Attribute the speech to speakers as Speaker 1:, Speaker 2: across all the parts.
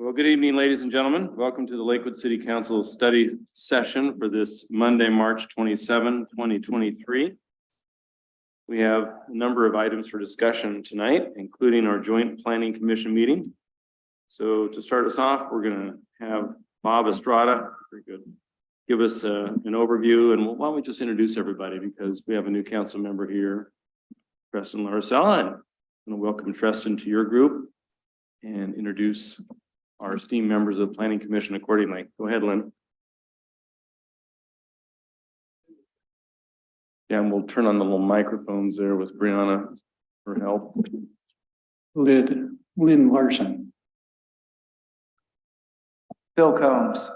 Speaker 1: Well, good evening, ladies and gentlemen. Welcome to the Lakewood City Council study session for this Monday, March 27, 2023. We have a number of items for discussion tonight, including our joint planning commission meeting. So to start us off, we're going to have Bob Estrada, very good, give us an overview. And why don't we just introduce everybody, because we have a new council member here, Tristan Larcella. And I'm going to welcome Tristan to your group and introduce our esteemed members of the Planning Commission accordingly. Go ahead, Lynn. Yeah, and we'll turn on the little microphones there with Brianna for help.
Speaker 2: Lynn Larson. Bill Combs.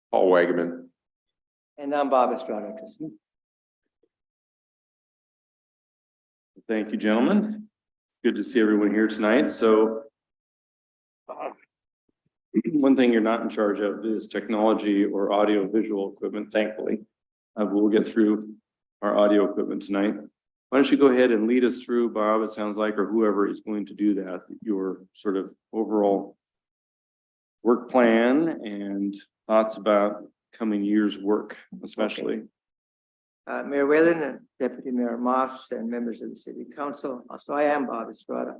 Speaker 3: Paul Wagaman.
Speaker 2: And I'm Bob Estrada.
Speaker 1: Thank you, gentlemen. Good to see everyone here tonight. So one thing you're not in charge of is technology or audio visual equipment, thankfully. We'll get through our audio equipment tonight. Why don't you go ahead and lead us through, Bob, it sounds like, or whoever is going to do that, your sort of overall work plan and thoughts about coming year's work, especially.
Speaker 2: Okay. Mayor Whalen and Deputy Mayor Moss and members of the City Council. Also, I am Bob Estrada.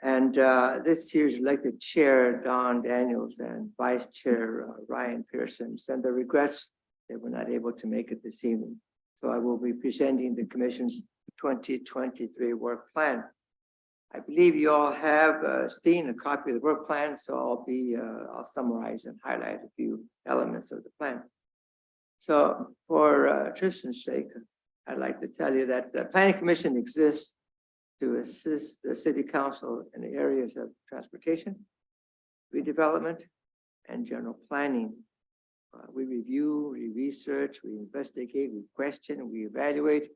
Speaker 2: And this year's elected chair, Don Daniels, and vice chair, Ryan Pearson, send their regrets they were not able to make it this evening. So I will be presenting the Commission's 2023 work plan. I believe you all have seen a copy of the work plan, so I'll summarize and highlight a few elements of the plan. So for Tristan's sake, I'd like to tell you that the Planning Commission exists to assist the City Council in the areas of transportation, redevelopment, and general planning. We review, we research, we investigate, we question, we evaluate,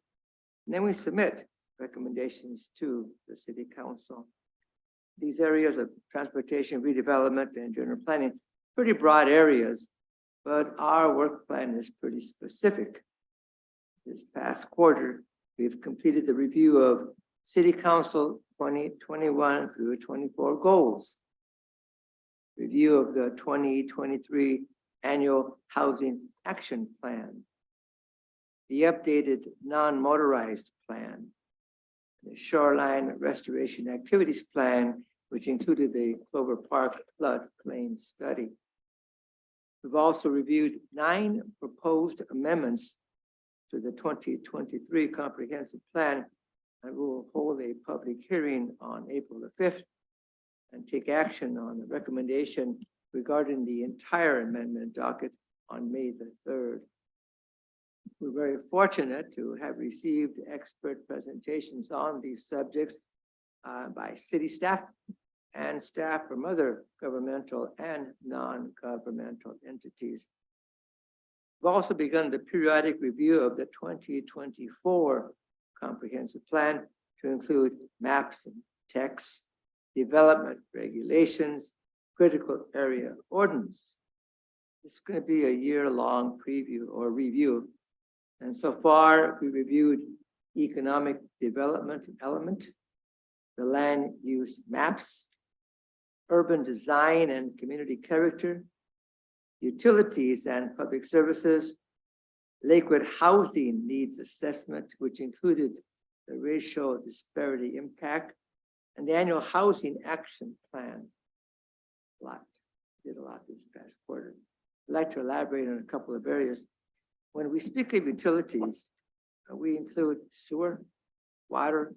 Speaker 2: and then we submit recommendations to the City Council. These areas of transportation, redevelopment, and general planning, pretty broad areas, but our work plan is pretty specific. This past quarter, we've completed the review of City Council 2021 through 24 goals, review of the 2023 Annual Housing Action Plan, the updated non-motorized plan, the Shoreline Restoration Activities Plan, which included the Clover Park floodplain study. We've also reviewed 9 proposed amendments to the 2023 Comprehensive Plan, and we will hold a public hearing on April the 5th and take action on the recommendation regarding the entire amendment docket on May the 3rd. We're very fortunate to have received expert presentations on these subjects by city staff and staff from other governmental and non-governmental entities. We've also begun the periodic review of the 2024 Comprehensive Plan to include maps and texts, development regulations, critical area ordinance. This is going to be a year-long preview or review. And so far, we reviewed economic development element, the land use maps, urban design and community character, utilities and public services, Lakewood housing needs assessment, which included the racial disparity impact, and the annual housing action plan. Did a lot this past quarter. I'd like to elaborate on a couple of areas. When we speak of utilities, we include sewer, water,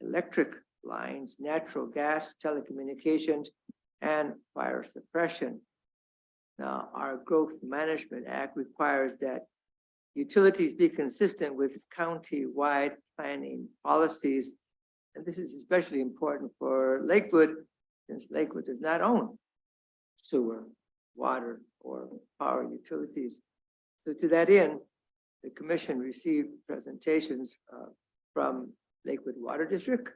Speaker 2: electric lines, natural gas, telecommunications, and fire suppression. Now, our Growth Management Act requires that utilities be consistent with county-wide planning policies. And this is especially important for Lakewood, since Lakewood does not own sewer, water, or power utilities. So to that end, the Commission received presentations from Lakewood Water District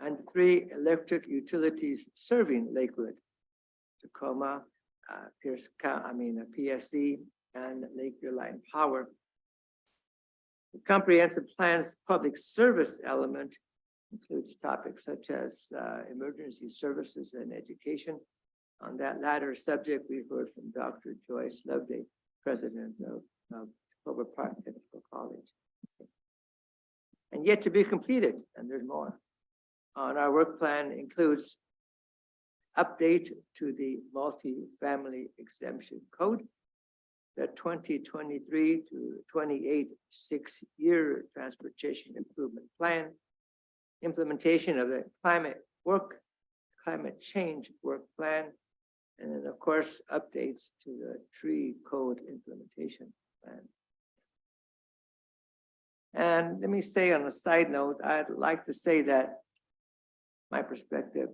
Speaker 2: and 3 electric utilities serving Lakewood, Tacoma, PSC, and Lakeview Line Power. The comprehensive plan's public service element includes topics such as emergency services and education. On that latter subject, we've heard from Dr. Joyce Loveday, president of Clover Park Technical College. And yet to be completed, and there's more. On our work plan includes update to the multi-family exemption code, the 2023 to 28 6-year transportation improvement plan, implementation of the climate change work plan, and then of course, updates to the tree code implementation plan. And let me say on a side note, I'd like to say that my perspective,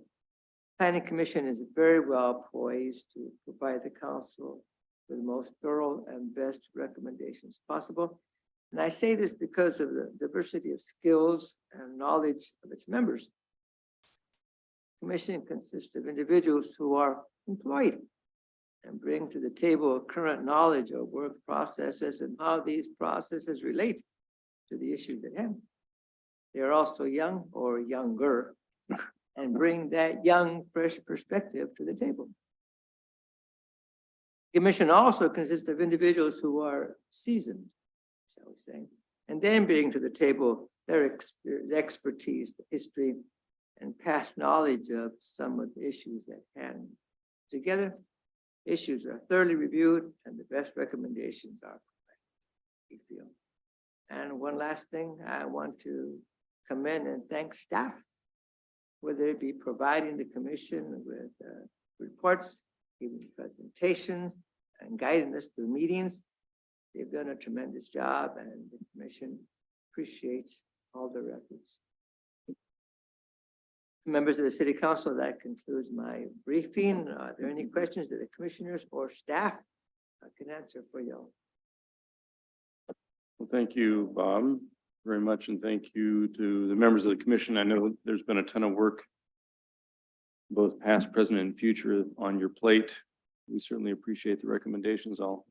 Speaker 2: Planning Commission is very well poised to provide the council with the most thorough and best recommendations possible. And I say this because of the diversity of skills and knowledge of its members. Commission consists of individuals who are employed and bring to the table current knowledge of work processes and how these processes relate to the issues at hand. They are also young or younger and bring that young, fresh perspective to the table. Commission also consists of individuals who are seasoned, shall we say, and then bring to the table their expertise, the history, and past knowledge of some of the issues at hand. Together, issues are thoroughly reviewed and the best recommendations are provided, we feel. And one last thing, I want to commend and thank staff, whether it be providing the commission with reports, giving presentations, and guiding us through meetings. They've done a tremendous job and the commission appreciates all their efforts. Members of the City Council, that concludes my briefing. Are there any questions that the commissioners or staff can answer for you?
Speaker 1: Well, thank you, Bob, very much. And thank you to the members of the commission. I know there's been a ton of work, both past, present, and future on your plate. We certainly appreciate the recommendations. I'll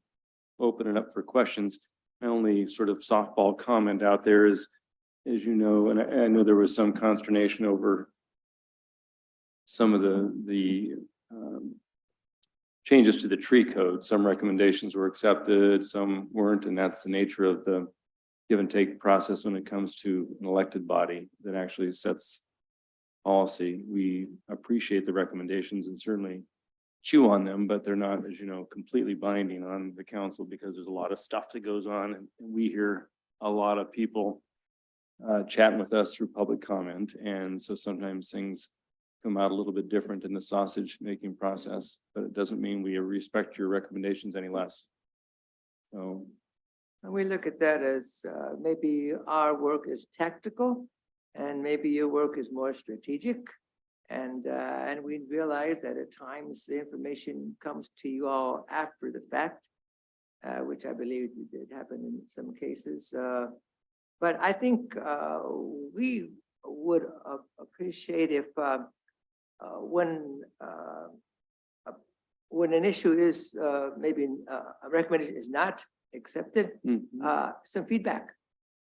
Speaker 1: open it up for questions. My only sort of softball comment out there is, as you know, and I know there was some consternation over some of the changes to the tree code. Some recommendations were accepted, some weren't, and that's the nature of the give and take process when it comes to an elected body that actually sets policy. We appreciate the recommendations and certainly chew on them, but they're not, as you know, completely binding on the council because there's a lot of stuff that goes on, and we hear a lot of people chatting with us through public comment, and so sometimes things come out a little bit different in the sausage making process, but it doesn't mean we respect your recommendations any less. So,
Speaker 2: and we look at that as maybe our work is tactical and maybe your work is more strategic. And we realize that at times the information comes to you all after the fact, which I believe did happen in some cases. But I think we would appreciate if when an issue is maybe a recommendation is not accepted, some feedback.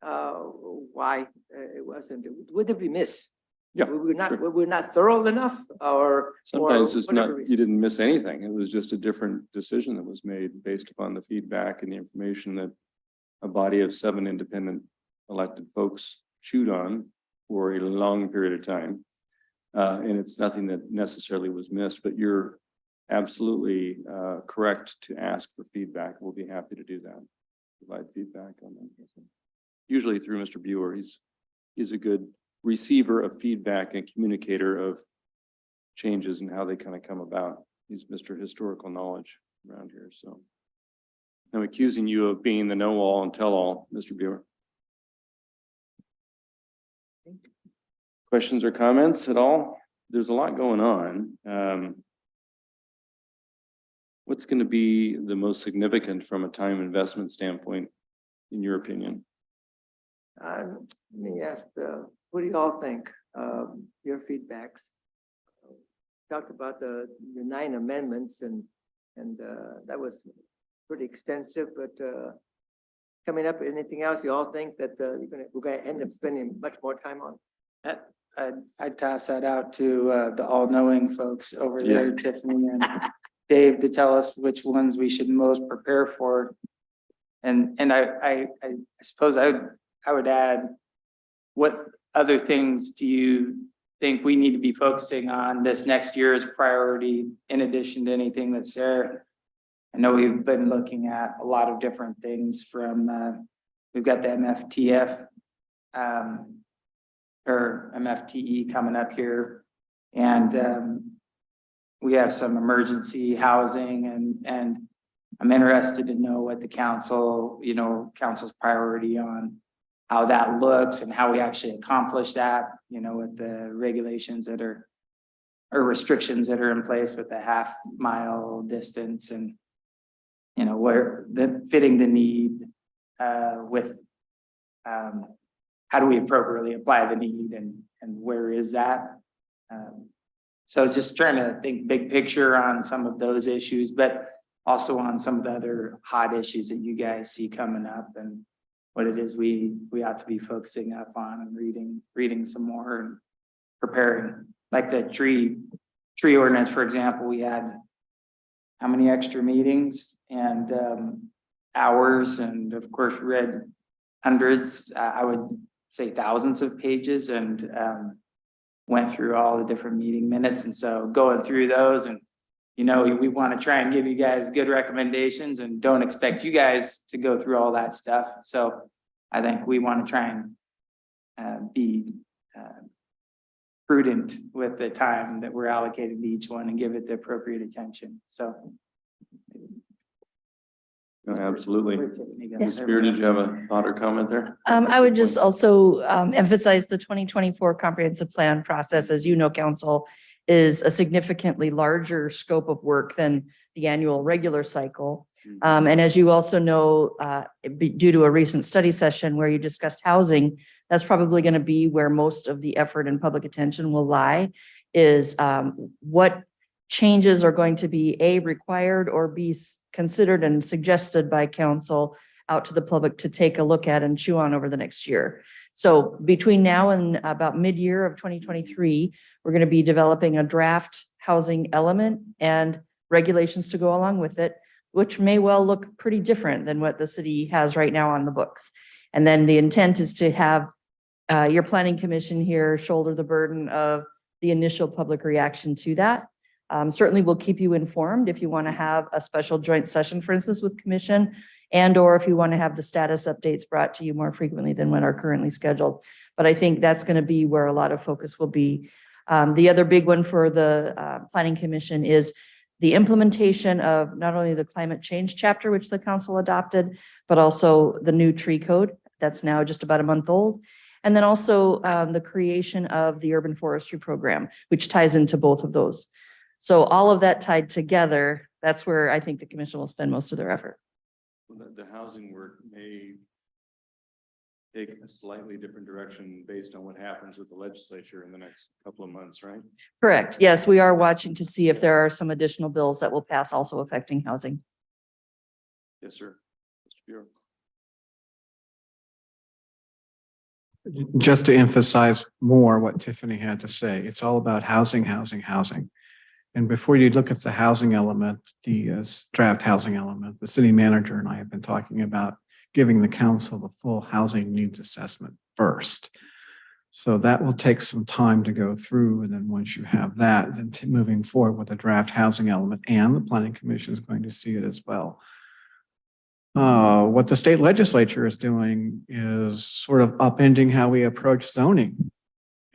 Speaker 2: Why it wasn't? Would it be missed?
Speaker 1: yeah,
Speaker 2: We're not thorough enough, or
Speaker 1: sometimes it's not,
Speaker 2: whatever reason.
Speaker 1: you didn't miss anything. It was just a different decision that was made based upon the feedback and the information that a body of 7 independent elected folks chewed on for a long period of time. And it's nothing that necessarily was missed, but you're absolutely correct to ask for feedback. We'll be happy to do that. Provide feedback on that. Usually through Mr. Buer, he's a good receiver of feedback and communicator of changes and how they kind of come about. He's Mr. Historical Knowledge around here. So I'm accusing you of being the know-all and tell-all, Mr. Buer. Questions or comments at all? There's a lot going on. What's going to be the most significant from a time investment standpoint, in your opinion?
Speaker 2: Let me ask, what do you all think? Your feedbacks. Talked about the 9 amendments and that was pretty extensive, but coming up? Anything else you all think that we're gonna end up spending much more time on?
Speaker 3: I'd toss that out to the all-knowing folks over there, Tiffany and Dave, to tell us which ones we should most prepare for. And I suppose I would add, what other things do you think we need to be focusing on this next year as priority, in addition to anything that's there? I know we've been looking at a lot of different things from, we've got the MFTF, or MFTE coming up here. And we have some emergency housing, and I'm interested to know what the council's priority on how that looks and how we actually accomplish that, with the regulations that are, or restrictions that are in place with the half-mile distance, and, where fitting the need with how do we appropriately apply the need, and where is that? So just trying to think big picture on some of those issues, but also on some of the other hot issues that you guys see coming up, and what it is we ought to be focusing up on, and reading some more and preparing. Like the tree ordinance, for example, we had how many extra meetings and hours, and of course read hundreds, I would say thousands of pages, and went through all the different meeting minutes. And so going through those, and we want to try and give you guys good recommendations, and don't expect you guys to go through all that stuff. So I think we want to try and be prudent with the time that we're allocating to each one, and give it the appropriate attention. So.
Speaker 1: Absolutely. Ms. Spear, did you have a thought or comment there?
Speaker 4: I would just also emphasize the 2024 comprehensive plan process. As you know, council is a significantly larger scope of work than the annual regular cycle. And as you also know, due to a recent study session where you discussed housing, that's probably going to be where most of the effort and public attention will lie, is what changes are going to be required, or be considered and suggested by council out to the public to take a look at and chew on over the next year. So between now and about mid-year of 2023, we're going to be developing a draft housing element and regulations to go along with it, which may well look pretty different than what the city has right now on the books. And then the intent is to have your planning commission here shoulder the burden of the initial public reaction to that. Certainly we'll keep you informed if you want to have a special joint session, for instance, with commission, and or if you want to have the status updates brought to you more frequently than what are currently scheduled. But I think that's going to be where a lot of focus will be. The other big one for the planning commission is the implementation of not only the climate change chapter, which the council adopted, but also the new tree code that's now just about a month old. And then also the creation of the urban forestry program, which ties into both of those. So all of that tied together, that's where I think the commission will spend most of their effort.
Speaker 1: The housing work may take a slightly different direction based on what happens with the legislature in the next couple of months, right?
Speaker 4: Correct. Yes, we are watching to see if there are some additional bills that will pass also affecting housing.
Speaker 1: Yes, sir. Mr. Bureau.
Speaker 5: Just to emphasize more what Tiffany had to say, it's all about housing, housing, housing. And before you look at the housing element, the draft housing element, the city manager and I have been talking about giving the council the full housing needs assessment first. So that will take some time to go through. And then once you have that, then moving forward with the draft housing element, and the planning commission is going to see it as well. What the state legislature is doing is sort of upending how we approach zoning.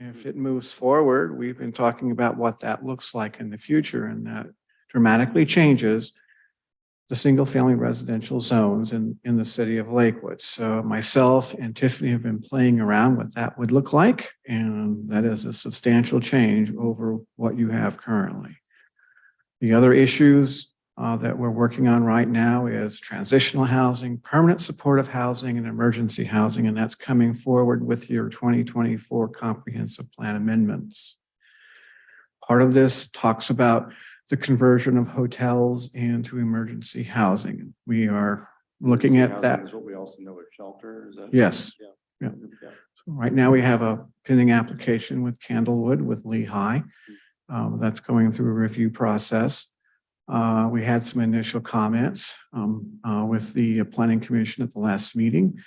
Speaker 5: If it moves forward, we've been talking about what that looks like in the future, and that dramatically changes the single-family residential zones in the city of Lakewood. So myself and Tiffany have been playing around what that would look like, and that is a substantial change over what you have currently. The other issues that we're working on right now is transitional housing, permanent supportive housing, and emergency housing, and that's coming forward with your 2024 comprehensive plan amendments. Part of this talks about the conversion of hotels into emergency housing. We are looking
Speaker 1: Emergency
Speaker 5: at that.
Speaker 1: housing is what we also know as shelter, is that?
Speaker 5: Yes.
Speaker 1: Yeah.
Speaker 5: Yeah.
Speaker 1: Yeah.
Speaker 5: So right now we have a pending application with Candlewood with Lehigh. That's going through a review process. We had some initial comments with the Planning Commission at the last meeting.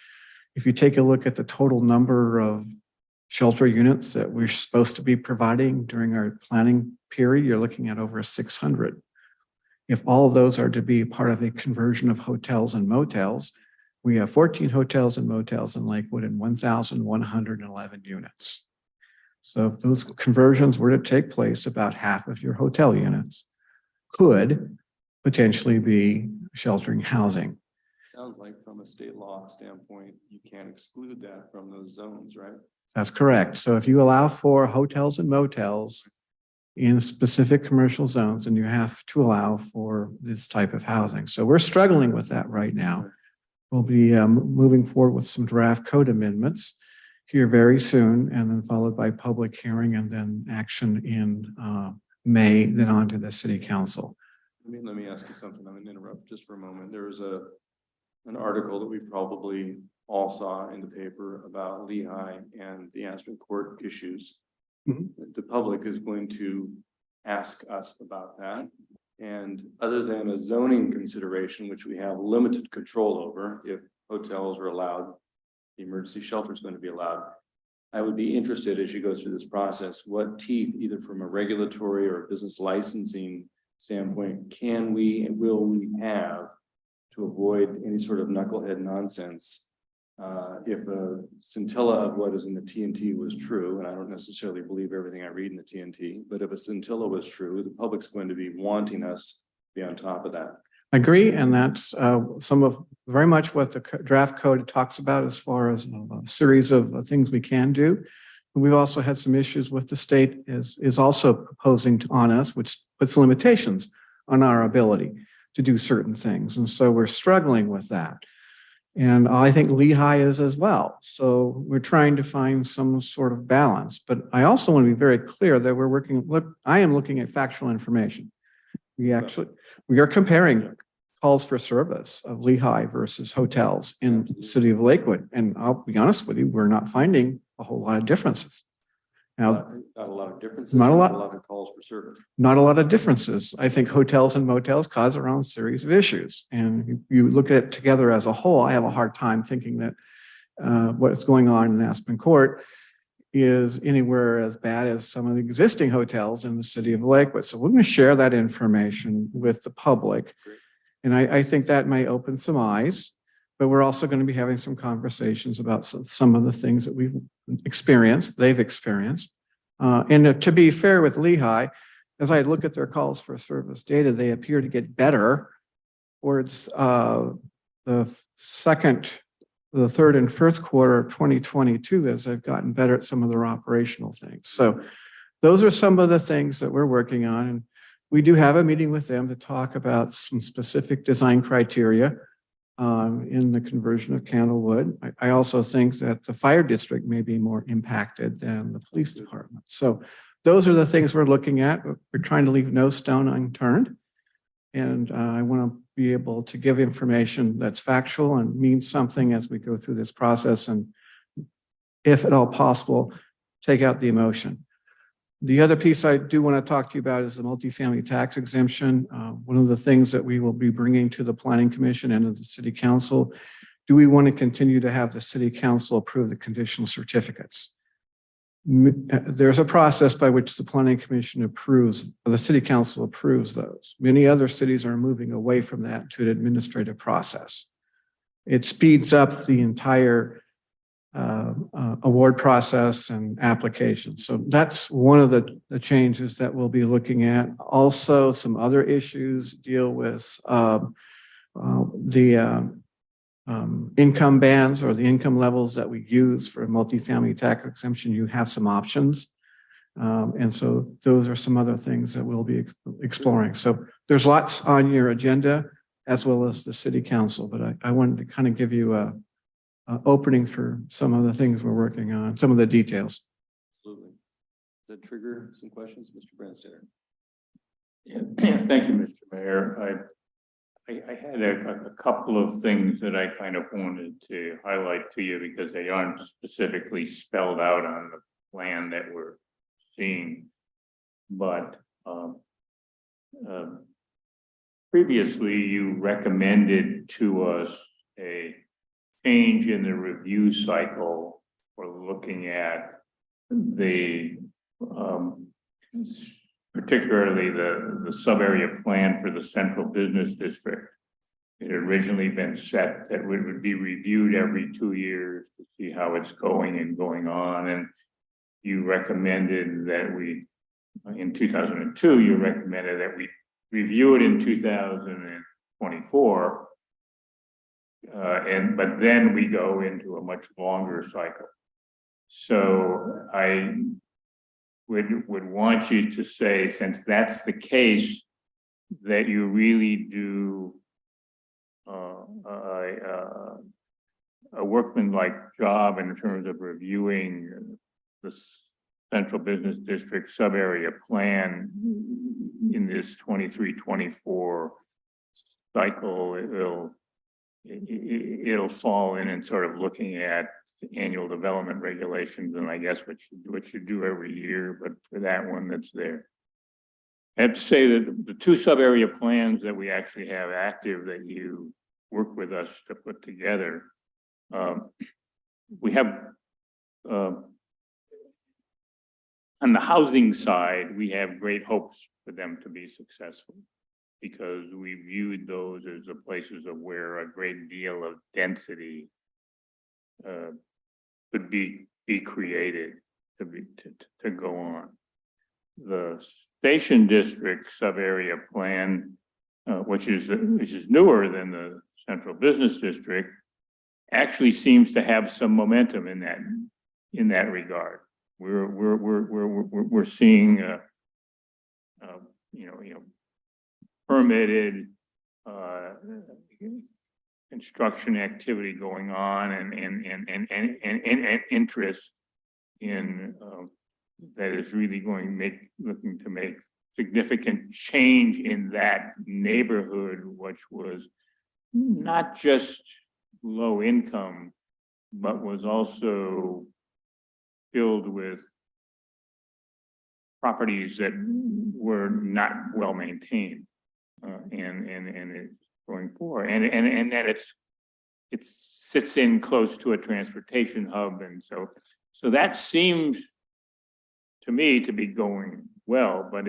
Speaker 5: If you take a look at the total number of shelter units that we're supposed to be providing during our planning period, you're looking at over 600. If all of those are to be part of a conversion of hotels and motels, we have 14 hotels and motels in Lakewood and 1,111 units. So if those conversions were to take place, about half of your hotel units could potentially be sheltering housing.
Speaker 1: Sounds like from a state law standpoint, you can't exclude that from those zones, right?
Speaker 5: That's correct. So if you allow for hotels and motels in specific commercial zones, then you have to allow for this type of housing. So we're struggling with that right now. We'll be moving forward with some draft code amendments here very soon, and then followed by public hearing and then action in May, then on to the city council.
Speaker 1: Let me ask you something. I'm going to interrupt just for a moment. There was an article that we probably all saw in the paper about Lehigh and the Aspen Court issues.
Speaker 5: Mhm.
Speaker 1: The public is going to ask us about that. And other than a zoning consideration, which we have limited control over, if hotels are allowed, the emergency shelter is going to be allowed. I would be interested as you go through this process, what teeth, either from a regulatory or business licensing standpoint, can we and will we have to avoid any sort of knucklehead nonsense? If a scintilla of what is in the TNT was true, and I don't necessarily believe everything I read in the TNT, but if a scintilla was true, the public's going to be wanting us to be on top of that.
Speaker 5: I agree, and that's some of very much what the draft code talks about as far as a series of things we can do. We've also had some issues with the state is also proposing on us, which puts limitations on our ability to do certain things. And so we're struggling with that. And I think Lehigh is as well. So we're trying to find some sort of balance. But I also want to be very clear that I am looking at factual information. We are comparing calls for service of Lehigh versus hotels in the city of Lakewood. And I'll be honest with you, we're not finding a whole lot of differences. Now,
Speaker 1: Not a lot of differences.
Speaker 5: Not a lot.
Speaker 1: A lot of calls for service.
Speaker 5: not a lot of differences. I think hotels and motels cause their own series of issues. And you look at it together as a whole, I have a hard time thinking that what's going on in Aspen Court is anywhere as bad as some of the existing hotels in the city of Lakewood. So we're going to share that information with the public.
Speaker 1: Great.
Speaker 5: And I think that may open some eyes, but we're also going to be having some conversations about some of the things that we've experienced, they've experienced. And to be fair with Lehigh, as I look at their calls for service data, they appear to get better towards the third and fourth quarter of 2022 as they've gotten better at some of their operational things. So those are some of the things that we're working on. And we do have a meeting with them to talk about some specific design criteria in the conversion of Candlewood. I also think that the fire district may be more impacted than the police department. So those are the things we're looking at. We're trying to leave no stone unturned. And I want to be able to give information that's factual and means something as we go through this process. And if at all possible, take out the emotion. The other piece I do want to talk to you about is the multifamily tax exemption. One of the things that we will be bringing to the Planning Commission and to the City Council, do we want to continue to have the City Council approve the conditional certificates? There's a process by which the Planning Commission approves, or the City Council approves those. Many other cities are moving away from that to an administrative process. It speeds up the entire award process and application. So that's one of the changes that we'll be looking at. Also, some other issues deal with the income bands or the income levels that we use for multifamily tax exemption. You have some options. And so those are some other things that we'll be exploring. So there's lots on your agenda as well as the City Council, but I wanted to kind of give you a opening for some of the things we're working on, some of the details.
Speaker 1: Absolutely. Does that trigger some questions, Mr. Branstetter?
Speaker 6: Yeah, thank you, Mr. Mayor. I had a couple of things that I kind of wanted to highlight to you because they aren't specifically spelled out on the plan that we're seeing. But previously you recommended to us a change in the review cycle for looking at the particularly the sub-area plan for the central business district. It had originally been set that it would be reviewed every 2 years to see how it's going and going on. And you recommended that we, in 2002, you recommended that we review it in 2024. But then we go into a much longer cycle. So I would want you to say, since that's the case, that you really do a workmanlike job in terms of reviewing the central business district sub-area plan in this 23-24 cycle. It'll fall in and sort of looking at annual development regulations, and I guess what you do every year, but for that one that's there. I have to say that the 2 sub-area plans that we actually have active that you work with us to put together, we have on the housing side, we have great hopes for them to be successful, because we viewed those as the places of where a great deal of density could be created to go on. The Station District sub-area plan, which is newer than the Central Business District, actually seems to have some momentum in that regard. We're seeing permitted construction activity going on and interest in that is really looking to make significant change in that neighborhood, which was not just low income, but was also filled with properties that were not well maintained, and it's going forward, and that it sits in close to a transportation hub, and so that seems to me to be going well, but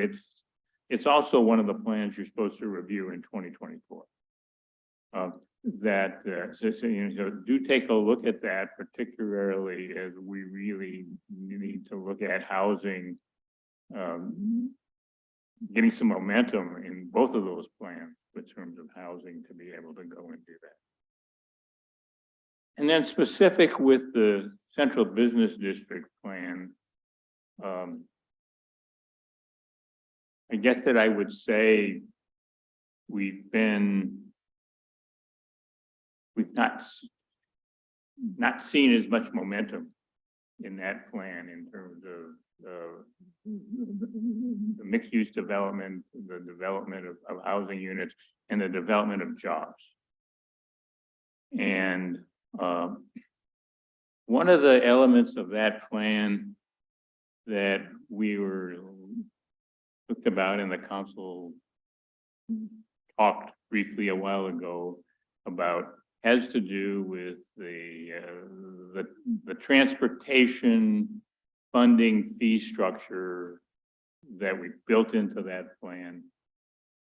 Speaker 6: it's also one of the plans you're supposed to review in 2024. Do take a look at that, particularly as we really need to look at housing, getting some momentum in both of those plans in terms of housing to be able to go and do that. And then specific with the Central Business District plan, I guess that I would say we've not seen as much momentum in that plan in terms of the mixed-use development, the development of housing units, and the development of jobs. And one of the elements of that plan that we looked about in the council talked briefly a while ago about has to do with the transportation funding fee structure that we built into that plan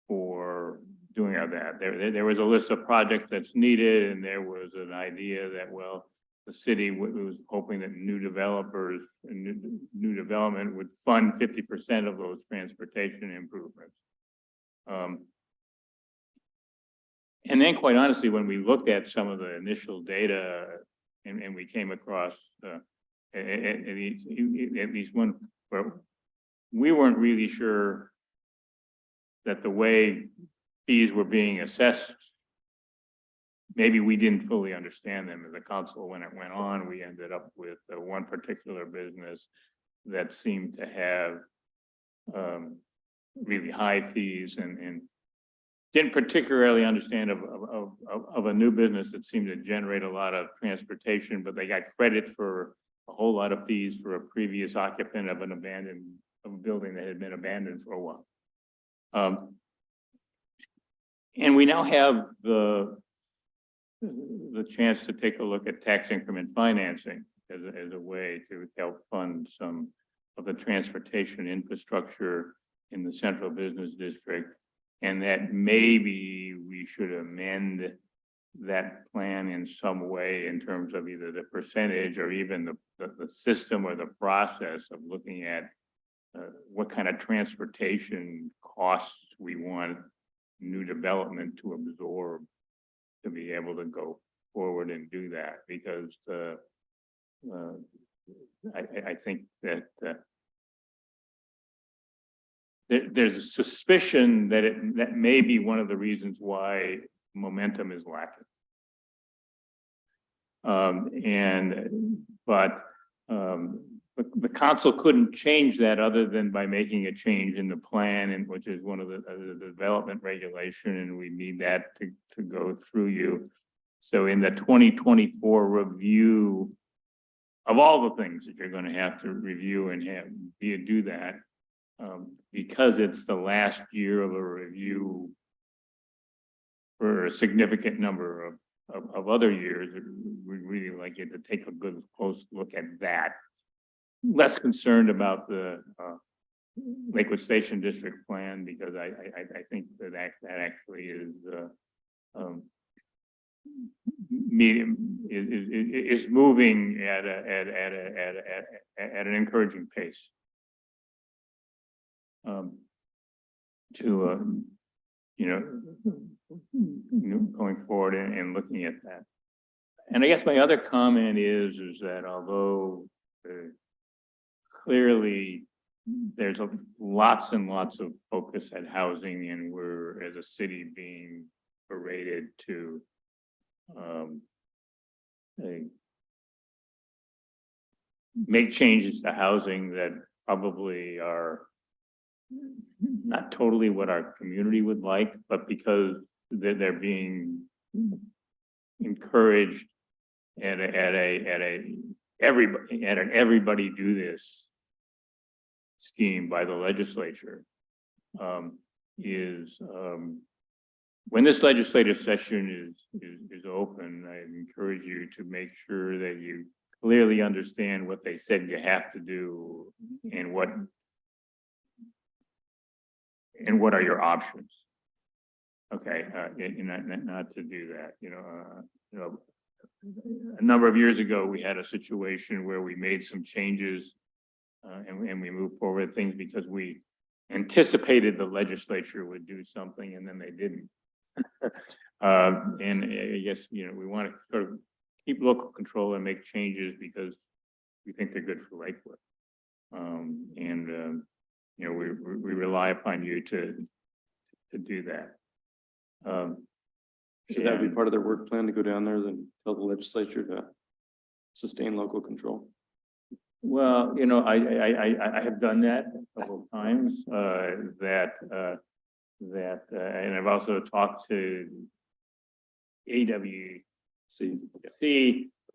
Speaker 6: for doing all that. There was a list of projects that's needed, and there was an idea that, well, the city was hoping that new developers and new development would fund 50% of those transportation improvements. And then, quite honestly, when we looked at some of the initial data and we came across at least one where we weren't really sure that the way fees were being assessed, maybe we didn't fully understand them as a council. When it went on, we ended up with one particular business that seemed to have really high fees, and didn't particularly understand of a new business that seemed to generate a lot of transportation, but they got credit for a whole lot of fees for a previous occupant of of a building that had been abandoned for a while. And we now have the chance to take a look at tax increment financing as a way to help fund some of the transportation infrastructure in the central business district. And that maybe we should amend that plan in some way in terms of either the percentage or even the system or the process of looking at what kind of transportation costs we want new development to absorb to be able to go forward and do that, because I think that there's a suspicion that that may be one of the reasons why momentum is lacking. The council couldn't change that other than by making a change in the plan, and which is one of the development regulation, and we need that to go through you. So in the 2024 review of all the things that you're going to have to review and do that, because it's the last year of a review for a significant number of other years, we'd really like you to take a good close look at that. Less concerned about the Lakewood Station District plan, because I think that actually is is moving at an encouraging pace. Going forward and looking at that. And I guess my other comment is that although clearly there's lots and lots of focus at housing, and we're as a city being berated to make changes to housing that probably are not totally what our community would like, but because they're being encouraged at an everybody do this scheme by the legislature, when this legislative session is open, I encourage you to make sure that you clearly understand what they said you have to do and what are your options. Okay, not to do that, a number of years ago, we had a situation where we made some changes and we moved forward with things because we anticipated the legislature would do something, and then they didn't. And I guess, we want to sort of keep local control and make changes because we think they're good for Lakewood. We rely upon you to do that.
Speaker 1: Should that be part of their work plan to go down there and tell the legislature to sustain local control?
Speaker 6: Well, I have done that a couple of times, and I've also talked to AWC,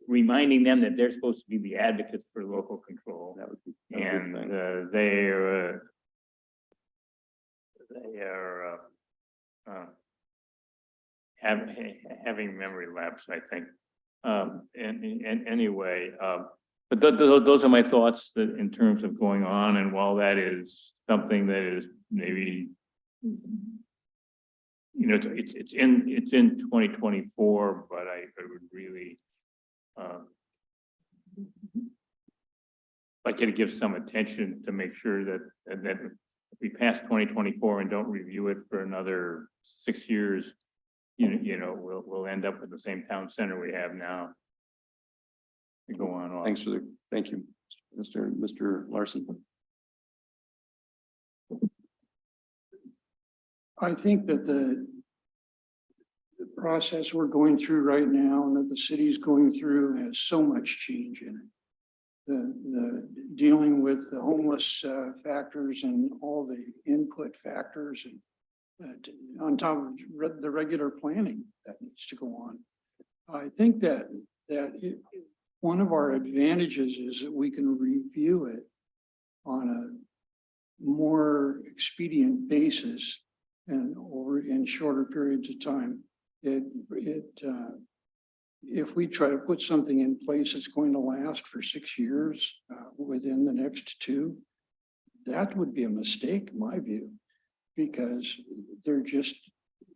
Speaker 6: reminding them that they're supposed to be the advocates for local control.
Speaker 1: That would be
Speaker 6: And they are having memory lapse, I think. And anyway, but those are my thoughts that in terms of going on. And while that is something that is maybe, it's in 2024, but I would really like you to give some attention to make sure that if we pass 2024 and don't review it for another 6 years, we'll end up with the same town center we have now. We go on.
Speaker 1: Thank you, Mr. Larson.
Speaker 7: I think that the process we're going through right now and that the city's going through has so much change in it. The dealing with the homeless factors and all the input factors and on top of the regular planning that needs to go on. I think that one of our advantages is that we can review it on a more expedient basis and over in shorter periods of time. If we try to put something in place that's going to last for 6 years within the next 2, that would be a mistake, in my view, because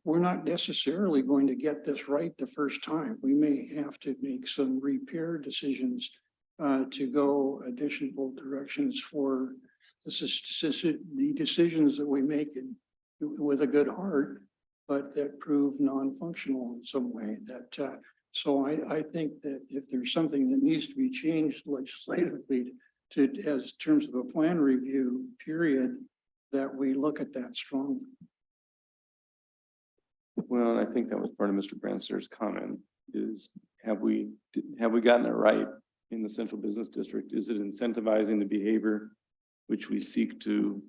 Speaker 7: we're not necessarily going to get this right the first time. We may have to make some repair decisions to go additional directions for the decisions that we make with a good heart, but that prove non-functional in some way. So I think that if there's something that needs to be changed legislatively as terms of a plan review period, that we look at that strongly.
Speaker 1: Well, I think that was part of Mr. Branster's comment is, have we gotten it right in the central business district? Is it incentivizing the behavior which we seek to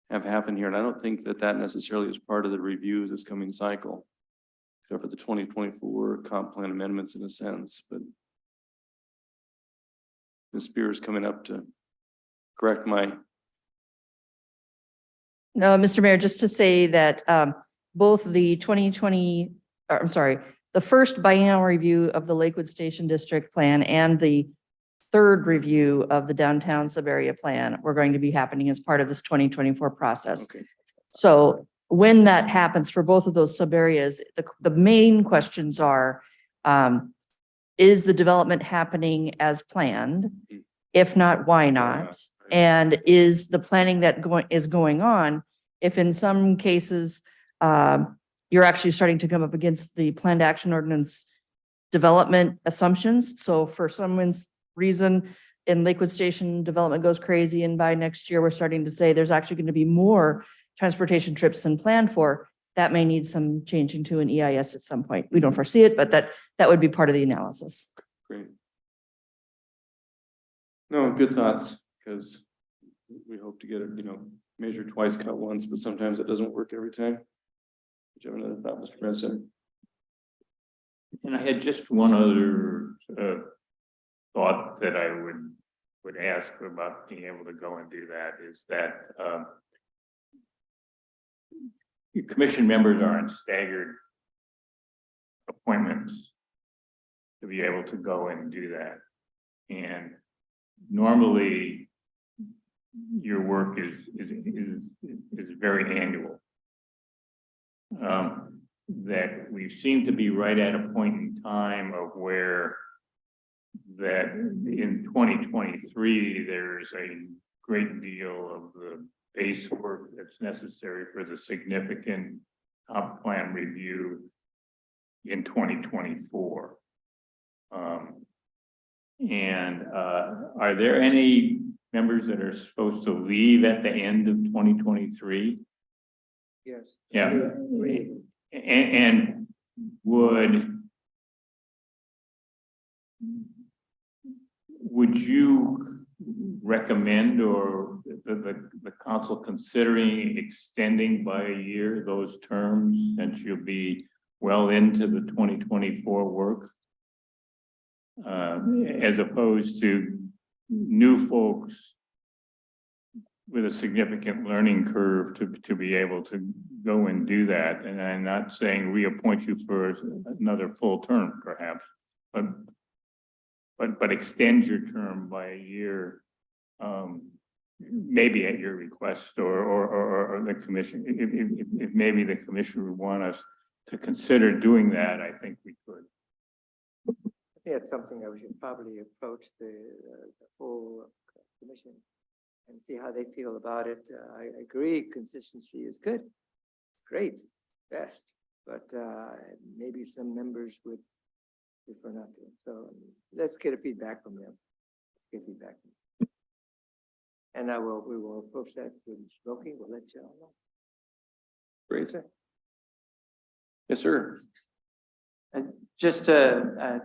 Speaker 1: have happen here? And I don't think that necessarily is part of the review this coming cycle, except for the 2024 comp plan amendments in a sense, but Ms. Spears coming up to correct my.
Speaker 4: No, Mr. Mayor, just to say that both the the first biennial review of the Lakewood Station District Plan and the third review of the downtown sub-area plan were going to be happening as part of this 2024 process.
Speaker 1: Okay.
Speaker 4: So when that happens for both of those sub-areas, the main questions are, is the development happening as planned? If not, why not? And is the planning that is going on, if in some cases, you're actually starting to come up against the planned action ordinance development assumptions. So for someone's reason in Lakewood Station, development goes crazy, and by next year, we're starting to say there's actually going to be more transportation trips than planned for. That may need some changing to an EIS at some point. We don't foresee it, but that would be part of the analysis.
Speaker 1: Great. No, good thoughts, because we hope to get it, measure twice, cut once, but sometimes it doesn't work every time. Did you have another thought, Mr. Branster?
Speaker 6: And I had just one other thought that I would ask about being able to go and do that is that commission members are on staggered appointments to be able to go and do that. And normally your work is very annual. That we seem to be right at a point in time of where that in 2023, there's a great deal of the base work that's necessary for the significant comp plan review in 2024. Are there any members that are supposed to leave at the end of 2023?
Speaker 2: Yes.
Speaker 6: Yeah. And would you recommend or the council considering extending by a year those terms since you'll be well into the 2024 work? As opposed to new folks with a significant learning curve to be able to go and do that. And I'm not saying reappoint you for another full term, perhaps, but extend your term by a year, maybe at your request or the commission. If maybe the commission would want us to consider doing that, I think we could.
Speaker 2: I think that's something that we should probably approach the full commission and see how they feel about it. I agree, consistency is good, great, best, but maybe some members would prefer not to. So let's get a feedback from them. And we will approach that with Smokey. We'll let you all know.
Speaker 1: Great. Yes, sir.
Speaker 3: And just to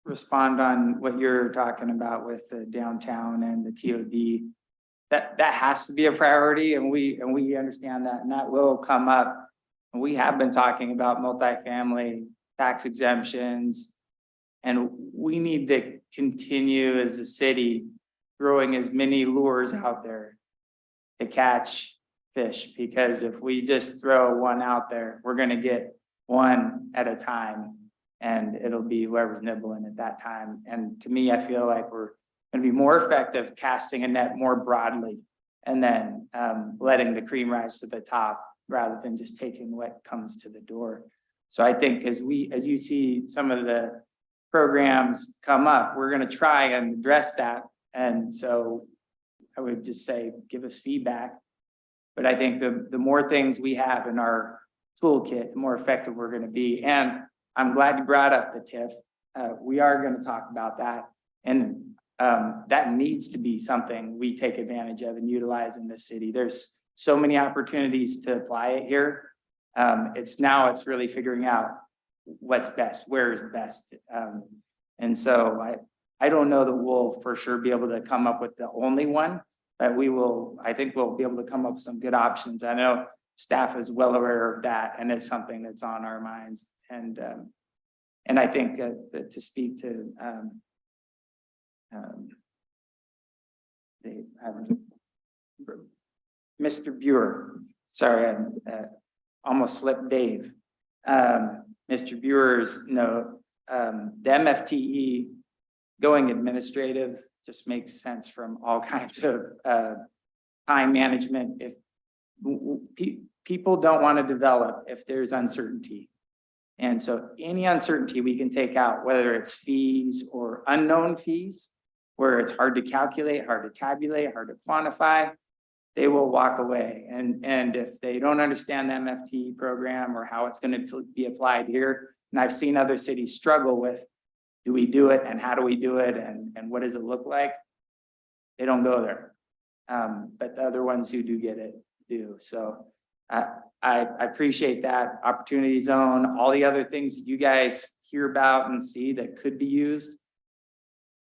Speaker 3: respond on what you're talking about with the downtown and the TOD, that has to be a priority, and we understand that, and that will come up We have been talking about multifamily tax exemptions. And we need to continue as a city throwing as many lures out there to catch fish, because if we just throw one out there, we're gonna get one at a time. And it'll be whoever's nibbling at that time. And to me, I feel like we're gonna be more effective casting a net more broadly and then letting the cream rise to the top rather than just taking what comes to the door. So I think as you see some of the programs come up, we're gonna try and address that. And so I would just say, give us feedback. But I think the more things we have in our toolkit, the more effective we're gonna be. And I'm glad you brought up the TIF. We are gonna talk about that. And that needs to be something we take advantage of and utilize in the city. There's so many opportunities to apply it here. It's really figuring out what's best, where is best. And so I don't know that we'll for sure be able to come up with the only one, but I think we'll be able to come up with some good options. I know staff is well aware of that, and it's something that's on our minds. And I think that to speak to Mr. Buer, sorry, I almost slipped Dave. Mr. Buer's note, the MFTE going administrative just makes sense from all kinds of time management. If people don't want to develop if there's uncertainty. And so any uncertainty we can take out, whether it's fees or unknown fees, where it's hard to calculate, hard to tabulate, hard to quantify, they will walk away. And if they don't understand the MFT program or how it's going to be applied here, and I've seen other cities struggle with, do we do it and how do we do it and what does it look like? They don't go there. But the other ones who do get it do. So I appreciate that opportunity zone, all the other things that you guys hear about and see that could be used.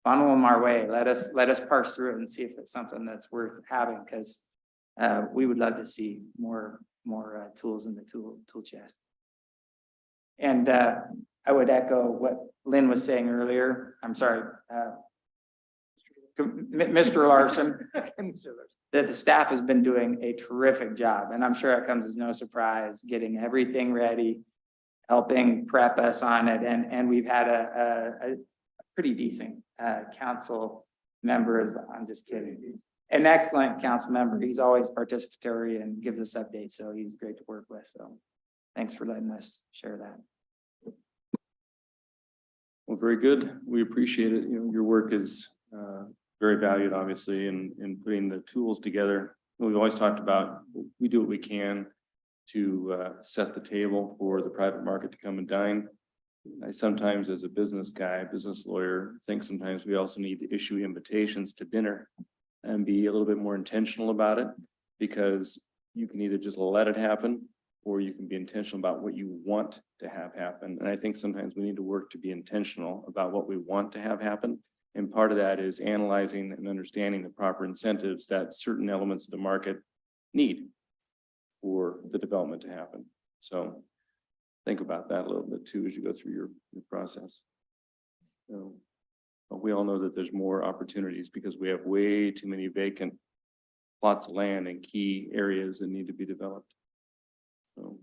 Speaker 3: Funnel them our way. Let us parse through it and see if it's something that's worth having, because we would love to see more tools in the tool chest. And I would echo what Lynn was saying earlier. I'm sorry, Mr. Larson, that the staff has been doing a terrific job. And I'm sure it comes as no surprise, getting everything ready, helping prep us on it. And we've had a pretty decent council member. I'm just kidding. An excellent council member. He's always participatory and gives us updates. So he's great to work with. So thanks for letting us share that.
Speaker 1: Well, very good. We appreciate it. You know, your work is very valued, obviously, in putting the tools together. We've always talked about, we do what we can to set the table for the private market to come and dine. I sometimes, as a business guy, business lawyer, think sometimes we also need to issue invitations to dinner and be a little bit more intentional about it, because you can either just let it happen or you can be intentional about what you want to have happen. And I think sometimes we need to work to be intentional about what we want to have happen. And part of that is analyzing and understanding the proper incentives that certain elements of the market need for the development to happen. So think about that a little bit too as you go through your process. So, but we all know that there's more opportunities because we have way too many vacant plots of land in key areas that need to be developed. So,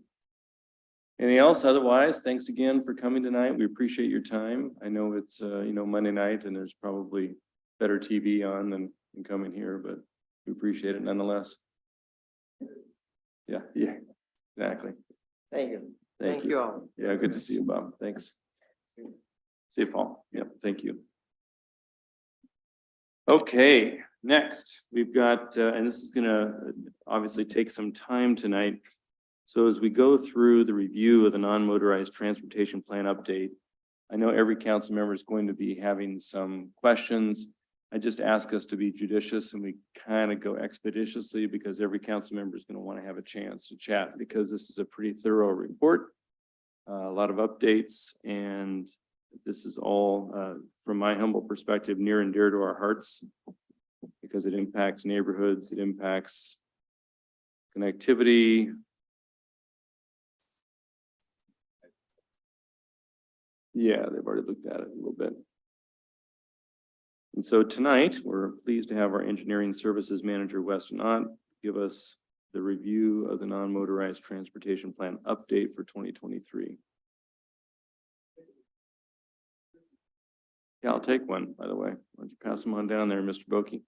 Speaker 1: anything else? Otherwise, thanks again for coming tonight. We appreciate your time. I know it's Monday night and there's probably better TV on than coming here, but we appreciate it nonetheless. Yeah, exactly.
Speaker 2: Thank you. Thank you all.
Speaker 1: Yeah, good to see you, Bob. Thanks. See you, Paul. Yep, thank you. Okay, next we've got, and this is gonna obviously take some time tonight. So as we go through the review of the non-motorized transportation plan update, I know every council member is going to be having some questions. I just ask us to be judicious and we kind of go expeditiously because every council member is going to want to have a chance to chat because this is a pretty thorough report, a lot of updates, and this is all, from my humble perspective, near and dear to our hearts because it impacts neighborhoods, it impacts connectivity, Yeah, they've already looked at it a little bit. And so tonight, we're pleased to have our engineering services manager, Weston Ott, give us the review of the non-motorized transportation plan update for 2023. Yeah, I'll take one, by the way. Why don't you pass them on down there, Mr. Boki?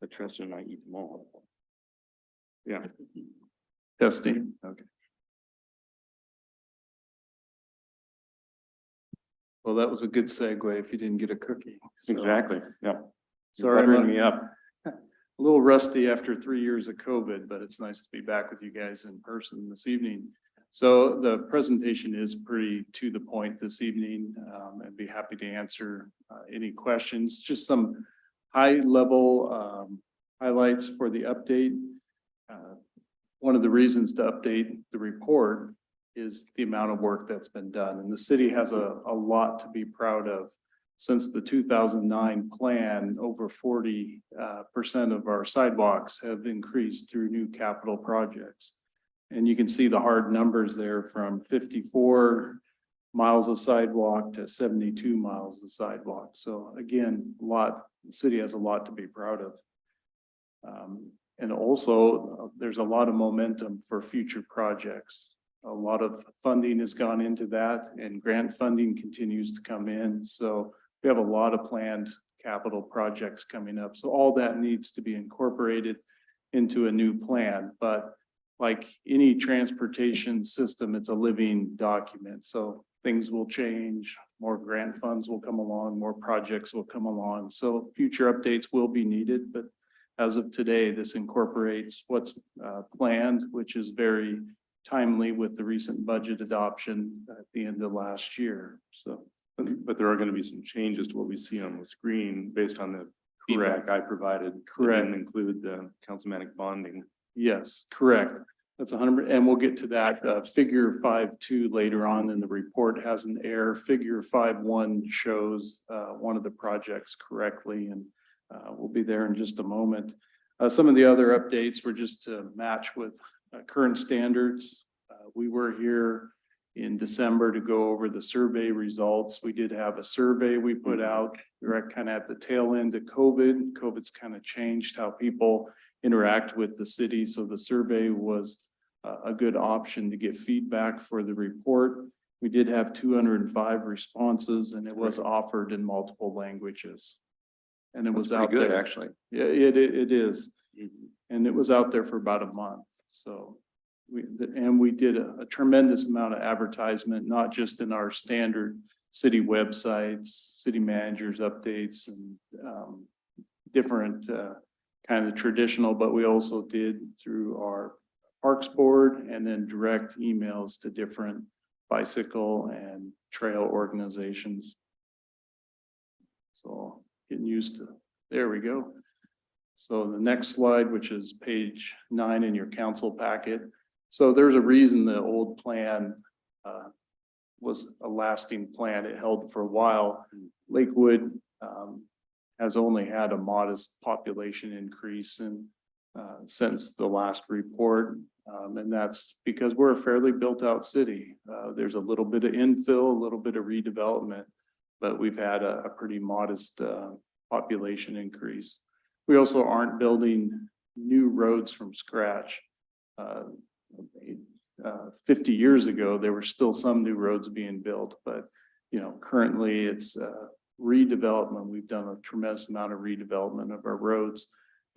Speaker 1: I trust and I eat them all. Yeah.
Speaker 8: Testing.
Speaker 1: Okay.
Speaker 8: Well, that was a good segue if you didn't get a cookie. So,
Speaker 1: Exactly, yeah.
Speaker 8: Sorry,
Speaker 1: Buttering
Speaker 8: I'm
Speaker 1: me up.
Speaker 8: a little rusty after 3 years of COVID, but it's nice to be back with you guys in person this evening. So the presentation is pretty to the point this evening. I'd be happy to answer any questions, just some high level highlights for the update. One of the reasons to update the report is the amount of work that's been done. And the city has a lot to be proud of. Since the 2009 plan, over 40% of our sidewalks have increased through new capital projects. And you can see the hard numbers there from 54 miles of sidewalk to 72 miles of sidewalk. So again, the city has a lot to be proud of. And also, there's a lot of momentum for future projects. A lot of funding has gone into that, and grant funding continues to come in. So we have a lot of planned capital projects coming up. So all that needs to be incorporated into a new plan. But like any transportation system, it's a living document. So things will change, more grant funds will come along, more projects will come along. So future updates will be needed, but as of today, this incorporates what's planned, which is very timely with the recent budget adoption at the end of last year. So,
Speaker 1: But there are going to be some changes to what we see on the screen based on the feedback I provided.
Speaker 8: Correct.
Speaker 1: Didn't include the councilmanic bonding.
Speaker 8: yes, correct. That's 100, and we'll get to that. Figure 5.2 later on in the report has an error. Figure 5.1 shows one of the projects correctly, and we'll be there in just a moment. Some of the other updates were just to match with current standards. We were here in December to go over the survey results. We did have a survey we put out. We're kind of at the tail end of COVID. COVID's kind of changed how people interact with the city. So the survey was a good option to get feedback for the report. We did have 205 responses, and it was offered in multiple languages. And it was out
Speaker 1: Pretty good,
Speaker 8: there.
Speaker 1: actually.
Speaker 8: Yeah, it is. And it was out there for about a month. So we did a tremendous amount of advertisement, not just in our standard city websites, city managers updates, and different kind of traditional, but we also did through our Parks Board and then direct emails to different bicycle and trail organizations. So getting used to, there we go. So the next slide, which is page 9 in your council packet. So there's a reason the old plan was a lasting plan. It held for a while. Lakewood has only had a modest population increase since the last report. And that's because we're a fairly built out city. There's a little bit of infill, a little bit of redevelopment, but we've had a pretty modest population increase. We also aren't building new roads from scratch. 50 years ago, there were still some new roads being built, but currently it's redevelopment. We've done a tremendous amount of redevelopment of our roads.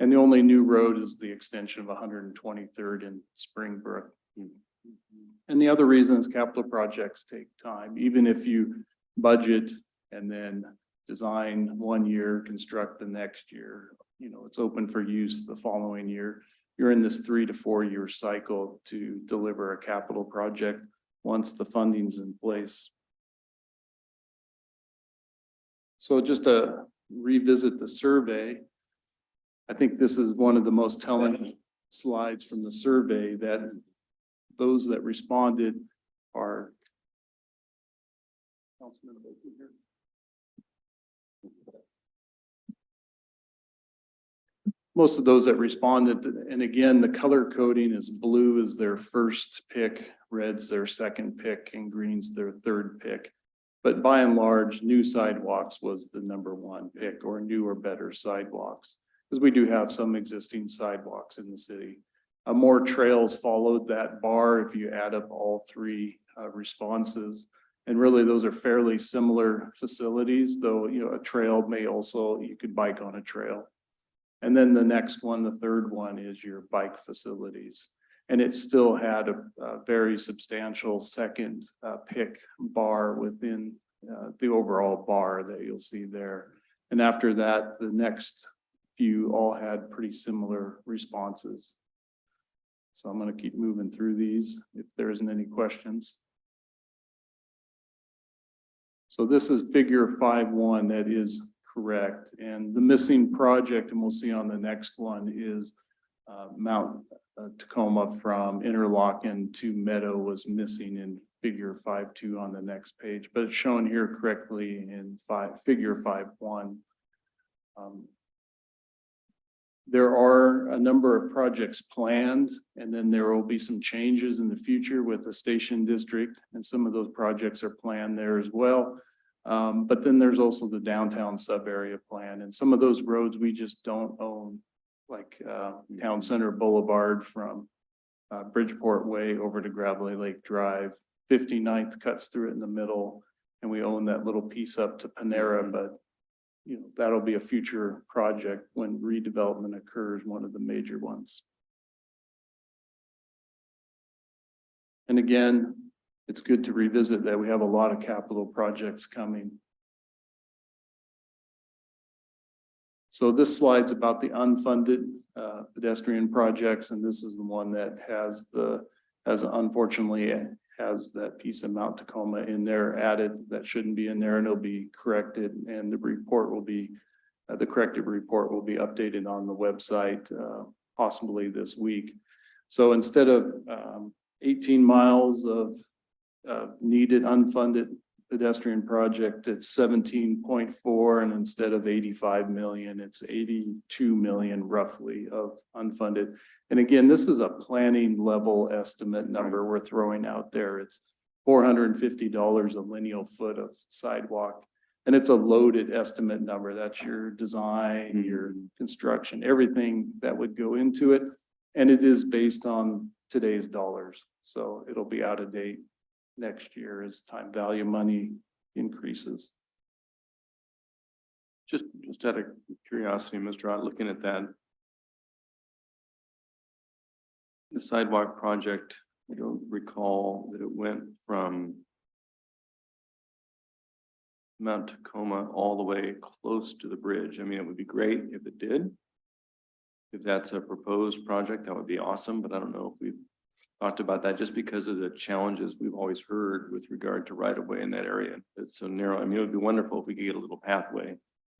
Speaker 8: And the only new road is the extension of 123rd in Springbrook. And the other reason is capital projects take time. Even if you budget and then design one year, construct the next year, it's open for use the following year. You're in this 3 to 4 year cycle to deliver a capital project once the funding's in place. So just to revisit the survey, I think this is one of the most telling slides from the survey, that those that responded are most of those that responded, and again, the color coding is blue is their first pick, red's their second pick, and green's their third pick. But by and large, new sidewalks was the number one pick, or new or better sidewalks, because we do have some existing sidewalks in the city. More trails followed that bar if you add up all three responses. And really, those are fairly similar facilities, though, you know, a trail may also, you could bike on a trail. And then the next one, the third one, is your bike facilities. And it still had a very substantial second pick bar within the overall bar that you'll see there. And after that, the next few all had pretty similar responses. So I'm going to keep moving through these if there isn't any questions. So this is figure 5.1, that is correct. And the missing project, and we'll see on the next one, is Mount Tacoma from Interlochen to Meadow was missing in figure 5.2 on the next page, but it's shown here correctly in figure 5.1. There are a number of projects planned, and then there will be some changes in the future with the station district, and some of those projects are planned there as well. But then there's also the downtown sub area plan, and some of those roads we just don't own, like Town Center Boulevard from Bridgeport Way over to Gravelly Lake Drive. 59th cuts through it in the middle, and we own that little piece up to Panera, but you know, that'll be a future project when redevelopment occurs, one of the major ones. And again, it's good to revisit that we have a lot of capital projects coming. So this slide's about the unfunded pedestrian projects, and this is the one that unfortunately has that piece of Mount Tacoma in there added that shouldn't be in there, and it'll be corrected, and the report will be, the corrected report will be updated on the website possibly this week. So instead of 18 miles of needed unfunded pedestrian project, it's 17.4, and instead of 85 million, it's 82 million roughly of unfunded. And again, this is a planning level estimate number we're throwing out there. It's $450 a lineal foot of sidewalk. And it's a loaded estimate number. That's your design, your construction, everything that would go into it. And it is based on today's dollars. So it'll be out of date next year as time value money increases.
Speaker 1: Just out of curiosity, Mr. Ott, looking at that, the sidewalk project, I don't recall that it went from Mount Tacoma all the way close to the bridge. I mean, it would be great if it did. If that's a proposed project, that would be awesome, but I don't know if we've talked about that just because of the challenges we've always heard with regard to right of way in that area. It's so narrow. I mean, it would be wonderful if we could get a little pathway.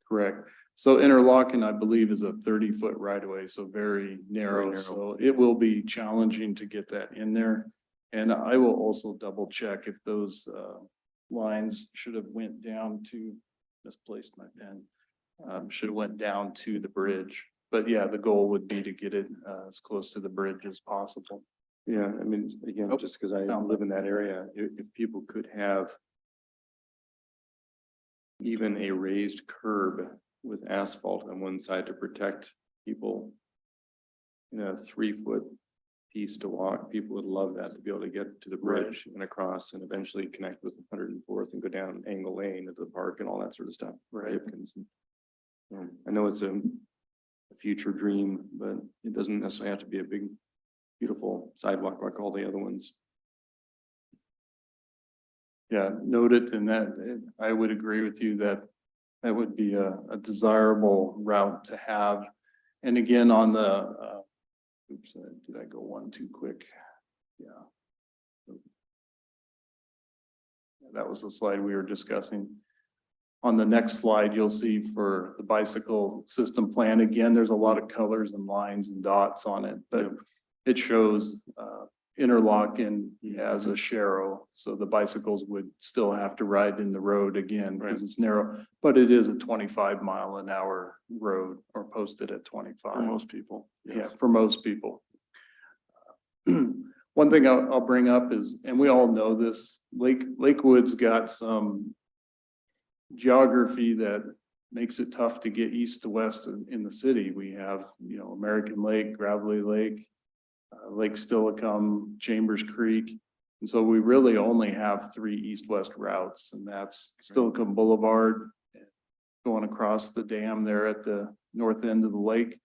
Speaker 8: Correct. So Interlochen, I believe, is a 30-foot right of way, so very narrow. So it will be challenging to get that in there. And I will also double check if those lines should have went down to, misplaced my pen, should have went down to the bridge. But yeah, the goal would be to get it as close to the bridge as possible.
Speaker 1: Yeah, I mean, again, just because I live in that area, if people could have even a raised curb with asphalt on one side to protect people, you know, a 3-foot piece to walk, people would love that, to be able to get to the bridge and across and eventually connect with 104th and go down Angle Lane into the park and all that sort of stuff. Right. I know it's a future dream, but it doesn't necessarily have to be a big, beautiful sidewalk like all the other ones.
Speaker 8: Yeah, noted, and that I would agree with you that that would be a desirable route to have. And again, on the, oops, did I go one too quick? Yeah. That was the slide we were discussing. On the next slide, you'll see for the bicycle system plan, again, there's a lot of colors and lines and dots on it, but it shows Interlochen as a Sharrow, so the bicycles would still have to ride in the road again because it's narrow, but it is a 25-mile-an-hour road or posted at 25.
Speaker 1: For most people.
Speaker 8: Yeah, for most people. One thing I'll bring up is, and we all know this, Lakewood's got some geography that makes it tough to get east to west in the city. We have, American Lake, Gravelly Lake, Lake Steilacoom, Chambers Creek. And so we really only have 3 east-west routes, and that's Steilacoom Boulevard, going across the dam there at the north end of the lake,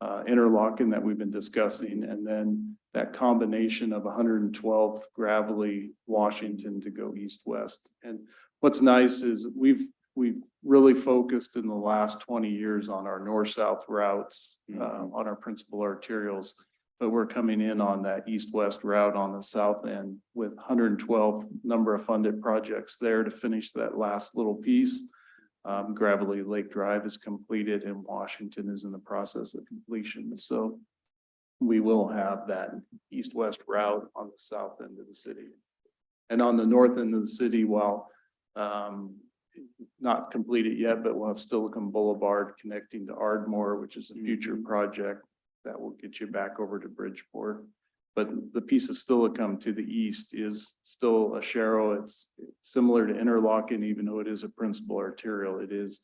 Speaker 8: Interlochen that we've been discussing, and then that combination of 112 Gravelly, Washington to go east-west. And what's nice is we've really focused in the last 20 years on our north-south routes, on our principal arterials. But we're coming in on that east-west route on the south end with 112 number of funded projects there to finish that last little piece. Gravelly Lake Drive is completed and Washington is in the process of completion. So we will have that east-west route on the south end of the city. And on the north end of the city, while not completed yet, but we'll have Steilacoom Boulevard connecting to Ardmore, which is a future project that will get you back over to Bridgeport. But the piece of Steilacoom to the east is still a Sharrow. It's similar to Interlochen, even though it is a principal arterial, it is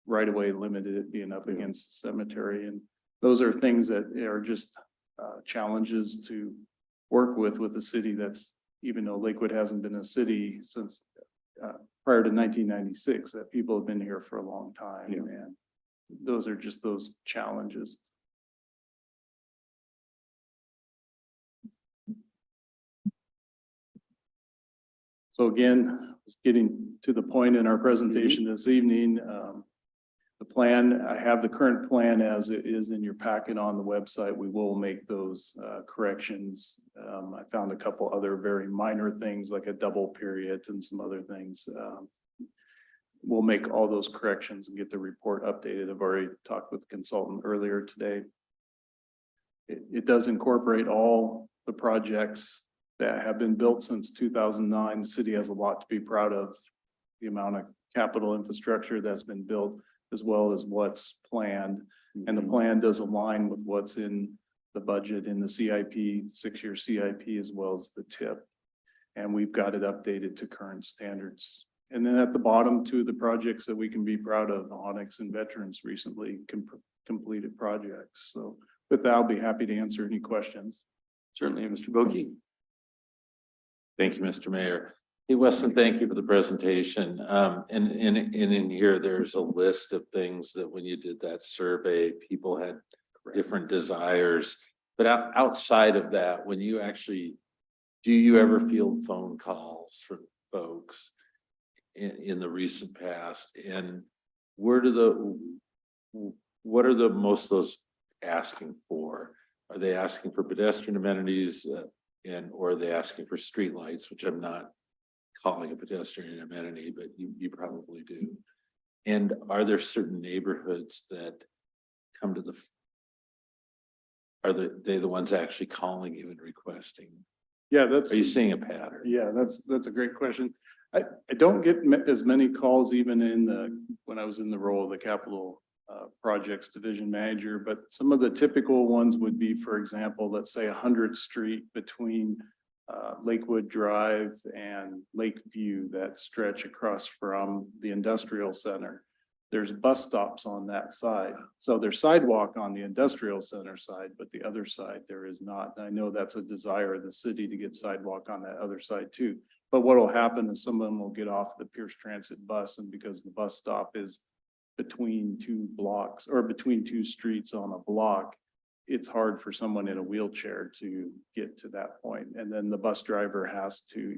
Speaker 8: right away limited at being up against the cemetery. And those are things that are just challenges to work with a city that's, even though Lakewood hasn't been a city since prior to 1996, that people have been here for a long time. And those are just those challenges. So again, just getting to the point in our presentation this evening, the plan, I have the current plan as it is in your packet on the website. We will make those corrections. I found a couple other very minor things like a double period and some other things. We'll make all those corrections and get the report updated. I've already talked with the consultant earlier today. It does incorporate all the projects that have been built since 2009. The city has a lot to be proud of, the amount of capital infrastructure that's been built, as well as what's planned. And the plan does align with what's in the budget in the CIP, 6-year CIP, as well as the TIP. And we've got it updated to current standards. And then at the bottom, 2 of the projects that we can be proud of, Onyx and Veterans recently completed projects. So with that, I'll be happy to answer any questions.
Speaker 1: Certainly, Mr. Boki.
Speaker 9: Thank you, Mr. Mayor. Hey, Weston, thank you for the presentation. And in here, there's a list of things that when you did that survey, people had different desires. But outside of that, when you actually, do you ever field phone calls from folks in the recent past? And what are the most of those asking for? Are they asking for pedestrian amenities or are they asking for streetlights, which I'm not calling a pedestrian amenity, but you probably do. And are there certain neighborhoods that come to are they the ones actually calling you and requesting?
Speaker 8: Yeah, that's.
Speaker 9: Are you seeing a pattern?
Speaker 8: Yeah, that's a great question. I don't get as many calls even when I was in the role of the capital projects division manager, but some of the typical ones would be, for example, let's say 100th Street between Lakewood Drive and Lakeview, that stretch across from the industrial center. There's bus stops on that side. So there's sidewalk on the industrial center side, but the other side there is not. And I know that's a desire of the city to get sidewalk on that other side too. But what will happen is some of them will get off the Pierce Transit bus, and because the bus stop is between 2 blocks or between 2 streets on a block, it's hard for someone in a wheelchair to get to that point. And then the bus driver has to,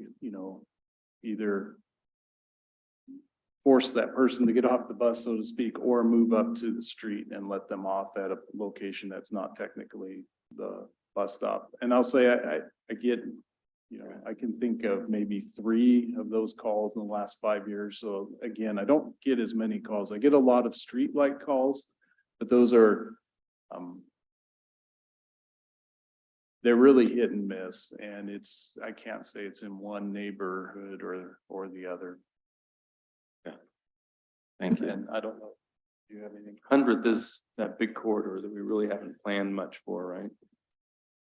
Speaker 8: either force that person to get off the bus, so to speak, or move up to the street and let them off at a location that's not technically the bus stop. And I'll say I get, I can think of maybe 3 of those calls in the last 5 years. So again, I don't get as many calls. I get a lot of street light calls, but those are they're really hit and miss, and I can't say it's in one neighborhood or the other.
Speaker 9: Thank you.
Speaker 8: And I don't know. Do you have anything?
Speaker 1: 100th is that big corridor that we really haven't planned much for, right?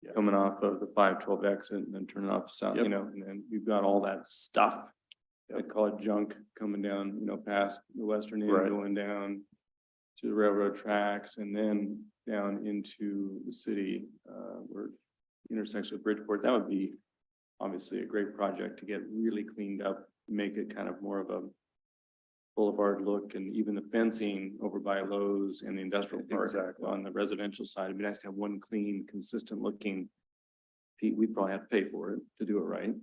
Speaker 8: Yeah.
Speaker 1: Coming off of the 512 exit and then turning off south,
Speaker 8: Yep.
Speaker 1: you know, and then we've got all that stuff. I
Speaker 8: Yep.
Speaker 1: call it junk coming down, you know, past the western end,
Speaker 8: Right.
Speaker 1: going down to the railroad tracks and then down into the city, where it intersects with Bridgeport. That would be obviously a great project to get really cleaned up, make it kind of more of a boulevard look, and even the fencing over by Lowe's and the industrial park
Speaker 8: Exactly.
Speaker 1: on the residential side. It'd be nice to have one clean, consistent looking. Pete, we'd probably have to pay for it to do it right.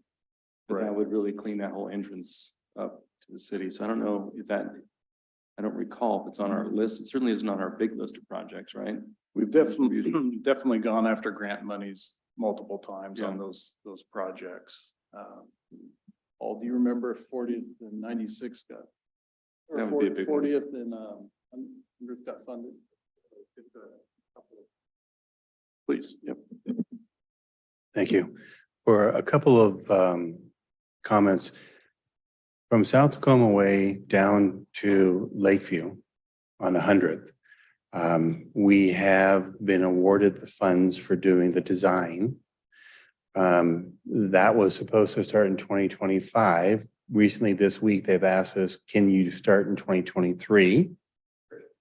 Speaker 1: But that
Speaker 8: Right.
Speaker 1: would really clean that whole entrance up to the city. So I don't know if that, I don't recall if it's on our list. It certainly isn't on our big list of projects, right?
Speaker 8: We've definitely gone after grant monies multiple times on
Speaker 1: Yeah.
Speaker 8: those projects. Paul, do you remember 40th and 96 got?
Speaker 1: That would be a big one.
Speaker 8: 40th and 100th got funded? Please, yep.
Speaker 10: Thank you. For a couple of comments. From South Tacoma Way down to Lakeview on 100th, we have been awarded the funds for doing the design. That was supposed to start in 2025. Recently this week, they've asked us, can you start in 2023?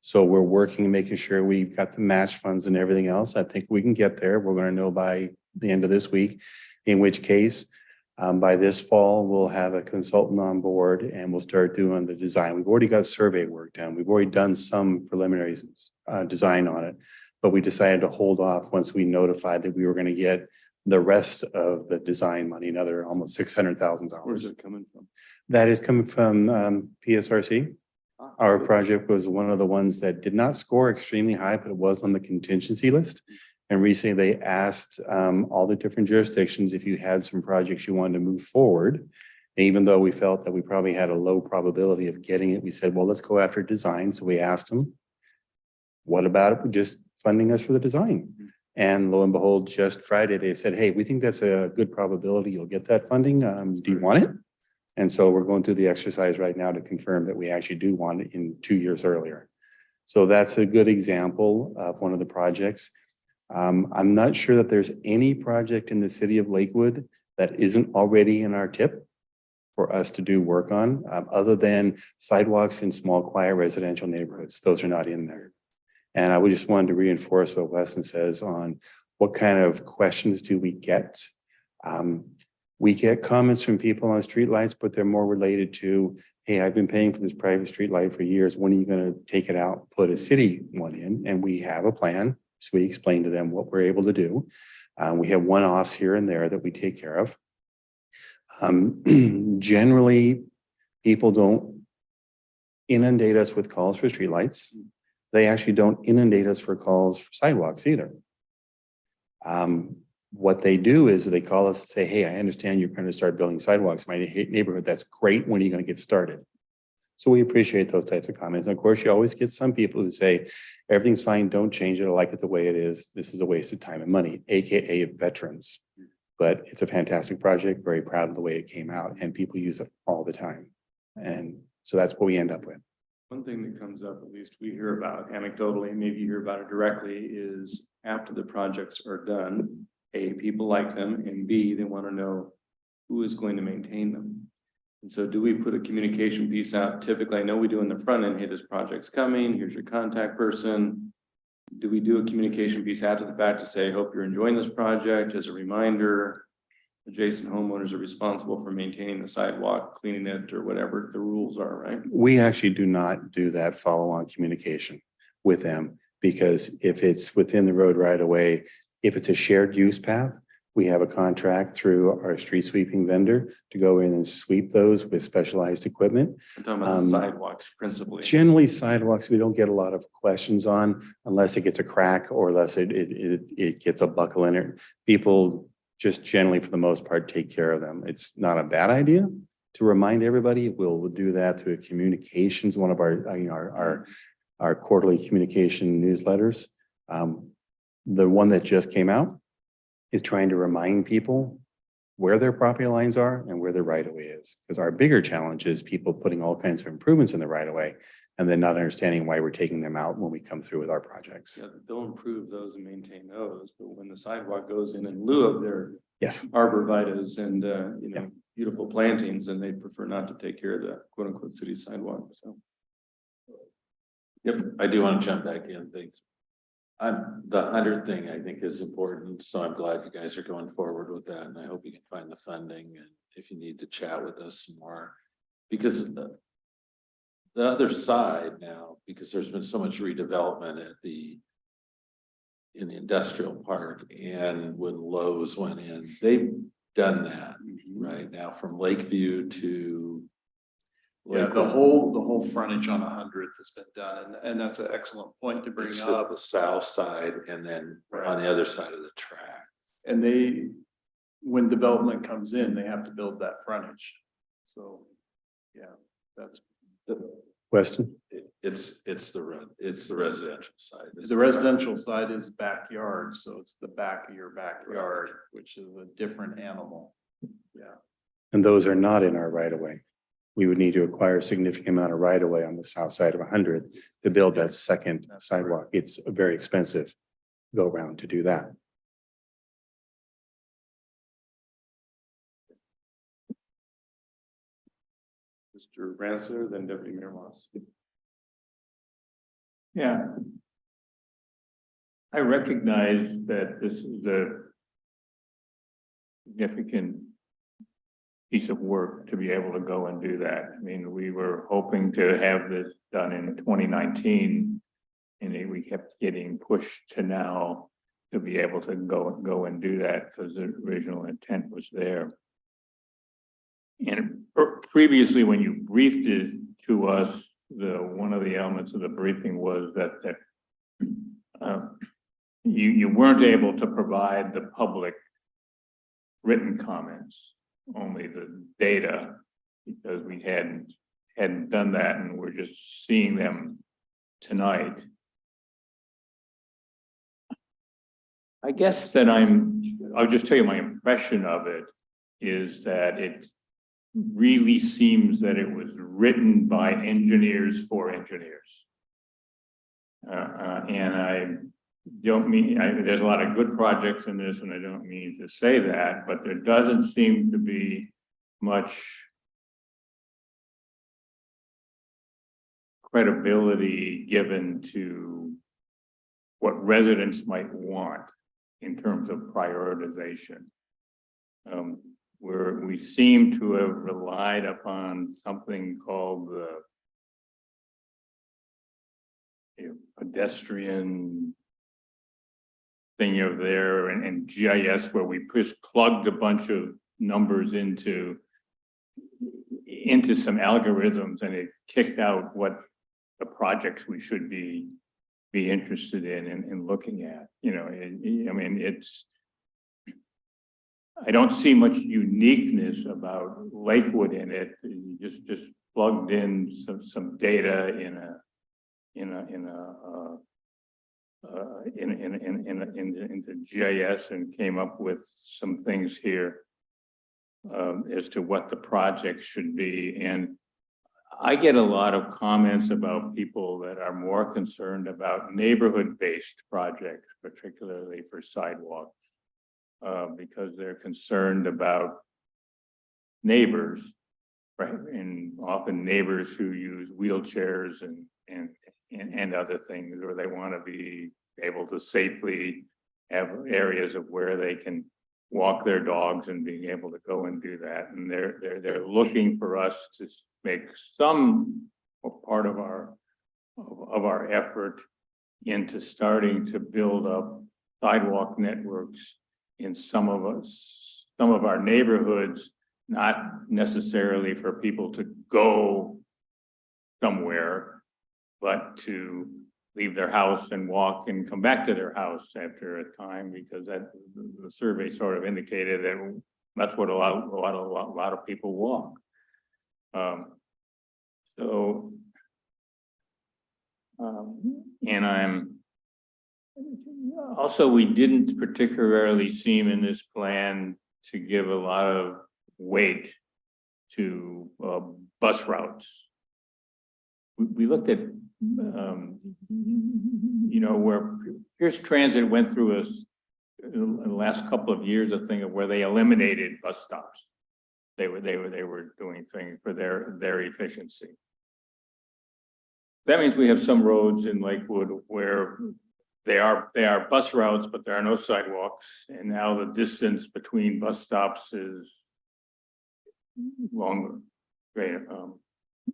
Speaker 10: So we're working, making sure we've got the match funds and everything else. I think we can get there. We're going to know by the end of this week, in which case, by this fall, we'll have a consultant on board and we'll start doing the design. We've already got survey work done. We've already done some preliminary design on it, but we decided to hold off once we notified that we were going to get the rest of the design money, another almost
Speaker 1: Where's
Speaker 10: $600,000.
Speaker 1: it coming from?
Speaker 10: That is coming from PSRC.
Speaker 1: Ah,
Speaker 10: Our
Speaker 1: good.
Speaker 10: project was one of the ones that did not score extremely high, but it was on the contingency list. And recently they asked all the different jurisdictions if you had some projects you wanted to move forward. And even though we felt that we probably had a low probability of getting it, we said, well, let's go after design. So we asked them, what about just funding us for the design? And lo and behold, just Friday, they said, hey, we think that's a good probability you'll get that funding. Do you want it? And so we're going through the exercise right now to confirm that we actually do want it in 2 years earlier. So that's a good example of one of the projects. I'm not sure that there's any project in the city of Lakewood that isn't already in our tip for us to do work on, other than sidewalks in small, quiet residential neighborhoods. Those are not in there. And I would just wanted to reinforce what Weston says on what kind of questions do we get? We get comments from people on streetlights, but they're more related to, hey, I've been paying for this private streetlight for years. When are you going to take it out, put a city one in? And we have a plan. So we explain to them what we're able to do. We have one-offs here and there that we take care of. Generally, people don't inundate us with calls for streetlights. They actually don't inundate us for calls for sidewalks either. What they do is they call us and say, hey, I understand you're going to start building sidewalks in my neighborhood. That's great. When are you going to get started? So we appreciate those types of comments. And of course, you always get some people who say, everything's fine, don't change it. I like it the way it is. This is a waste of time and money, AKA veterans. But it's a fantastic project, very proud of the way it came out, and people use it all the time. And so that's what we end up with.
Speaker 1: One thing that comes up, at least we hear about anecdotally, maybe you hear about it directly, is after the projects are done, A, people like them, and B, they want to know who is going to maintain them. And so do we put a communication piece out? Typically, I know we do in the front end, hey, this project's coming, here's your contact person. Do we do a communication piece after the fact to say, hope you're enjoying this project as a reminder? Adjacent homeowners are responsible for maintaining the sidewalk, cleaning it, or whatever the rules are, right?
Speaker 10: We actually do not do that follow-on communication with them, because if it's within the road right away, if it's a shared use path, we have a contract through our street sweeping vendor to go in and sweep those with specialized equipment.
Speaker 1: I'm talking about the sidewalks principally.
Speaker 10: Generally sidewalks, we don't get a lot of questions on unless it gets a crack or unless it gets a buckle in it. People just generally, for the most part, take care of them. It's not a bad idea to remind everybody. We'll do that through communications, one of our quarterly communication newsletters. The one that just came out, is trying to remind people where their property lines are and where their right of way is. Because our bigger challenge is people putting all kinds of improvements in the right of way and then not understanding why we're taking them out when we come through with our projects.
Speaker 1: Yeah, they'll improve those and maintain those, but when the sidewalk goes in lieu of their
Speaker 10: Yes.
Speaker 1: arborvitaes and, beautiful plantings, and they prefer not to take care of the quote unquote city sidewalk, so.
Speaker 9: Yep, I do want to jump back in, thanks. The 100 thing I think is important, so I'm glad you guys are going forward with that, and I hope you can find the funding, and if you need to chat with us some more. Because the other side now, because there's been so much redevelopment in the industrial park, and when Lowe's went in, they've done that right now from Lakeview to.
Speaker 8: Yeah, the whole frontage on 100th has been done, and that's an excellent point to bring
Speaker 9: It's
Speaker 8: up.
Speaker 9: the south side and then on the other side of the track.
Speaker 8: And when development comes in, they have to build that frontage. So, yeah, that's.
Speaker 10: Weston?
Speaker 9: It's the residential side.
Speaker 8: The residential side is backyard, so it's the back of your backyard, which is a different animal. Yeah.
Speaker 10: And those are not in our right of way. We would need to acquire a significant amount of right of way on the south side of 100th to build that second sidewalk. It's a very expensive go round to do that.
Speaker 1: Mr. Ransler, then Deputy Mayor Moss.
Speaker 6: Yeah. I recognize that this is a significant piece of work to be able to go and do that. I mean, we were hoping to have this done in 2019, and then we kept getting pushed to now to be able to go and do that because the original intent was there. And previously, when you briefed it to us, one of the elements of the briefing was that you weren't able to provide the public written comments, only the data, because we hadn't done that, and we're just seeing them tonight. I guess that I'll just tell you my impression of it is that it really seems that it was written by engineers for engineers. And I don't mean, there's a lot of good projects in this, and I don't mean to say that, but there doesn't seem to be much credibility given to what residents might want in terms of prioritization. Where we seem to have relied upon something called the pedestrian thing over there and GIS, where we just plugged a bunch of numbers into some algorithms, and it kicked out what the projects we should be interested in looking at. I mean, I don't see much uniqueness about Lakewood in it. You just plugged in some data into GIS and came up with some things here as to what the project should be. And I get a lot of comments about people that are more concerned about neighborhood-based projects, particularly for sidewalks. Because they're concerned about neighbors, right? And often neighbors who use wheelchairs and other things, or they want to be able to safely have areas of where they can walk their dogs and being able to go and do that. And they're looking for us to make some part of our effort into starting to build up sidewalk networks in some of our neighborhoods, not necessarily for people to go somewhere, but to leave their house and walk and come back to their house after a time, because the survey sort of indicated that that's what a lot of people walk. And Also, we didn't particularly seem in this plan to give a lot of weight to bus routes. We looked at, where Pierce Transit went through us in the last couple of years, a thing of where they eliminated bus stops. They were doing things for their efficiency. That means we have some roads in Lakewood where they are bus routes, but there are no sidewalks. And now the distance between bus stops is longer.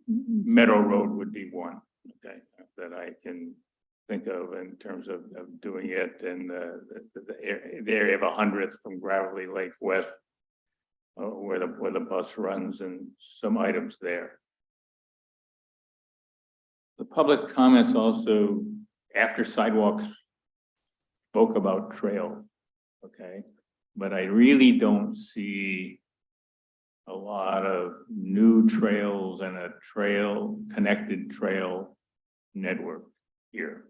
Speaker 6: Meadow Road would be one, okay, that I can think of in terms of doing it, and the area of 100th from Gravelly Lake West, where the bus runs, and some items there. The public comments also, after sidewalks, spoke about trail, okay? But I really don't see a lot of new trails and a connected trail network here.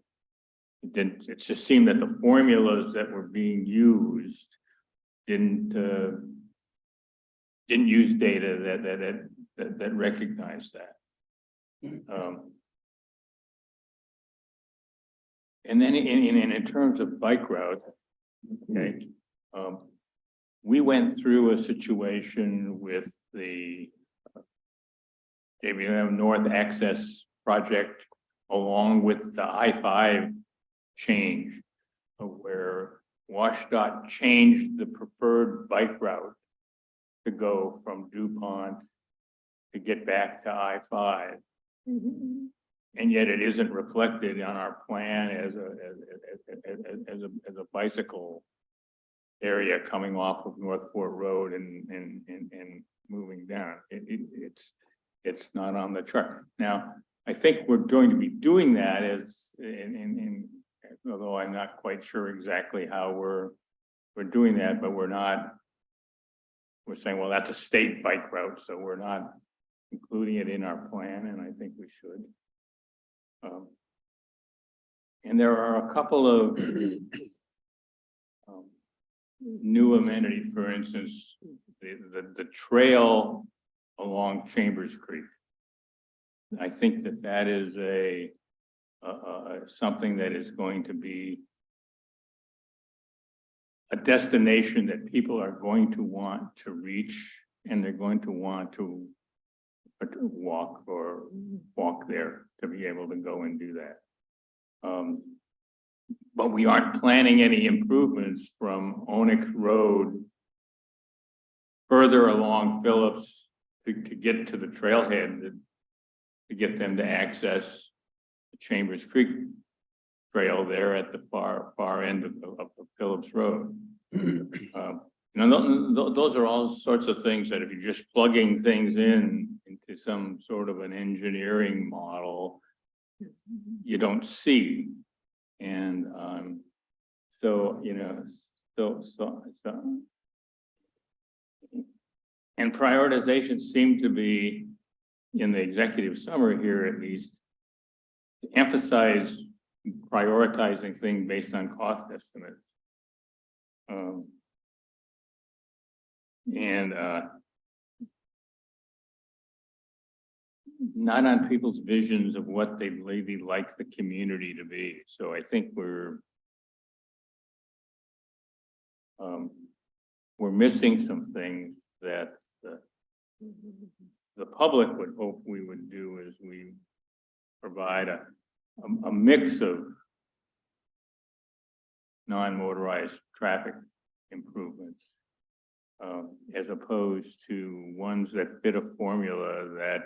Speaker 6: It just seemed that the formulas that were being used didn't use data that recognized that. And then in terms of bike route, okay, we went through a situation with the JBM North Access project along with the I-5 change, where WashDOT changed the preferred bike route to go from DuPont to get back to I-5. And yet it isn't reflected on our plan as a bicycle area coming off of North Fort Road and moving down. It's not on the chart. Now, I think we're going to be doing that although I'm not quite sure exactly how we're doing that, but we're saying, well, that's a state bike route, so we're not including it in our plan, and I think we should. And there are a couple of new amenities, for instance, the trail along Chambers Creek. I think that is something that is going to be a destination that people are going to want to reach, and they're going to want to walk there to be able to go and do that. But we aren't planning any improvements from Onyx Road further along Phillips to get to the trailhead, to get them to access the Chambers Creek Trail there at the far end of Phillips Road. Those are all sorts of things that if you're just plugging things into some sort of an engineering model, you don't see. And and prioritization seemed to be, in the executive summary here at least, to emphasize prioritizing things based on cost estimates. And not on people's visions of what they'd really like the community to be. So I think we're missing some things that the public would hope we would do, as we provide a mix of non-motorized traffic improvements, as opposed to ones that fit a formula that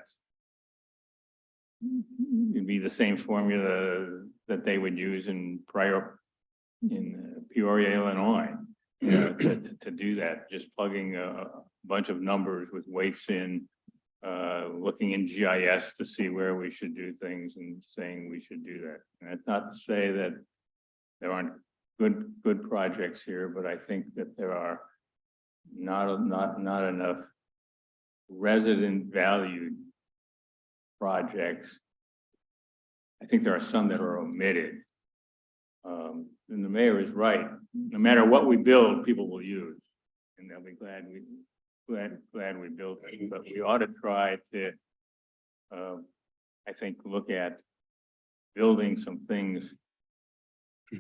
Speaker 6: would be the same formula that they would use in Peoria, Illinois, to do that, just plugging a bunch of numbers with weights in, looking in GIS to see where we should do things and saying we should do that. And that's not to say that there aren't good projects here, but I think that there are not enough resident valued projects. I think there are some that are omitted and the mayor is right. No matter what we build, people will use. And they'll be glad we built it, but we ought to try to, I think, look at building some things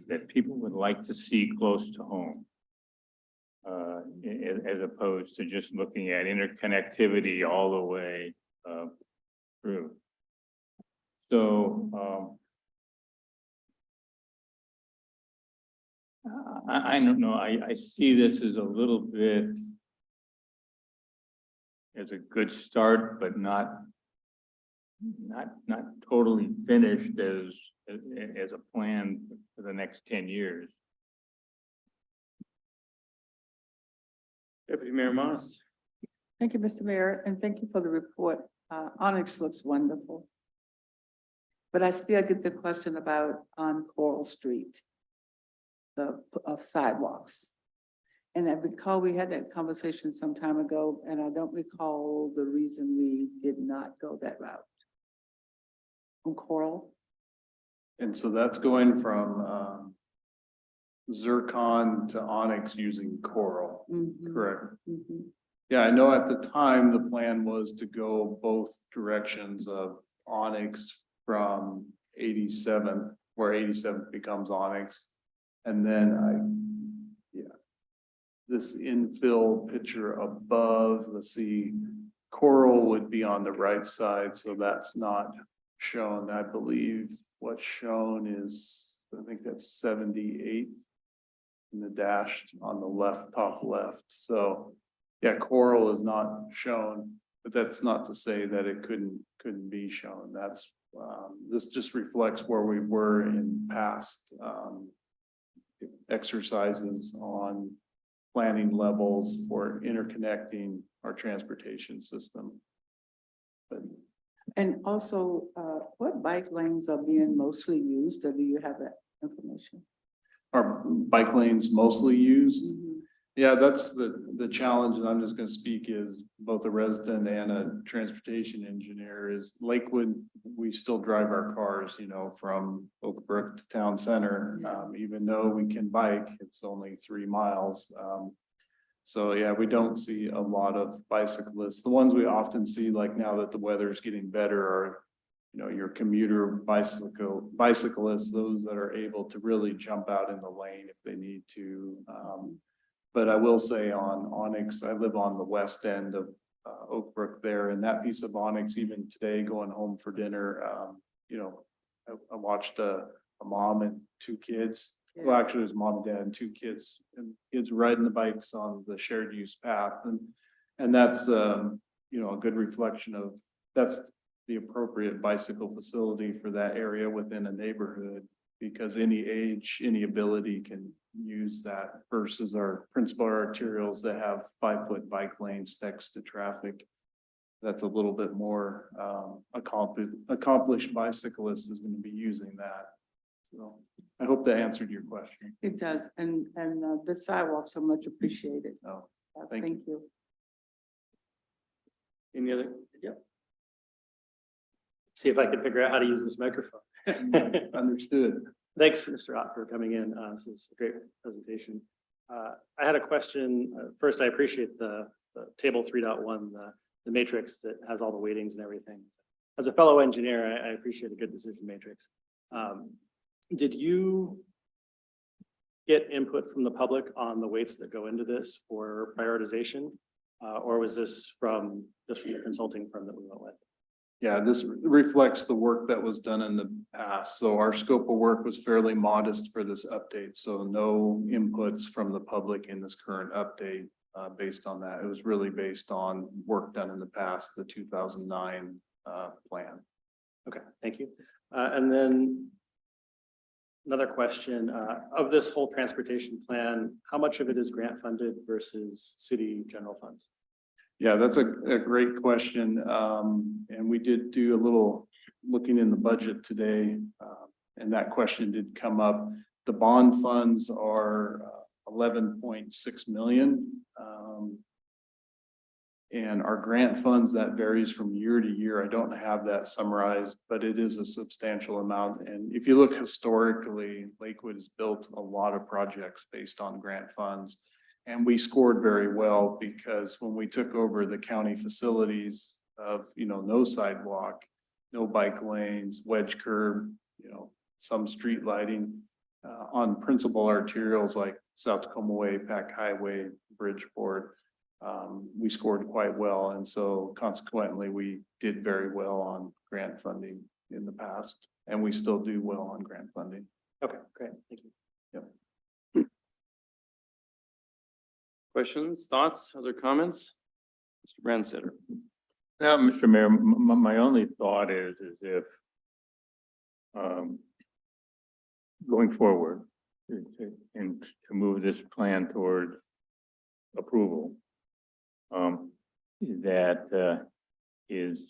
Speaker 6: that people would like to see close to home. As opposed to just looking at interconnectivity all the way, through. So, I don't know, I see this as a little bit as a good start, but not totally finished as a plan for the next 10 years.
Speaker 1: Deputy Mayor Moss.
Speaker 11: Thank you, Mr. Mayor, and thank you for the report. Onyx looks wonderful. But I still get the question about on Coral Street, of sidewalks. And I recall we had that conversation some time ago, and I don't recall the reason we did not go that route. On Coral?
Speaker 8: And so that's going from Zircon to Onyx using Coral,
Speaker 11: Mhm,
Speaker 8: correct?
Speaker 11: mhm.
Speaker 8: Yeah, I know at the time, the plan was to go both directions of Onyx from 87th, where 87th becomes Onyx. And then this infill picture above, let's see, Coral would be on the right side, so that's not shown. I believe what's shown is, I think that's 78th in the dashed on the left, top left. So yeah, Coral is not shown, but that's not to say that it couldn't be shown. That's this just reflects where we were in past exercises on planning levels for interconnecting our transportation system. But
Speaker 11: And also, what bike lanes are being mostly used, or do you have that information?
Speaker 8: our bike lanes mostly used.
Speaker 11: Mhm.
Speaker 8: Yeah, that's the challenge, and I'm just gonna speak as both a resident and a transportation engineer, is Lakewood, we still drive our cars, from Oak Brook to Town Center. Even though we can bike, it's only 3 miles. So yeah, we don't see a lot of bicyclists. The ones we often see, like now that the weather is getting better, are your commuter bicyclists, those that are able to really jump out in the lane if they need to. But I will say on Onyx, I live on the west end of Oak Brook there, and that piece of Onyx, even today going home for dinner, I watched a mom and 2 kids. Well, actually, it was mom and dad and 2 kids, and kids riding the bikes on the shared use path. And that's, a good reflection of, that's the appropriate bicycle facility for that area within a neighborhood, because any age, any ability can use that versus our principal arterials that have 5-foot bike lanes next to traffic. That's a little bit more accomplished bicyclist is going to be using that. So I hope that answered your question.
Speaker 11: It does, and the sidewalks are much appreciated.
Speaker 8: Oh, thank
Speaker 11: Thank you.
Speaker 1: Any other? Yep.
Speaker 12: See if I can figure out how to use this microphone.
Speaker 8: understood.
Speaker 12: Thanks, Mr. Ott, for coming in. This is a great presentation. I had a question. First, I appreciate the table 3.1, the matrix that has all the weightings and everything. As a fellow engineer, I appreciate a good decision matrix. Did you get input from the public on the weights that go into this for prioritization? Or was this just from the consulting firm that we went with?
Speaker 8: Yeah, this reflects the work that was done in the past. So our scope of work was fairly modest for this update. So no inputs from the public in this current update based on that. It was really based on work done in the past, the 2009 plan.
Speaker 12: Okay, thank you. And then another question, of this whole transportation plan, how much of it is grant funded versus city general funds?
Speaker 8: Yeah, that's a great question. And we did do a little looking in the budget today. And that question did come up. The bond funds are 11.6 million. And our grant funds, that varies from year to year. I don't have that summarized, but it is a substantial amount. And if you look historically, Lakewood has built a lot of projects based on grant funds. And we scored very well because when we took over the county facilities of, no sidewalk, no bike lanes, wedge curb, some street lighting, on principal arterials like South Tacoma Way, Pack Highway, Bridgeport, we scored quite well. And so consequently, we did very well on grant funding in the past, and we still do well on grant funding.
Speaker 12: Okay, great, thank you.
Speaker 1: Questions, thoughts, other comments? Mr. Branstetter.
Speaker 6: Now, Mr. Mayor, my only thought is if going forward and to move this plan toward approval, that is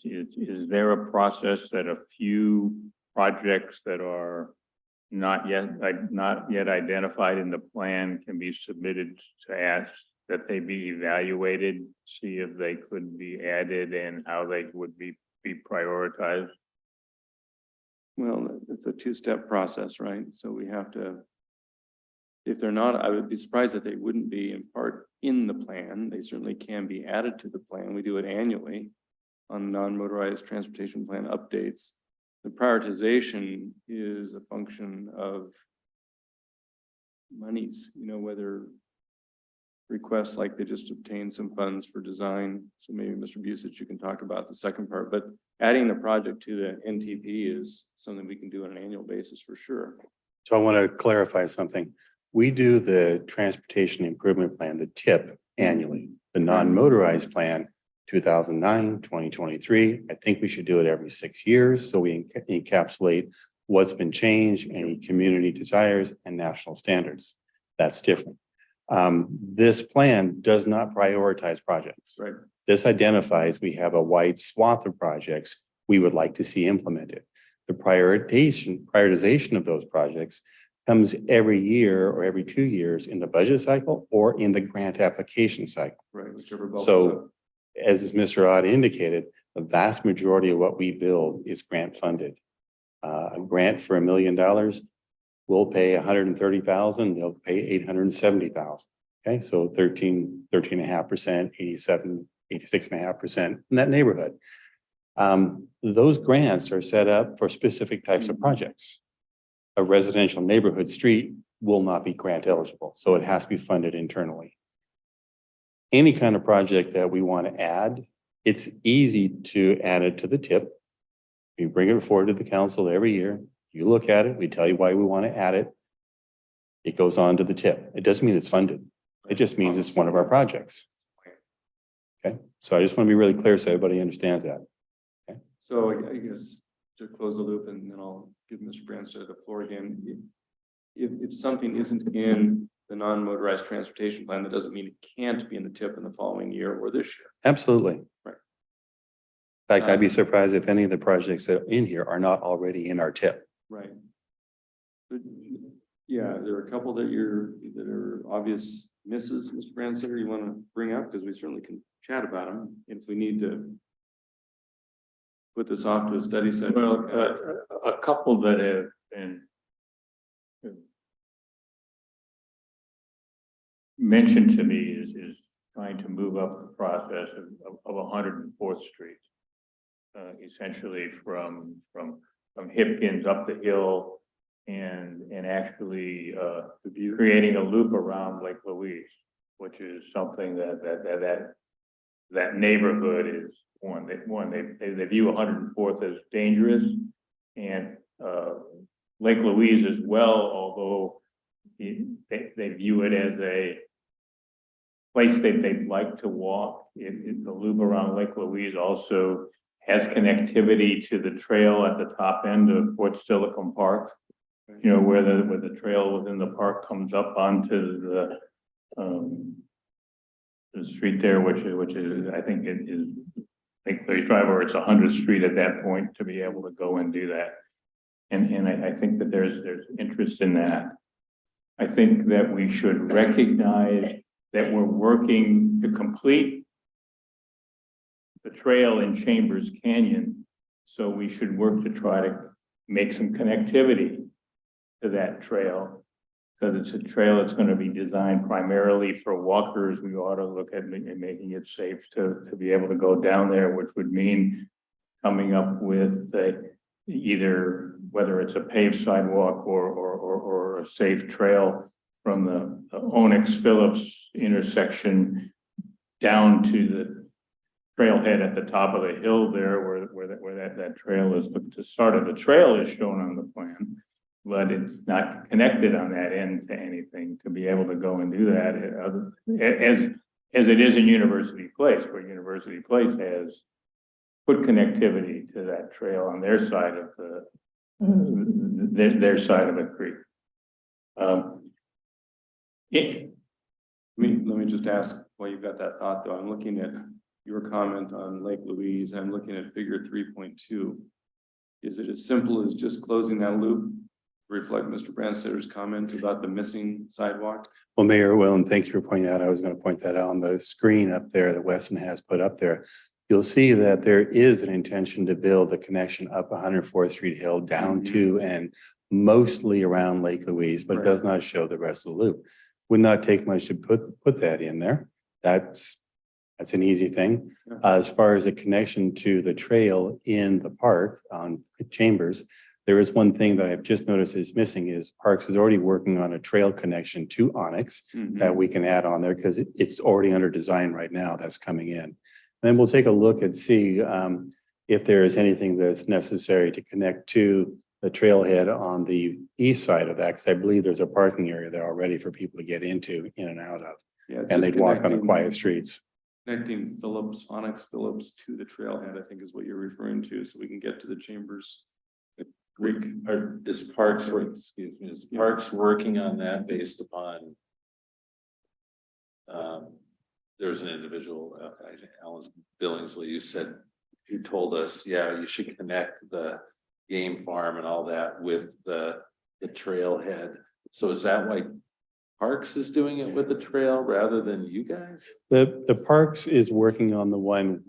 Speaker 6: there a process that a few projects that are not yet identified in the plan can be submitted to ask that they be evaluated, see if they could be added and how they would be prioritized?
Speaker 1: Well, it's a two-step process, right? So we have to, if they're not, I would be surprised that they wouldn't be in part in the plan. They certainly can be added to the plan. We do it annually on non-motorized transportation plan updates. The prioritization is a function of monies, whether requests like they just obtained some funds for design. So maybe Mr. Busich, you can talk about the second part, but adding the project to the NTP is something we can do on an annual basis for sure.
Speaker 10: So I want to clarify something. We do the transportation improvement plan, the TIP, annually. The non-motorized plan, 2009, 2023. I think we should do it every 6 years. So we encapsulate what's been changed, any community desires and national standards. That's different. This plan does not prioritize projects.
Speaker 1: Right.
Speaker 10: This identifies we have a wide swath of projects we would like to see implemented. The prioritization of those projects comes every year or every 2 years in the budget cycle or in the grant application cycle.
Speaker 1: Right. Whichever. bulk
Speaker 10: So as Mr. Odd indicated, the vast majority of what we build is grant funded. A grant for $1 million, we'll pay 130,000, they'll pay 870,000. Okay, so 13.5%, 86.5% in that neighborhood. Those grants are set up for specific types of projects. A residential neighborhood street will not be grant eligible, so it has to be funded internally. Any kind of project that we want to add, it's easy to add it to the TIP. We bring it forward to the council every year. You look at it, we tell you why we want to add it. It goes on to the TIP. It doesn't mean it's funded. It just means it's one of our projects. Okay, so I just want to be really clear so everybody understands that. Okay.
Speaker 1: So I guess to close the loop, and then I'll give Mr. Branstetter the floor again. If something isn't in the non-motorized transportation plan, that doesn't mean it can't be in the TIP in the following year or this year.
Speaker 10: Absolutely.
Speaker 1: Right.
Speaker 10: In fact, I'd be surprised if any of the projects that are in here are not already in our TIP.
Speaker 1: Right. But yeah, there are a couple that are obvious misses, Mr. Branstetter, you want to bring up, because we certainly can chat about them if we need to put this off to a study session.
Speaker 6: Well, a couple that have been mentioned to me is trying to move up the process of 104th Street. Essentially from Hipkins up the hill and actually creating a loop around Lake Louise, which is something that neighborhood is they view 104th as dangerous, and Lake Louise as well, although they view it as a place that they'd like to walk. The loop around Lake Louise also has connectivity to the trail at the top end of Fort Steilacoom Park, where the trail within the park comes up onto the street there, which is I think it is Lake Louise Drive, or it's 100th Street at that point to be able to go and do that. And I think that there's interest in that. I think that we should recognize that we're working to complete the trail in Chambers Canyon. So we should work to try to make some connectivity to that trail. Because it's a trail that's going to be designed primarily for walkers. We ought to look at making it safe to be able to go down there, which would mean coming up with either whether it's a paved sidewalk or a safe trail from the Onyx Phillips intersection down to the trailhead at the top of the hill there where that trail is to start. The trail is shown on the plan, but it's not connected on that end to anything to be able to go and do that as it is in University Place, where University Place has put connectivity to that trail on their side of their side of the creek.
Speaker 1: Let me just ask while you've got that thought though. I'm looking at your comment on Lake Louise. I'm looking at figure 3.2. Is it as simple as just closing that loop? Reflect Mr. Branstadter's comment about the missing sidewalk?
Speaker 10: Well, Mayor Whalen, thank you for pointing that out. I was going to point that out on the screen up there that Weston has put up there. You'll see that there is an intention to build a connection up 104th Street Hill down to and mostly around Lake Louise, but it does not show the rest of the loop. Would not take much to put that in there. That's an easy thing. As far as the connection to the trail in the park on Chambers, there is one thing that I've just noticed is missing is Parks is already working on a trail connection to Onyx that we can add on there because it's already under design right now. That's coming in. Then we'll take a look and see if there is anything that's necessary to connect to the trailhead on the east side of that, because I believe there's a parking area there already for people to get into, in and out of,
Speaker 1: Yeah,
Speaker 10: and they'd walk on the quiet streets.
Speaker 1: Connecting Onyx Phillips to the trailhead, I think is what you're referring to, so we can get to the Chambers.
Speaker 9: Is Parks working on that based upon? There's an individual, Alan Billingsley, you told us, yeah, you should connect the game farm and all that with the trailhead. So is that why Parks is doing it with the trail rather than you guys?
Speaker 10: The Parks is working on the one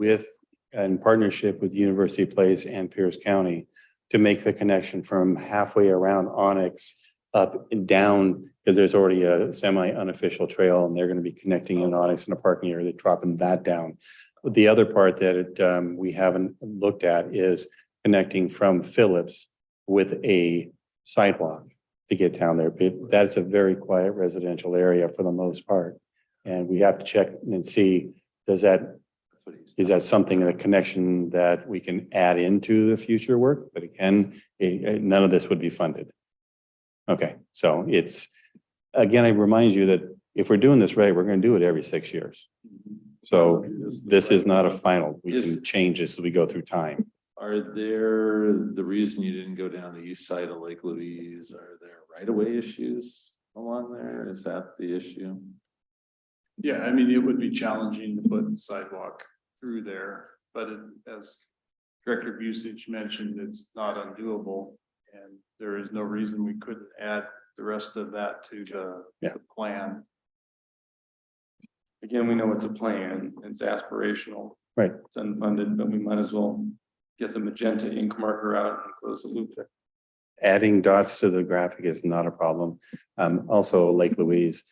Speaker 10: in partnership with University Place and Pierce County to make the connection from halfway around Onyx up and down, because there's already a semi-unofficial trail and they're going to be connecting in Onyx in a parking area. They're dropping that down. The other part that we haven't looked at is connecting from Phillips with a sidewalk to get down there. But that's a very quiet residential area for the most part. And we have to check and see, is that something, a connection that we can add into the future work? But again, none of this would be funded. Okay, so again, I remind you that if we're doing this right, we're going to do it every 6 years. So this is not a final. We can change this as we go through time.
Speaker 9: Are there, the reason you didn't go down the east side of Lake Louise, are there right-of-way issues along there? Is that the issue?
Speaker 8: Yeah, I mean, it would be challenging to put sidewalk through there, but as Director Busich mentioned, it's not undoable. And there is no reason we couldn't add the rest of that to the plan.
Speaker 1: Again, we know it's a plan, it's aspirational.
Speaker 10: Right.
Speaker 1: It's unfunded, but we might as well get the magenta ink marker out and close the loop there.
Speaker 10: Adding dots to the graphic is not a problem. Also Lake Louise,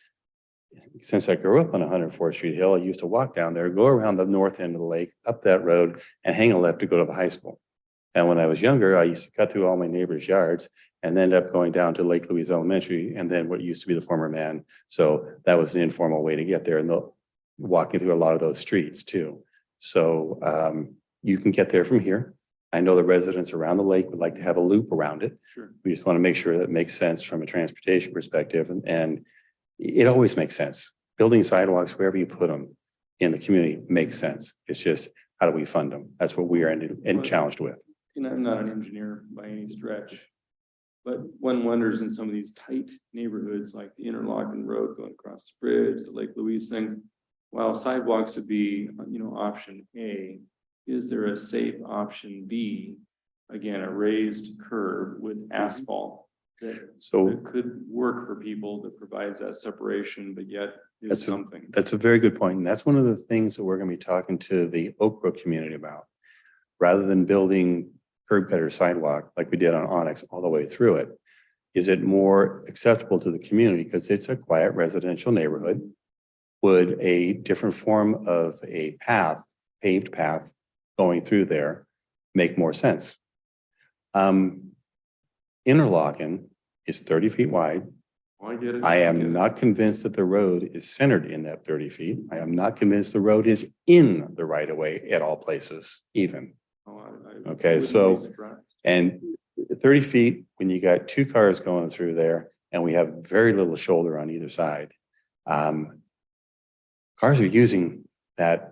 Speaker 10: since I grew up on 104th Street Hill, I used to walk down there, go around the north end of the lake, up that road and hang a left to go to the high school. And when I was younger, I used to cut through all my neighbors' yards and end up going down to Lake Louise Elementary and then what used to be the former man. So that was an informal way to get there, and walking through a lot of those streets too. So you can get there from here. I know the residents around the lake would like to have a loop around it.
Speaker 1: Sure.
Speaker 10: We just want to make sure that it makes sense from a transportation perspective, and it always makes sense. Building sidewalks wherever you put them in the community makes sense. It's just, how do we fund them? That's what we are challenged with.
Speaker 1: You know, I'm not an engineer by any stretch, but one wonders in some of these tight neighborhoods like the Interlochen Road going across the bridge, the Lake Louise thing, while sidewalks would be, option A, is there a safe option B? Again, a raised curb with asphalt
Speaker 10: So
Speaker 1: that could work for people, that provides that separation, but yet is
Speaker 10: That's a-
Speaker 1: something.
Speaker 10: that's a very good point. And that's one of the things that we're going to be talking to the Oak Brook community about. Rather than building curb gutter sidewalk like we did on Onyx all the way through it, is it more acceptable to the community because it's a quiet residential neighborhood? Would a different form of a path, paved path going through there make more sense? Interlochen is 30 feet wide.
Speaker 1: Oh, I get it.
Speaker 10: I
Speaker 1: get
Speaker 10: am
Speaker 1: it.
Speaker 10: not convinced that the road is centered in that 30 feet. I am not convinced the road is in the right of way at all places even.
Speaker 1: Oh,
Speaker 10: Okay,
Speaker 1: wouldn't be
Speaker 10: so-
Speaker 1: surprised.
Speaker 10: And 30 feet, when you got two cars going through there and we have very little shoulder on either side. Cars are using that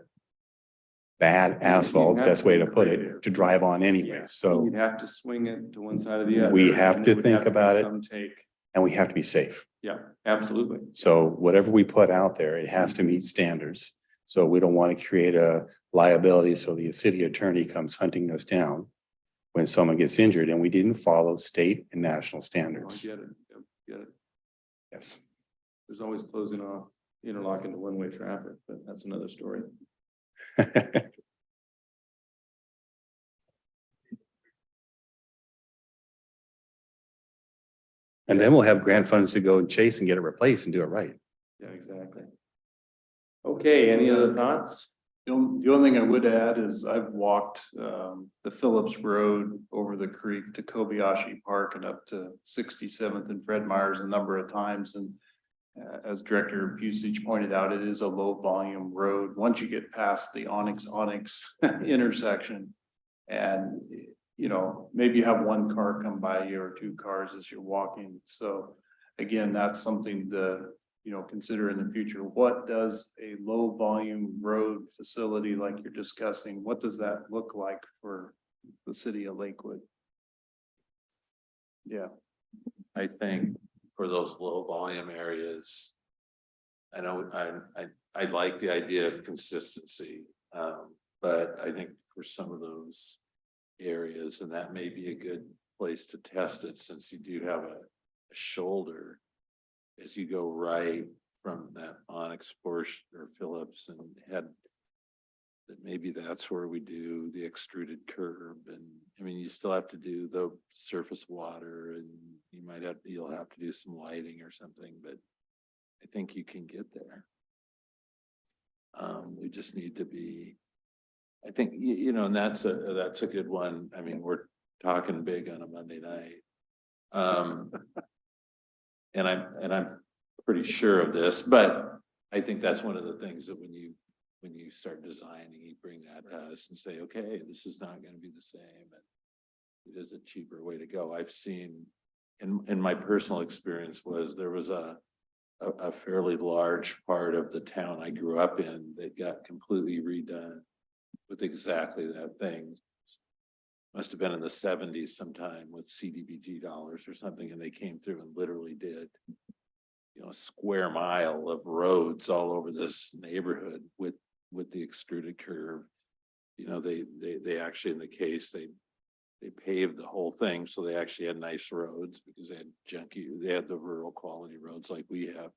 Speaker 10: bad asphalt,
Speaker 1: have
Speaker 10: best
Speaker 1: to
Speaker 10: way to put
Speaker 1: create
Speaker 10: it, to drive on anyway.
Speaker 1: Yeah,
Speaker 10: So,
Speaker 1: you'd have to swing it to one side or the other.
Speaker 10: We have
Speaker 1: and
Speaker 10: to
Speaker 1: there would
Speaker 10: think
Speaker 1: be
Speaker 10: about it.
Speaker 1: Some take,
Speaker 10: and we have to be safe.
Speaker 1: yeah, absolutely.
Speaker 10: So whatever we put out there, it has to meet standards. So we don't want to create a liability. So the city attorney comes hunting us down when someone gets injured and we didn't follow state and national
Speaker 1: I
Speaker 10: standards.
Speaker 1: get it, yep, get it.
Speaker 10: Yes.
Speaker 1: There's always closing off, interlocking to one-way traffic, but that's another story.
Speaker 10: And then we'll have grant funds to go and chase and get it replaced and do it right.
Speaker 1: Yeah, exactly. Okay, any other thoughts?
Speaker 8: The only thing I would add is I've walked the Phillips Road over the creek to Kobayashi Park and up to 67th and Fred Meyers a number of times. And as Director Pusich pointed out, it is a low volume road. Once you get past the Onyx intersection and, you know, maybe you have one car come by you or two cars as you're walking. So again, that's something to, you know, consider in the future. What does a low volume road facility like you're discussing, what does that look like for the city of Lakewood? Yeah.
Speaker 9: I think for those low volume areas. I know I like the idea of consistency, but I think for some of those areas, and that may be a good place to test it since you do have a shoulder. As you go right from that Onyx portion or Phillips and head, that maybe that's where we do the extruded curb. And I mean, you still have to do the surface water and you'll have to do some lighting or something, but I think you can get there. We just need to be, I think, you know, and that's a good one. I mean, we're talking big on a Monday night. And I'm pretty sure of this, but I think that's one of the things that when you start designing, you bring that to us and say, okay, this is not going to be the same. And it is a cheaper way to go. I've seen in my personal experience was there was a fairly large part of the town I grew up in that got completely redone with exactly that thing. Must have been in the 70s sometime with CDBG dollars or something, and they came through and literally did, you know, a square mile of roads all over this neighborhood with the extruded curve. You know, they actually, in the case, they paved the whole thing, so they actually had nice roads because they had the rural quality roads like we have,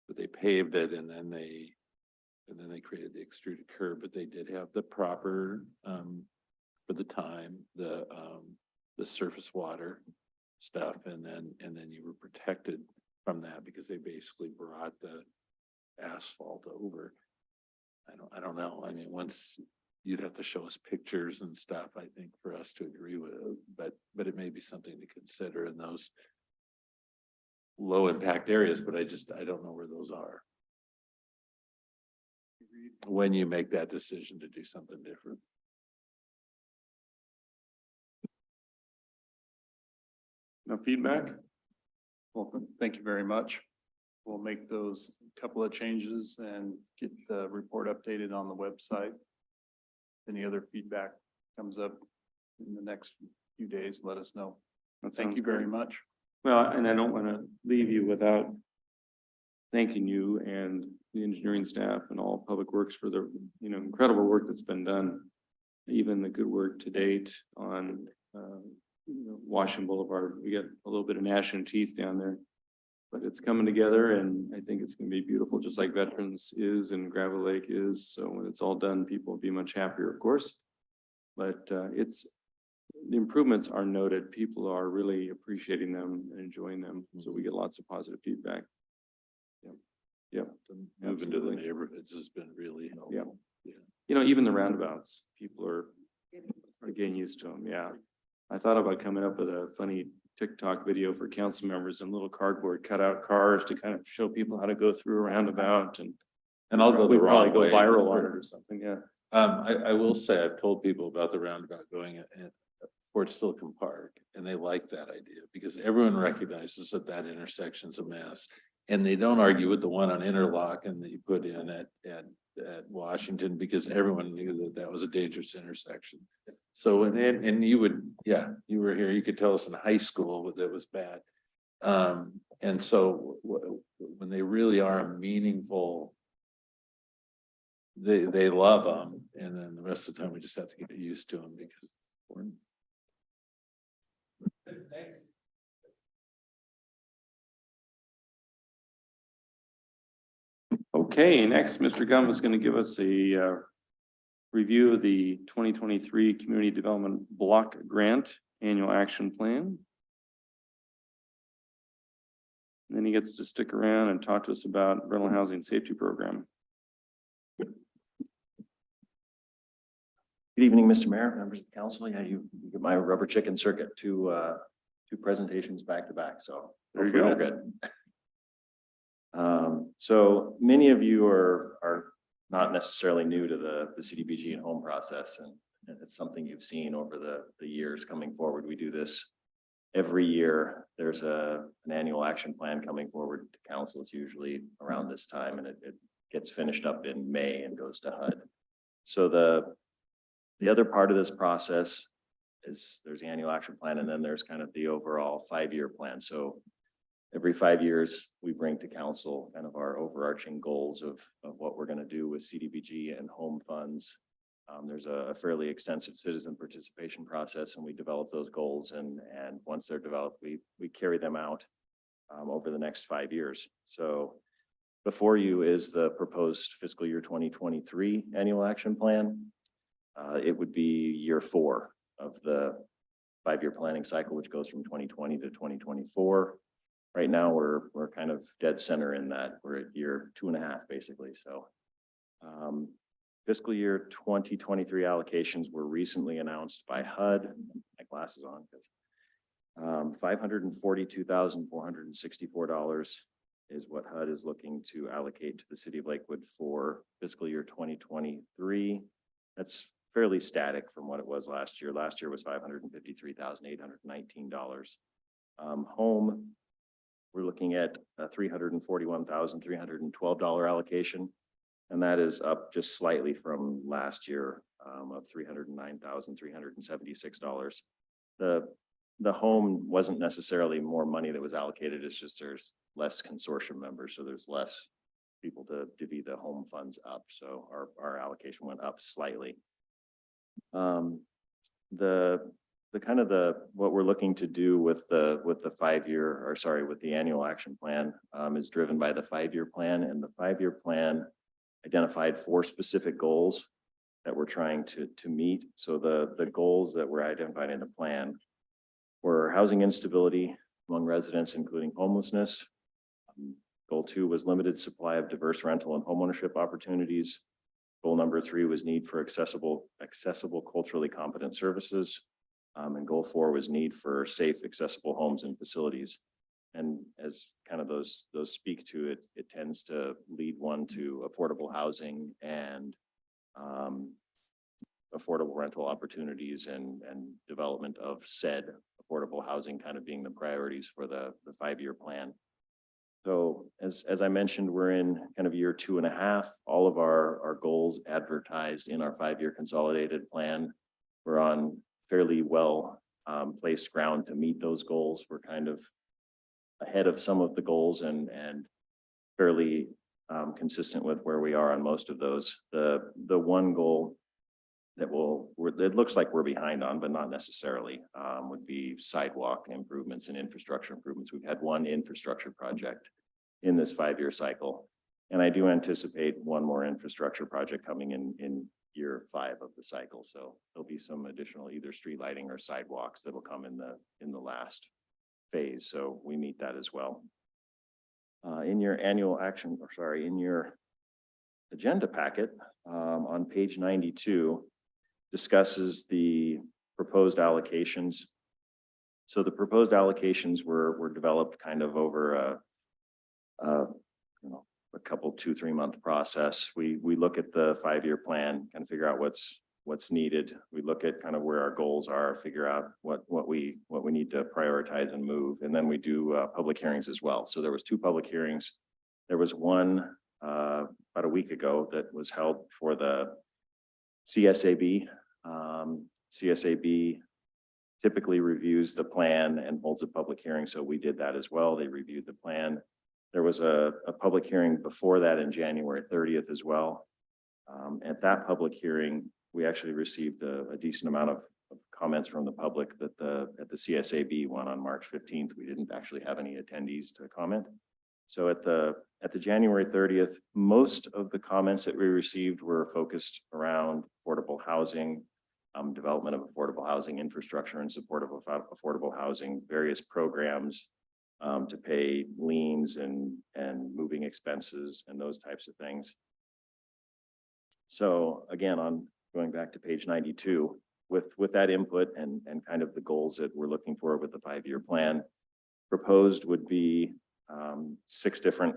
Speaker 9: but they paved it and then they created the extruded curve, but they did have the proper for the time, the surface water stuff, and then you were protected from that because they basically brought the asphalt over. I don't know. I mean, once you'd have to show us pictures and stuff, I think, for us to agree with, but it may be something to consider in those low impact areas, but I don't know where those are. When you make that decision to do something different.
Speaker 1: No feedback?
Speaker 8: Well, thank you very much. We'll make those couple of changes and get the report updated on the website. Any other feedback comes up in the next few days, let us know. Thank you very much.
Speaker 1: Well, and I don't want to leave you without thanking you and the engineering staff and all Public Works for the, you know, incredible work that's been done. Even the good work to date on, you know, Washington Boulevard. We got a little bit of gnashing of teeth down there. But it's coming together and I think it's gonna be beautiful, just like Veterans is and Gravel Lake is. So when it's all done, people will be much happier, of course. But the improvements are noted. People are really appreciating them and enjoying them. So we get lots of positive feedback. Yep.
Speaker 9: Moving to the neighborhoods has been really helpful.
Speaker 1: You know, even the roundabouts, people are getting used to them. Yeah. I thought about coming up with a funny TikTok video for council members and little cardboard cutout cars to kind of show people how to go through a roundabout and
Speaker 9: And I'll go the
Speaker 1: we'd probably
Speaker 9: wrong
Speaker 1: go
Speaker 9: way.
Speaker 1: viral on it or something. Yeah.
Speaker 9: I will say, I've told people about the roundabout going at Fort Silicon Park, and they like that idea because everyone recognizes that that intersection's a mess. And they don't argue with the one on Interlochen that you put in at Washington because everyone knew that that was a dangerous intersection. So, and you would, yeah, you were here, you could tell us in high school that was bad. And so when they really are a meaningful, they love them, and then the rest of the time we just have to get used to them because.
Speaker 1: Okay, next, Mr. Gum is going to give us a review of the 2023 Community Development Block Grant Annual Action Plan. And then he gets to stick around and talk to us about rental housing safety program.
Speaker 13: Good evening, Mr. Mayor, members of the council. Yeah, you get my rubber chicken circuit, two presentations back to back, so.
Speaker 1: There you go.
Speaker 13: hopefully they're good. So many of you are not necessarily new to the CDBG and home process, and it's something you've seen over the years coming forward. We do this every year. There's an annual action plan coming forward to council. It's usually around this time, and it gets finished up in May and goes to HUD. So the other part of this process is there's the annual action plan, and then there's kind of the overall 5-year plan. So every 5 years, we bring to council kind of our overarching goals of what we're going to do with CDBG and home funds. There's a fairly extensive citizen participation process, and we develop those goals. And once they're developed, we carry them out over the next 5 years. So before you is the proposed fiscal year 2023 annual action plan. It would be year 4 of the 5-year planning cycle, which goes from 2020 to 2024. Right now, we're kind of dead center in that. We're at year 2.5, basically. So fiscal year 2023 allocations were recently announced by HUD. My glasses on because $542,464 is what HUD is looking to allocate to the city of Lakewood for fiscal year 2023. That's fairly static from what it was last year. Last year was $553,819. Home, we're looking at a $341,312 allocation, and that is up just slightly from last year of $309,376. The home wasn't necessarily more money that was allocated. It's just there's less consortium members, so there's less people to divvy the home funds up. So our allocation went up slightly. What we're looking to do with the 5-year, or sorry, with the annual action plan is driven by the 5-year plan, and the 5-year plan identified 4 specific goals that we're trying to meet. So the goals that were identified in the plan were housing instability among residents, including homelessness. Goal 2 was limited supply of diverse rental and homeownership opportunities. Goal number 3 was need for accessible culturally competent services. And goal 4 was need for safe, accessible homes and facilities. And as kind of those speak to it, it tends to lead one to affordable housing and affordable rental opportunities and development of said affordable housing kind of being the priorities for the 5-year plan. So as I mentioned, we're in kind of year 2.5. All of our goals advertised in our 5-year consolidated plan. We're on fairly well placed ground to meet those goals. We're kind of ahead of some of the goals and fairly consistent with where we are on most of those. The one goal that it looks like we're behind on, but not necessarily, would be sidewalk improvements and infrastructure improvements. We've had one infrastructure project in this 5-year cycle. And I do anticipate one more infrastructure project coming in year 5 of the cycle. So there'll be some additional either street lighting or sidewalks that'll come in the last phase. So we meet that as well. In your annual action, or sorry, in your agenda packet, on page 92, discusses the proposed allocations. So the proposed allocations were developed kind of over a couple 2-3 month process. We look at the 5-year plan, kind of figure out what's needed. We look at kind of where our goals are, figure out what we need to prioritize and move, and then we do public hearings as well. So there was 2 public hearings. There was one about a week ago that was held for the CSAB. CSAB typically reviews the plan and holds a public hearing. So we did that as well. They reviewed the plan. There was a public hearing before that in January 30th as well. At that public hearing, we actually received a decent amount of comments from the public that at the CSAB one on March 15th, we didn't actually have any attendees to comment. So at the January 30th, most of the comments that we received were focused around affordable housing, development of affordable housing infrastructure in support of affordable housing, various programs to pay liens and moving expenses and those types of things. So again, on going back to page 92, with that input and kind of the goals that we're looking for with the 5-year plan, proposed would be 6 different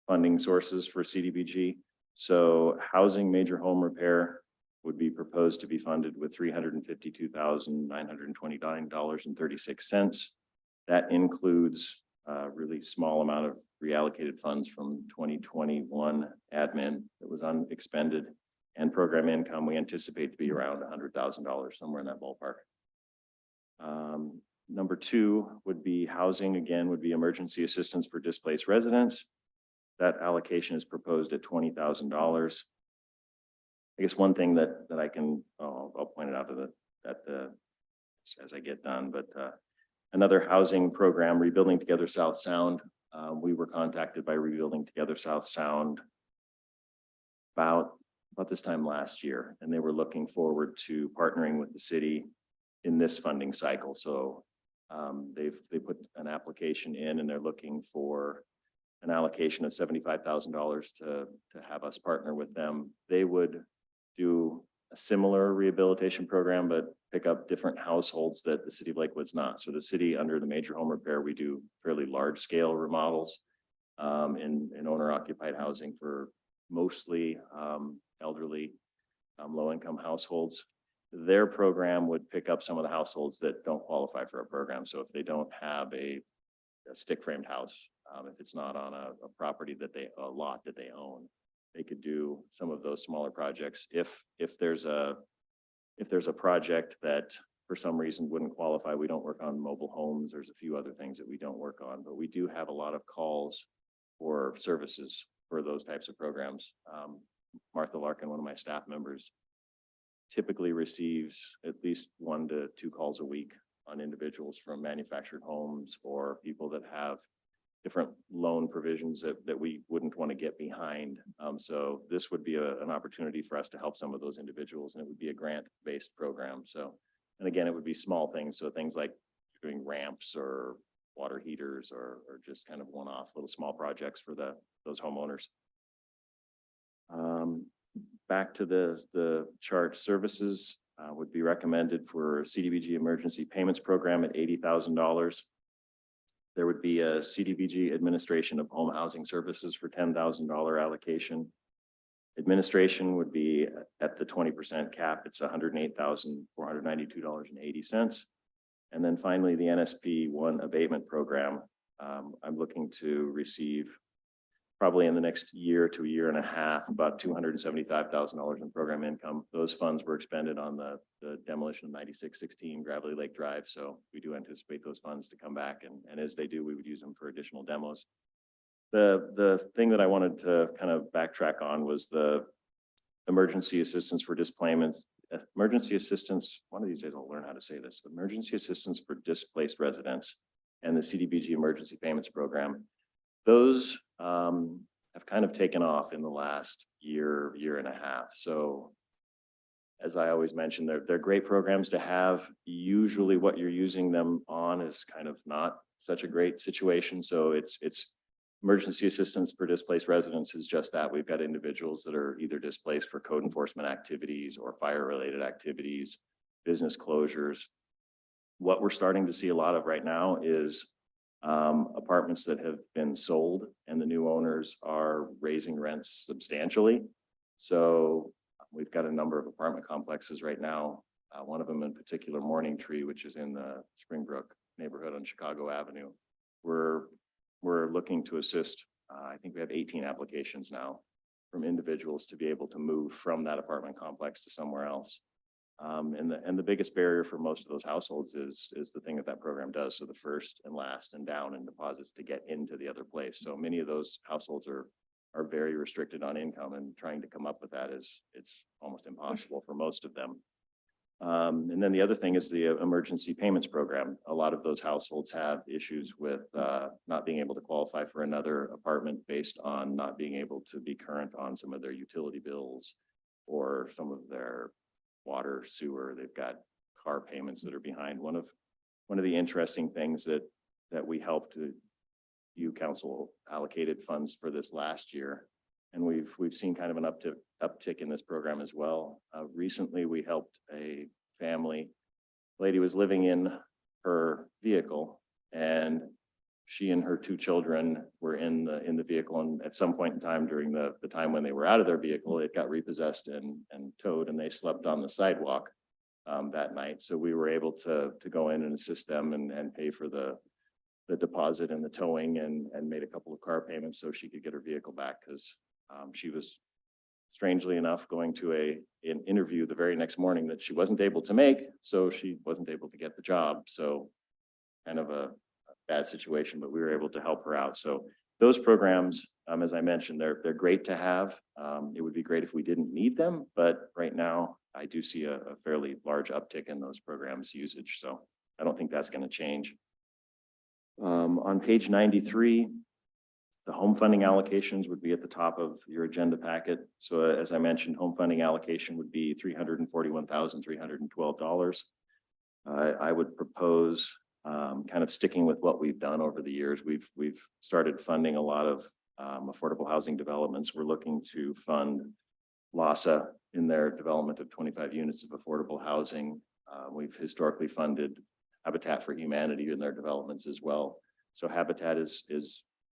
Speaker 13: funding sources for CDBG. So housing major home repair would be proposed to be funded with $352,929.36. That includes a really small amount of reallocated funds from 2021 admin that was unexpended, and program income we anticipate to be around $100,000, somewhere in that ballpark. Number 2 would be housing, again, would be emergency assistance for displaced residents. That allocation is proposed at $20,000. I guess one thing that I can, I'll point it out as I get done, but another housing program, Rebuilding Together South Sound. We were contacted by Rebuilding Together South Sound about this time last year, and they were looking forward to partnering with the city in this funding cycle. So they put an application in, and they're looking for an allocation of $75,000 to have us partner with them. They would do a similar rehabilitation program, but pick up different households that the city of Lakewood's not. So the city, under the major home repair, we do fairly large scale remodels in owner occupied housing for mostly elderly, low income households. Their program would pick up some of the households that don't qualify for a program. So if they don't have a stick framed house, if it's not on a property a lot that they own, they could do some of those smaller projects. If there's a project that for some reason wouldn't qualify, we don't work on mobile homes. There's a few other things that we don't work on, but we do have a lot of calls for services for those types of programs. Martha Larkin, one of my staff members, typically receives at least 1 to 2 calls a week on individuals from manufactured homes or people that have different loan provisions that we wouldn't want to get behind. So this would be an opportunity for us to help some of those individuals, and it would be a grant-based program. So, and again, it would be small things. So things like doing ramps or water heaters or just kind of one-off little small projects for those homeowners. Back to the chart, services would be recommended for CDBG emergency payments program at $80,000. There would be a CDBG administration of home housing services for $10,000 allocation. Administration would be at the 20% cap. It's $108,492.80. And then finally, the NSP 1 abatement program. I'm looking to receive probably in the next year to a year and a half, about $275,000 in program income. Those funds were expended on the demolition of 9616 Gravelly Lake Drive. So we do anticipate those funds to come back. And as they do, we would use them for additional demos. The thing that I wanted to kind of backtrack on was the emergency assistance for emergency assistance. One of these days I'll learn how to say this. Emergency assistance for displaced residents and the CDBG emergency payments program. Those have kind of taken off in the last year, year and a half. So as I always mention, they're great programs to have. Usually what you're using them on is kind of not such a great situation. So it's emergency assistance for displaced residents is just that. We've got individuals that are either displaced for code enforcement activities or fire-related activities, business closures. What we're starting to see a lot of right now is apartments that have been sold and the new owners are raising rents substantially. So we've got a number of apartment complexes right now. One of them in particular, Morning Tree, which is in the Springbrook neighborhood on Chicago Avenue. We're looking to assist. I think we have 18 applications now from individuals to be able to move from that apartment complex to somewhere else. And the biggest barrier for most of those households is the thing that program does. So the first and last and down in deposits to get into the other place. So many of those households are very restricted on income, and trying to come up with that it's almost impossible for most of them. And then the other thing is the emergency payments program. A lot of those households have issues with not being able to qualify for another apartment based on not being able to be current on some of their utility bills or some of their water, sewer. They've got car payments that are behind. One of the interesting things that we helped you council allocated funds for this last year, and we've seen kind of an uptick in this program as well. Recently, we helped a family. Lady was living in her vehicle, and she and her 2 children were in the vehicle. And at some point in time during the time when they were out of their vehicle, it got repossessed and towed, and they slept on the sidewalk that night. So we were able to go in and assist them and pay for the deposit and the towing, and made a couple of car payments so she could get her vehicle back, because she was, strangely enough, going to an interview the very next morning that she wasn't able to make, so she wasn't able to get the job. So kind of a bad situation, but we were able to help her out. So those programs, as I mentioned, they're great to have. It would be great if we didn't need them, but right now I do see a fairly large uptick in those programs usage. So I don't think that's going to change. On page 93, the home funding allocations would be at the top of your agenda packet. So as I mentioned, home funding allocation would be $341,312. I would propose kind of sticking with what we've done over the years. We've started funding a lot of affordable housing developments. We're looking to fund LASA in their development of 25 units of affordable housing. We've historically funded Habitat for Humanity in their developments as well. So Habitat is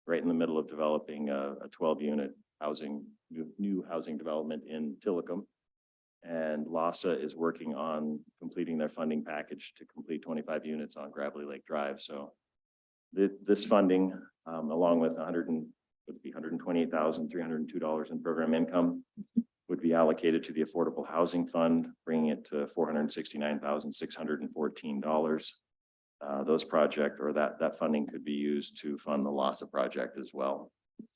Speaker 13: right in the middle of developing a 12-unit new housing development in Tillicum. And LASA is working on completing their funding package to complete 25 units on Gravelly Lake Drive. So this funding, along with $128,302 in program income, would be allocated to the Affordable Housing Fund, bringing it to $469,614. That funding could be used to fund the LASA project as well.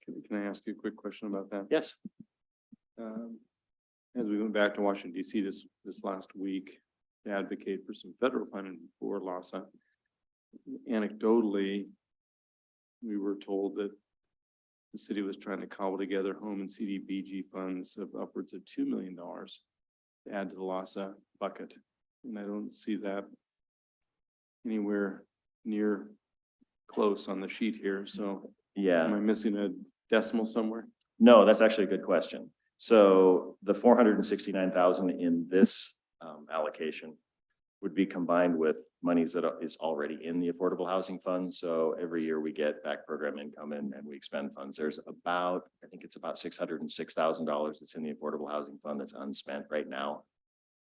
Speaker 1: Can I ask you a quick question about that?
Speaker 13: Yes.
Speaker 1: As we went back to Washington DC this last week to advocate for some federal funding for LASA, anecdotally, we were told that the city was trying to cobble together home and CDBG funds of upwards of $2 million to add to the LASA bucket. And I don't see that anywhere near close on the sheet here. So
Speaker 13: Yeah.
Speaker 1: am I missing a decimal somewhere?
Speaker 13: No, that's actually a good question. So the 469,000 in this allocation would be combined with monies that is already in the Affordable Housing Fund. So every year we get back program income and we expend funds. There's I think it's about $606,000 that's in the Affordable Housing Fund that's unspent right now.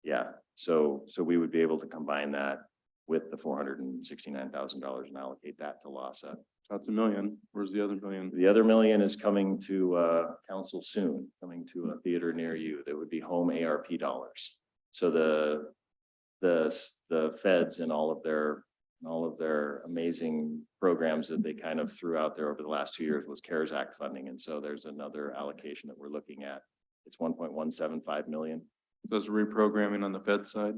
Speaker 13: Yeah, so we would be able to combine that with the $469,000 and allocate that to LASA.
Speaker 1: That's $1 million. Where's the other $1 million?
Speaker 13: The other $1 million is coming to council soon, coming to a theater near you. That would be home ARP dollars. So the feds and all of their amazing programs that they kind of threw out there over the last 2 years was CARES Act funding. And so there's another allocation that we're looking at. It's $1.175 million.
Speaker 1: Those reprogramming on the Fed side?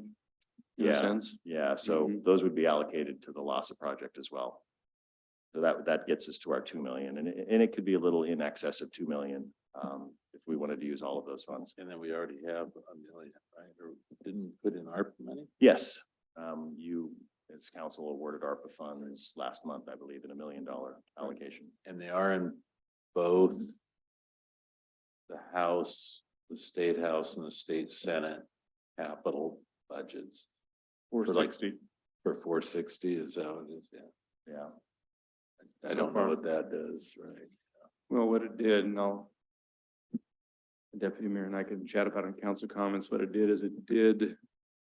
Speaker 1: In a
Speaker 13: Yeah.
Speaker 1: sense?
Speaker 13: Yeah, so
Speaker 1: Mhm.
Speaker 13: those would be allocated to the LASA project as well. So that gets us to our 2 million, and it could be a little in excess of 2 million, if we wanted to use all of those funds.
Speaker 9: And then we already have a million, right? Or didn't put in ARP money?
Speaker 13: Yes, you, as council awarded ARPA funds last month, I believe, in $1 million allocation.
Speaker 9: And they are in both the House, the State House and the State Senate capital budgets.
Speaker 1: Or
Speaker 9: For like-
Speaker 1: 60.
Speaker 9: For 460, is that what it is? Yeah.
Speaker 13: Yeah.
Speaker 9: I don't know what that does, right?
Speaker 1: Well, what it did, and I'll, the deputy mayor and I can chat about it in council comments. What it did is it did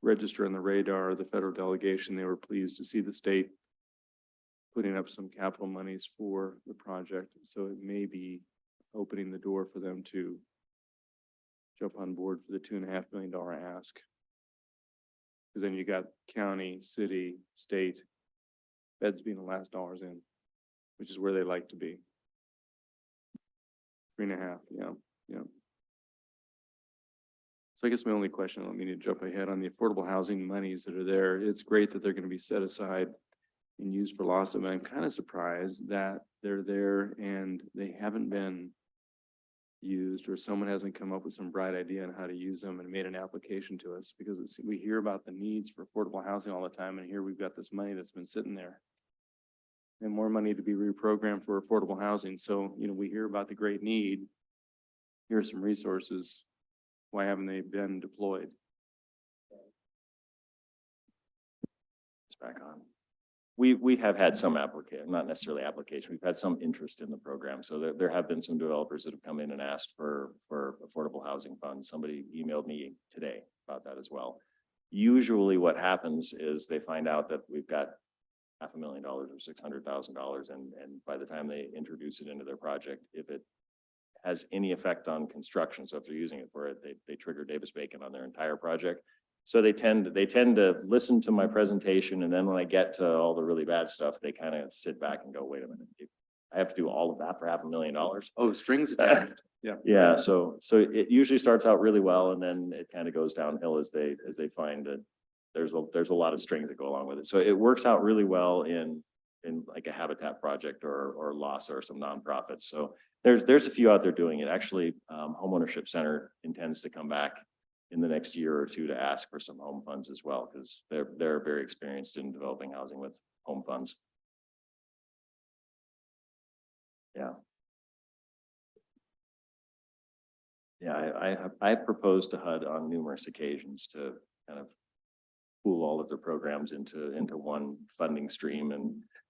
Speaker 1: register on the radar of the federal delegation. They were pleased to see the state putting up some capital monies for the project. So it may be opening the door for them to jump on board for the $2.5 million ask. Because then you got county, city, state, feds being the last dollars in, which is where they like to be. 3.5, yeah. So I guess my only question, I don't mean to jump ahead on the affordable housing monies that are there. It's great that they're going to be set aside and used for LASA, but I'm kind of surprised that they're there and they haven't been used, or someone hasn't come up with some bright idea on how to use them and made an application to us, because we hear about the needs for affordable housing all the time, and here we've got this money that's been sitting there. And more money to be reprogrammed for affordable housing. So, we hear about the great need. Here are some resources. Why haven't they been deployed?
Speaker 13: It's back on. We have had some not necessarily application, we've had some interest in the program. So there have been some developers that have come in and asked for affordable housing funds. Somebody emailed me today about that as well. Usually what happens is they find out that we've got $500,000 or $600,000, and by the time they introduce it into their project, if it has any effect on construction, so if they're using it for it, they trigger Davis-Bacon on their entire project. So they tend to listen to my presentation, and then when I get to all the really bad stuff, they kind of sit back and go, wait a minute, I have to do all of that for $500,000.
Speaker 1: Oh, strings attached. Yeah.
Speaker 13: Yeah, so it usually starts out really well, and then it kind of goes downhill as they find that there's a lot of strings that go along with it. So it works out really well in like a habitat project or LASA or some nonprofits. So there's a few out there doing it. Actually, Homeownership Center intends to come back in the next year or two to ask for some home funds as well, because they're very experienced in developing housing with home funds. Yeah. Yeah, I proposed to HUD on numerous occasions to kind of pool all of their programs into one funding stream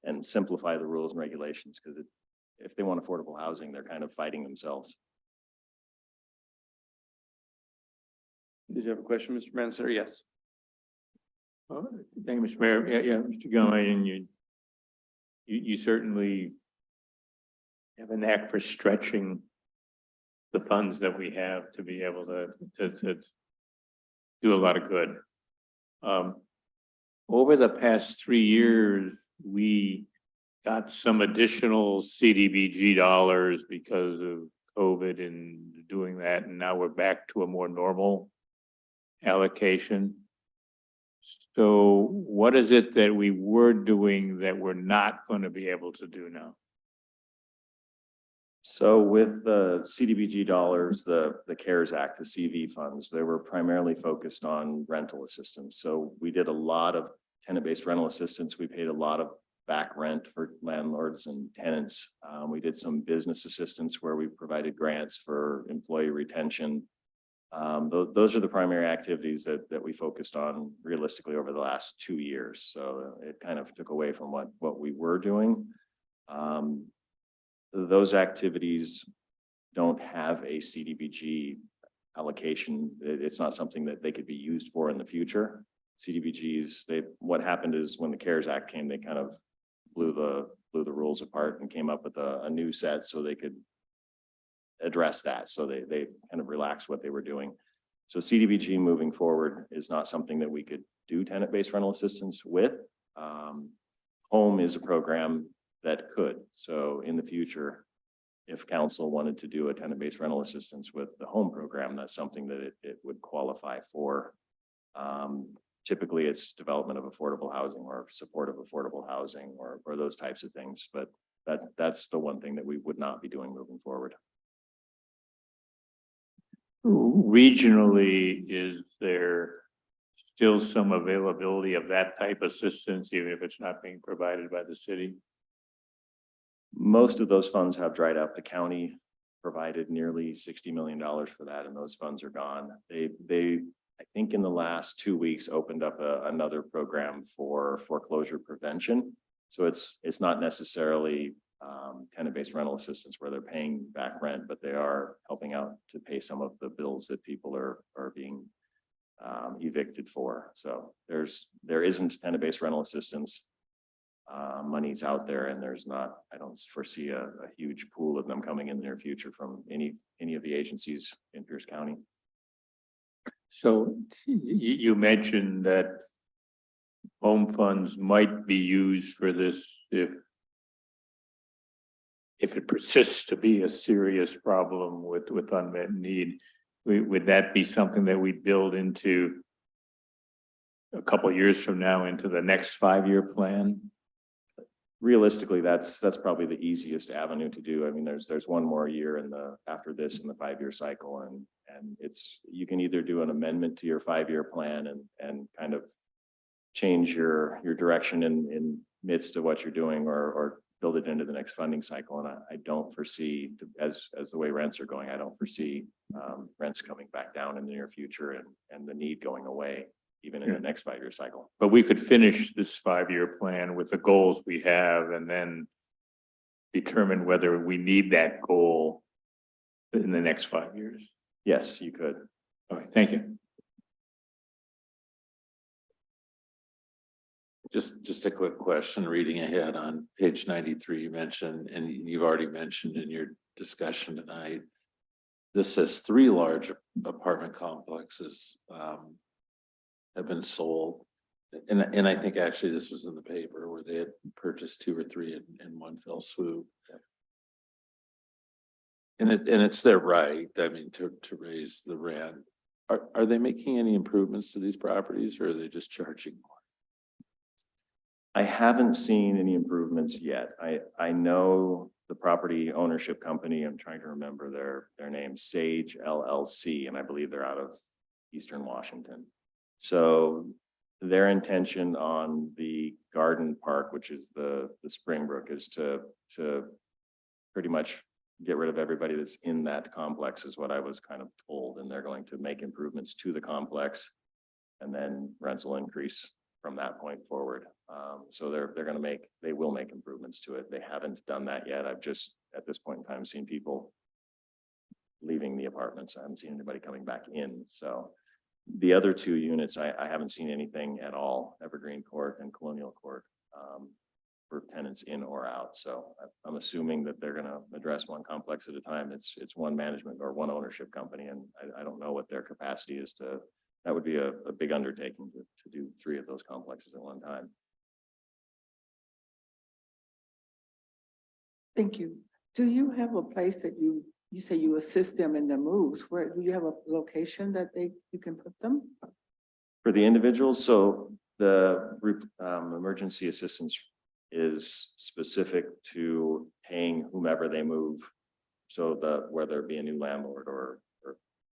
Speaker 13: and simplify the rules and regulations, because if they want affordable housing, they're kind of fighting themselves.
Speaker 1: Did you have a question, Mr. Mansour? Yes.
Speaker 6: Thank you, Mr. Mayor. Yeah, Mr. Gilman, and you certainly have a knack for stretching the funds that we have to be able to do a lot of good. Over the past 3 years, we got some additional CDBG dollars because of COVID and doing that, and now we're back to a more normal allocation. So what is it that we were doing that we're not going to be able to do now?
Speaker 13: So with the CDBG dollars, the CARES Act, the CV funds, they were primarily focused on rental assistance. So we did a lot of tenant-based rental assistance. We paid a lot of back rent for landlords and tenants. We did some business assistance where we provided grants for employee retention. Those are the primary activities that we focused on realistically over the last 2 years. So it kind of took away from what we were doing. Those activities don't have a CDBG allocation. It's not something that they could be used for in the future. CDBGs, what happened is when the CARES Act came, they kind of blew the rules apart and came up with a new set so they could address that. So they kind of relaxed what they were doing. So CDBG moving forward is not something that we could do tenant-based rental assistance with. Home is a program that could. So in the future, if council wanted to do a tenant-based rental assistance with the home program, that's something that it would qualify for. Typically, it's development of affordable housing or support of affordable housing or those types of things, but that's the one thing that we would not be doing moving forward.
Speaker 6: Regionally, is there still some availability of that type of assistance, even if it's not being provided by the city?
Speaker 13: Most of those funds have dried up. The county provided nearly $60 million for that, and those funds are gone. They I think in the last 2 weeks opened up another program for foreclosure prevention. So it's not necessarily tenant-based rental assistance where they're paying back rent, but they are helping out to pay some of the bills that people are being evicted for. So there isn't tenant-based rental assistance. Money's out there, and I don't foresee a huge pool of them coming in the near future from any of the agencies in Pierce County.
Speaker 6: So you mentioned that home funds might be used for this if it persists to be a serious problem with unmet need. Would that be something that we build into a couple of years from now into the next 5-year plan?
Speaker 13: Realistically, that's probably the easiest avenue to do. I mean, there's one more year after this in the 5-year cycle, and you can either do an amendment to your 5-year plan and kind of change your direction in midst of what you're doing, or build it into the next funding cycle. And I don't foresee, as the way rents are going, I don't foresee rents coming back down in the near future and the need going away, even in the next 5-year cycle.
Speaker 6: But we could finish this 5-year plan with the goals we have and then determine whether we need that goal in the next 5 years.
Speaker 13: Yes, you could.
Speaker 6: All right, thank you.
Speaker 9: Just a quick question, reading ahead on page 93, you mentioned, and you've already mentioned in your discussion tonight, this says 3 large apartment complexes have been sold. And I think actually this was in the paper where they had purchased 2 or 3 in one fell swoop. And it's their right, I mean, to raise the rent. Are they making any improvements to these properties, or are they just charging more?
Speaker 13: I haven't seen any improvements yet. I know the property ownership company, I'm trying to remember their name, Sage LLC, and I believe they're out of Eastern Washington. So their intention on the garden park, which is the Springbrook, is to pretty much get rid of everybody that's in that complex, is what I was kind of told. And they're going to make improvements to the complex, and then rents will increase from that point forward. So they will make improvements to it. They haven't done that yet. I've just, at this point in time, seen people leaving the apartments. I haven't seen anybody coming back in. So the other 2 units, I haven't seen anything at all, Evergreen Court and Colonial Court, for tenants in or out. So I'm assuming that they're going to address one complex at a time. It's one management or one ownership company, and I don't know what their capacity is to. That would be a big undertaking to do 3 of those complexes at one time.
Speaker 11: Thank you. Do you have a place that you say you assist them in their moves? Where do you have a location that you can put them?
Speaker 13: For the individuals, so the emergency assistance is specific to paying whomever they move. So whether it be a new landlord or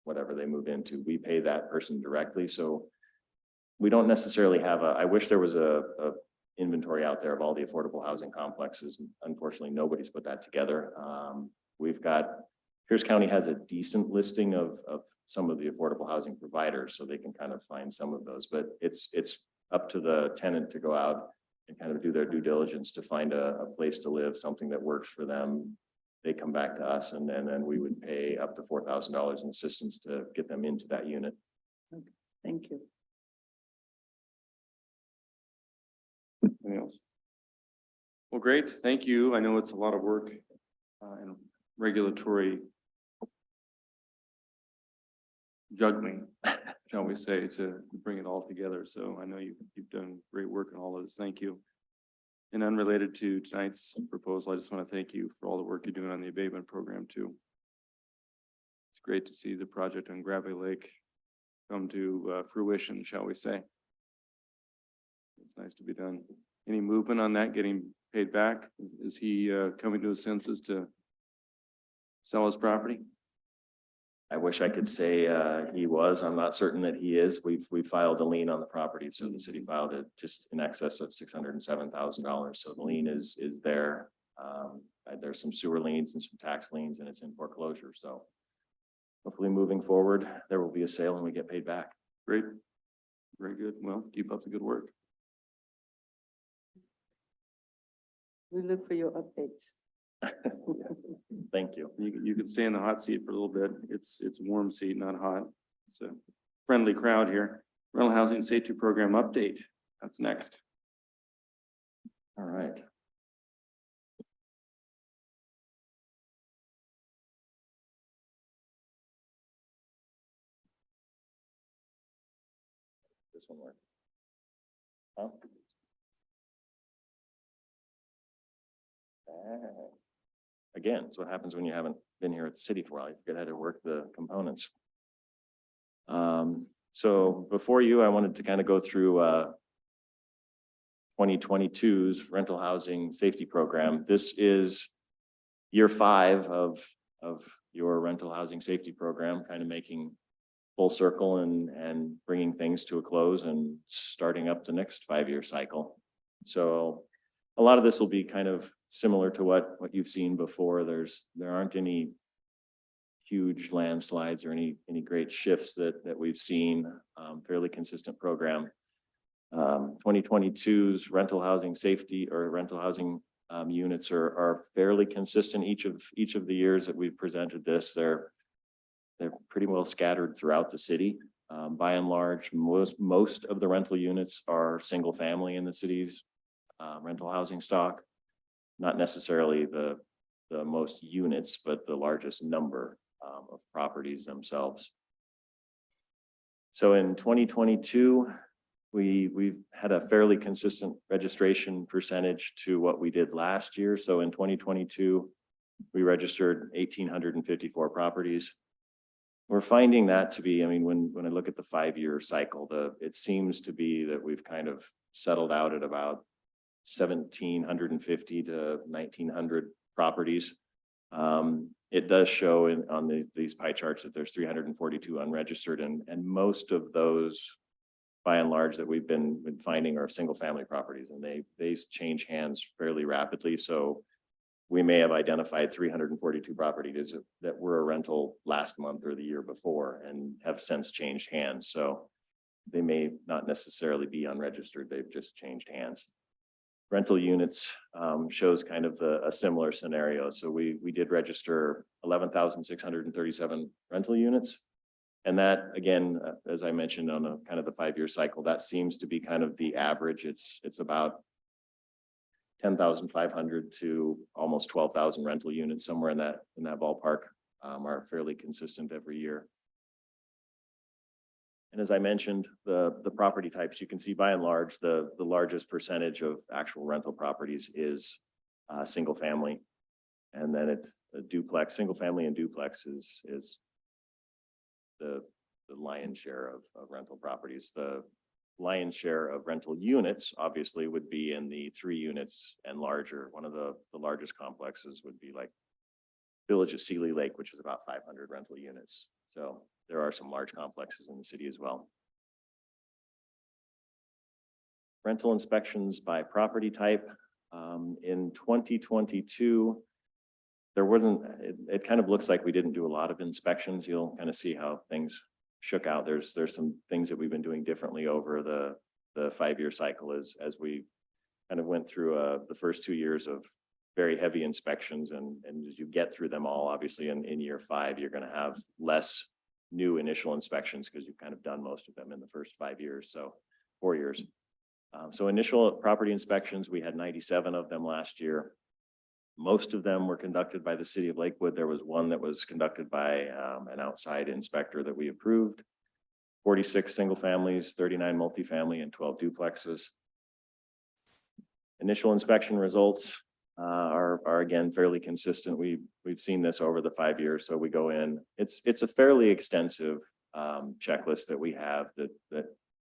Speaker 13: whatever they move into, we pay that person directly. So we don't necessarily have I wish there was a inventory out there of all the affordable housing complexes. Unfortunately, nobody's put that together. Pierce County has a decent listing of some of the affordable housing providers, so they can kind of find some of those, but it's up to the tenant to go out and kind of do their due diligence to find a place to live, something that works for them. They come back to us, and then we would pay up to $4,000 in assistance to get them into that unit.
Speaker 11: Okay, thank you.
Speaker 1: Anything else? Well, great. Thank you. I know it's a lot of work and regulatory juggling, shall we say, to bring it all together. So I know you've done great work in all of this. Thank you. And unrelated to tonight's proposal, I just want to thank you for all the work you're doing on the abatement program too. It's great to see the project on Gravity Lake come to fruition, shall we say. It's nice to be done. Any movement on that getting paid back? Is he coming to his senses to sell his property?
Speaker 13: I wish I could say he was. I'm not certain that he is. We've filed a lien on the property, so the city filed it just in excess of $607,000. So the lien is there. There's some sewer liens and some tax liens, and it's in foreclosure. So hopefully moving forward, there will be a sale and we get paid back.
Speaker 1: Great. Very good. Well, keep up the good work.
Speaker 11: We look for your updates.
Speaker 13: Thank you.
Speaker 1: You could stay in the hot seat for a little bit. It's a warm seat, not hot. It's a friendly crowd here. Rental housing safety program update. That's next.
Speaker 13: All right. This one works. Huh? Again, it's what happens when you haven't been here at the city for a while. You forget how to work the components. So before you, I wanted to kind of go through 2022's rental housing safety program. This is year 5 of your rental housing safety program, kind of making full circle and bringing things to a close and starting up the next 5-year cycle. So a lot of this will be kind of similar to what you've seen before. There aren't any huge landslides or any great shifts that we've seen. Fairly consistent program. 2022's rental housing safety or rental housing units are fairly consistent each of the years that we've presented this. They're pretty well scattered throughout the city. By and large, most of the rental units are single family in the city's rental housing stock. Not necessarily the most units, but the largest number of properties themselves. So in 2022, we've had a fairly consistent registration percentage to what we did last year. So in 2022, we registered 1,854 properties. We're finding that to be, I mean, when I look at the 5-year cycle, it seems to be that we've kind of settled out at about 1,750 to 1,900 properties. It does show on these pie charts that there's 342 unregistered, and most of those, by and large, that we've been finding are single family properties, and they change hands fairly rapidly. So we may have identified 342 properties that were a rental last month or the year before and have since changed hands. So they may not necessarily be unregistered. They've just changed hands. Rental units shows kind of a similar scenario. So we did register 11,637 rental units. And that, again, as I mentioned on a kind of the 5-year cycle, that seems to be kind of the average. It's about 10,500 to almost 12,000 rental units, somewhere in that ballpark, are fairly consistent every year. And as I mentioned, the property types, you can see by and large, the largest percentage of actual rental properties is single family. And then a duplex, single family and duplex is the lion's share of rental properties. The lion's share of rental units obviously would be in the 3 units and larger. One of the largest complexes would be like Village at Sealy Lake, which is about 500 rental units. So there are some large complexes in the city as well. Rental inspections by property type. In 2022, there wasn't, it kind of looks like we didn't do a lot of inspections. You'll kind of see how things shook out. There's some things that we've been doing differently over the 5-year cycle as we kind of went through the first 2 years of very heavy inspections. And as you get through them all, obviously in year 5, you're going to have less new initial inspections because you've kind of done most of them in the first 5 years. So 4 years. So initial property inspections, we had 97 of them last year. Most of them were conducted by the city of Lakewood. There was one that was conducted by an outside inspector that we approved. 46 single families, 39 multifamily, and 12 duplexes. Initial inspection results are again fairly consistent. We've seen this over the 5 years. So we go in, it's a fairly extensive checklist that we have that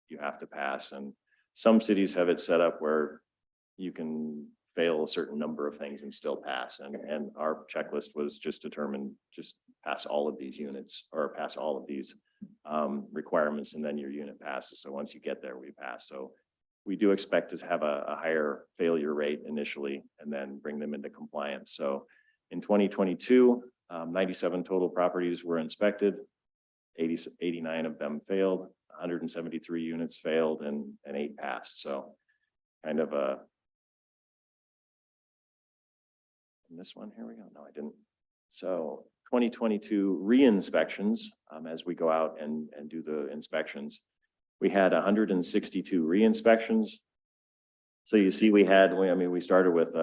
Speaker 13: you have to pass. And some cities have it set up where you can fail a certain number of things and still pass. And our checklist was just determined, just pass all of these units or pass all of these requirements, and then your unit passes. So once you get there, we pass. So we do expect to have a higher failure rate initially and then bring them into compliance. So in 2022, 97 total properties were inspected, 89 of them failed, 173 units failed, and 8 passed. So kind of a, and this one, here we go. No, I didn't. So 2022 re-inspections, as we go out and do the inspections, we had 162 re-inspections. So you see, we started with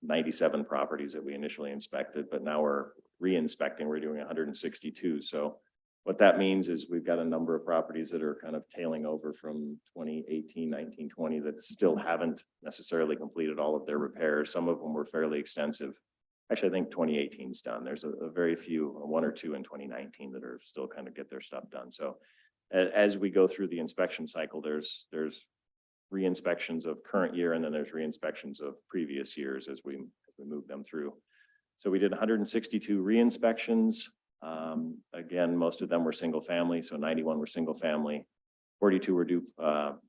Speaker 13: 97 properties that we initially inspected, but now we're re-inspecting, we're doing 162. So what that means is we've got a number of properties that are kind of tailing over from 2018, 19, 20 that still haven't necessarily completed all of their repairs. Some of them were fairly extensive. Actually, I think 2018 is done. There's a very few, 1 or 2 in 2019 that are still kind of get their stuff done. So as we go through the inspection cycle, there's re-inspections of current year, and then there's re-inspections of previous years as we move them through. So we did 162 re-inspections. Again, most of them were single family, so 91 were single family, 42 were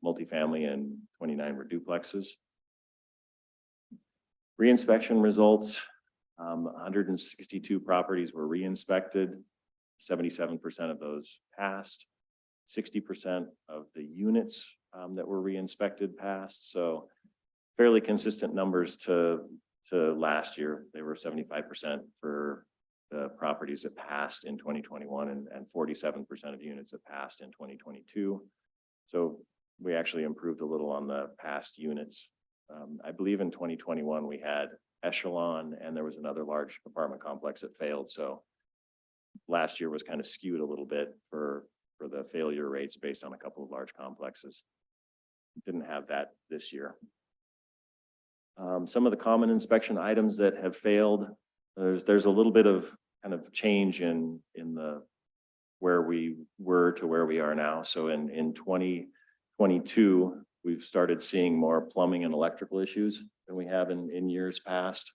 Speaker 13: multifamily, and 29 were duplexes. Re-inspection results, 162 properties were re-inspected, 77% of those passed, 60% of the units that were re-inspected passed. So fairly consistent numbers to last year. They were 75% for the properties that passed in 2021 and 47% of units that passed in 2022. So we actually improved a little on the past units. I believe in 2021, we had Echelon, and there was another large apartment complex that failed. So last year was kind of skewed a little bit for the failure rates based on a couple of large complexes. Didn't have that this year. Some of the common inspection items that have failed, there's a little bit of kind of change in the where we were to where we are now. So in 2022, we've started seeing more plumbing and electrical issues than we have in years past.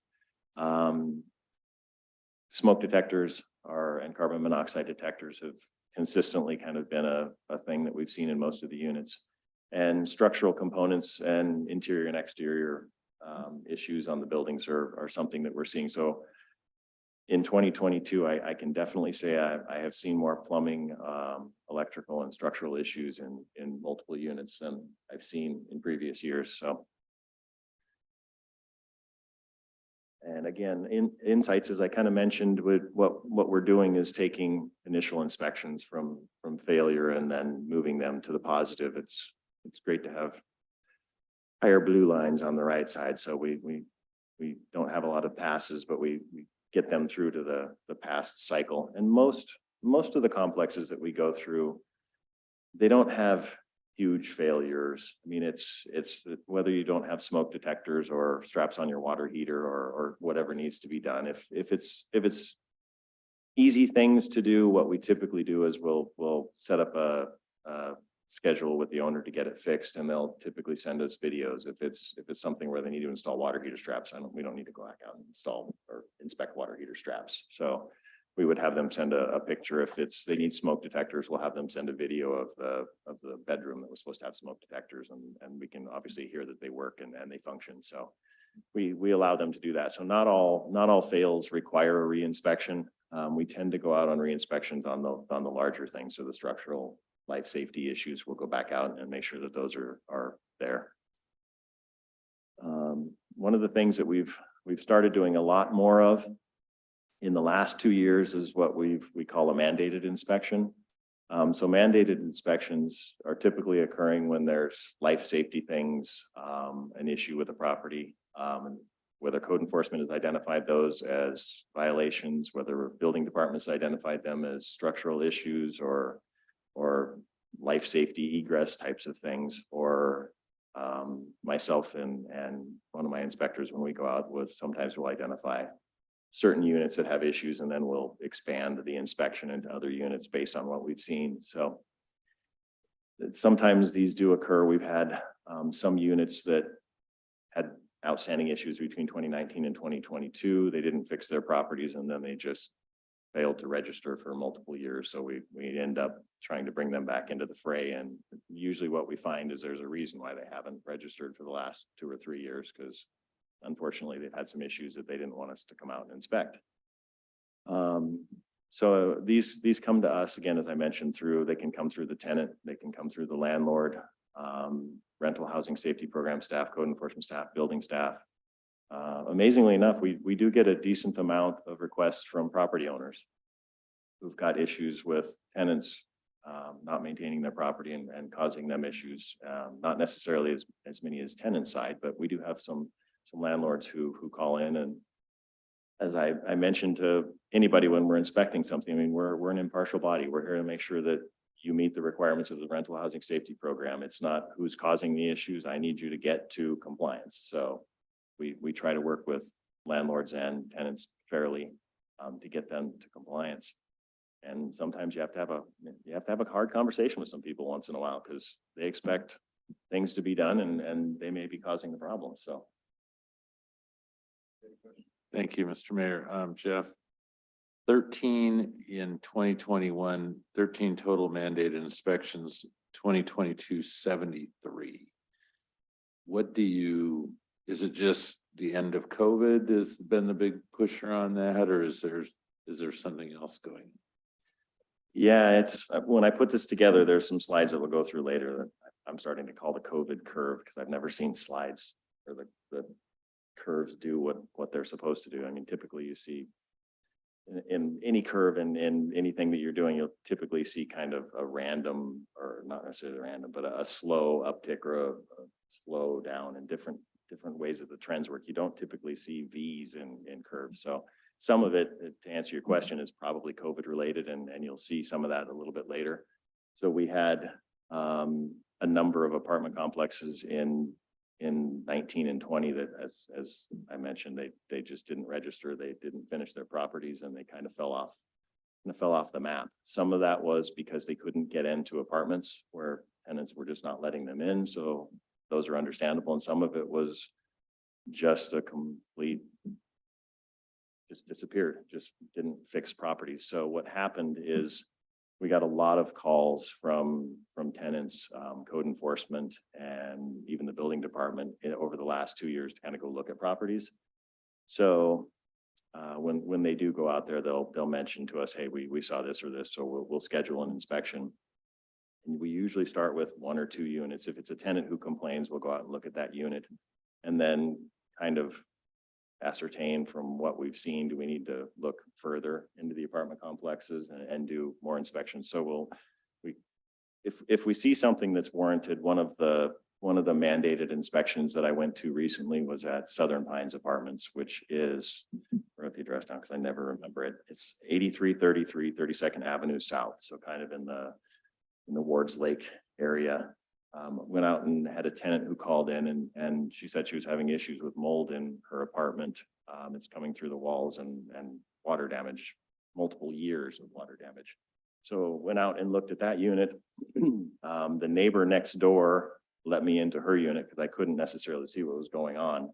Speaker 13: Smoke detectors and carbon monoxide detectors have consistently kind of been a thing that we've seen in most of the units. And structural components and interior and exterior issues on the buildings are something that we're seeing. So in 2022, I can definitely say I have seen more plumbing, electrical, and structural issues in multiple units than I've seen in previous years. So, and again, in insights, as I kind of mentioned, with what we're doing is taking initial inspections from failure and then moving them to the positive. It's great to have higher blue lines on the right side, so we don't have a lot of passes, but we get them through to the past cycle. And most of the complexes that we go through, they don't have huge failures. I mean, it's whether you don't have smoke detectors or straps on your water heater or whatever needs to be done. If it's easy things to do, what we typically do is we'll set up a schedule with the owner to get it fixed, and they'll typically send us videos. If it's something where they need to install water heater straps, we don't need to go back out and install or inspect water heater straps. So we would have them send a picture. If they need smoke detectors, we'll have them send a video of the bedroom that was supposed to have smoke detectors, and we can obviously hear that they work and they function. So we allow them to do that. So not all fails require a re-inspection. We tend to go out on re-inspections on the larger things. So the structural life safety issues, we'll go back out and make sure that those are there. One of the things that we've started doing a lot more of in the last 2 years is what we call a mandated inspection. So mandated inspections are typically occurring when there's life safety things, an issue with the property, whether code enforcement has identified those as violations, whether building departments identified them as structural issues or life safety egress types of things, or myself and one of my inspectors, when we go out, sometimes we'll identify certain units that have issues, and then we'll expand the inspection into other units based on what we've seen. So sometimes these do occur. We've had some units that had outstanding issues between 2019 and 2022. They didn't fix their properties, and then they just failed to register for multiple years. So we end up trying to bring them back into the fray. And usually what we find is there's a reason why they haven't registered for the last 2 or 3 years, because unfortunately they've had some issues that they didn't want us to come out and inspect. So these come to us, again, as I mentioned, they can come through the tenant, they can come through the landlord, rental housing safety program staff, code enforcement staff, building staff. Amazingly enough, we do get a decent amount of requests from property owners who've got issues with tenants not maintaining their property and causing them issues. Not necessarily as many as tenant side, but we do have some landlords who call in. And as I mentioned to anybody when we're inspecting something, I mean, we're an impartial body. We're here to make sure that you meet the requirements of the rental housing safety program. It's not who's causing the issues. I need you to get to compliance. So we try to work with landlords and tenants fairly to get them to compliance. And sometimes you have to have a hard conversation with some people once in a while, because they expect things to be done and they may be causing the problem. So.
Speaker 9: Thank you, Mr. Mayor. Jeff, 13 in 2021, 13 total mandated inspections, 2022, 73. Is it just the end of COVID has been the big pusher on that, or is there something else going?
Speaker 13: Yeah, it's when I put this together, there's some slides that we'll go through later that I'm starting to call the COVID curve, because I've never seen slides or the curves do what they're supposed to do. I mean, typically you see in any curve and in anything that you're doing, you'll typically see kind of a random, or not necessarily random, but a slow uptick or a slow down in different ways that the trends work. You don't typically see V's in curves. So some of it, to answer your question, is probably COVID related, and you'll see some of that a little bit later. So we had a number of apartment complexes in 19 and 20 that, as I mentioned, they just didn't register. They didn't finish their properties, and they kind of fell off the map. Some of that was because they couldn't get into apartments where tenants were just not letting them in. So those are understandable. And some of it was just a complete, just disappeared, just didn't fix properties. So what happened is we got a lot of calls from tenants, code enforcement, and even the building department over the last 2 years to kind of go look at properties. So when they do go out there, they'll mention to us, hey, we saw this or this, so we'll schedule an inspection. And we usually start with 1 or 2 units. If it's a tenant who complains, we'll go out and look at that unit, and then kind of ascertain from what we've seen, do we need to look further into the apartment complexes and do more inspections? So if we see something that's warranted, one of the mandated inspections that I went to recently was at Southern Pines Apartments, which is, I wrote the address down because I never remember it. It's 8333 32nd Avenue South. So kind of in the Wards Lake area. Went out and had a tenant who called in, and she said she was having issues with mold in her apartment. It's coming through the walls and water damage, multiple years of water damage. So went out and looked at that unit. The neighbor next door let me into her unit because I couldn't necessarily see what was going on.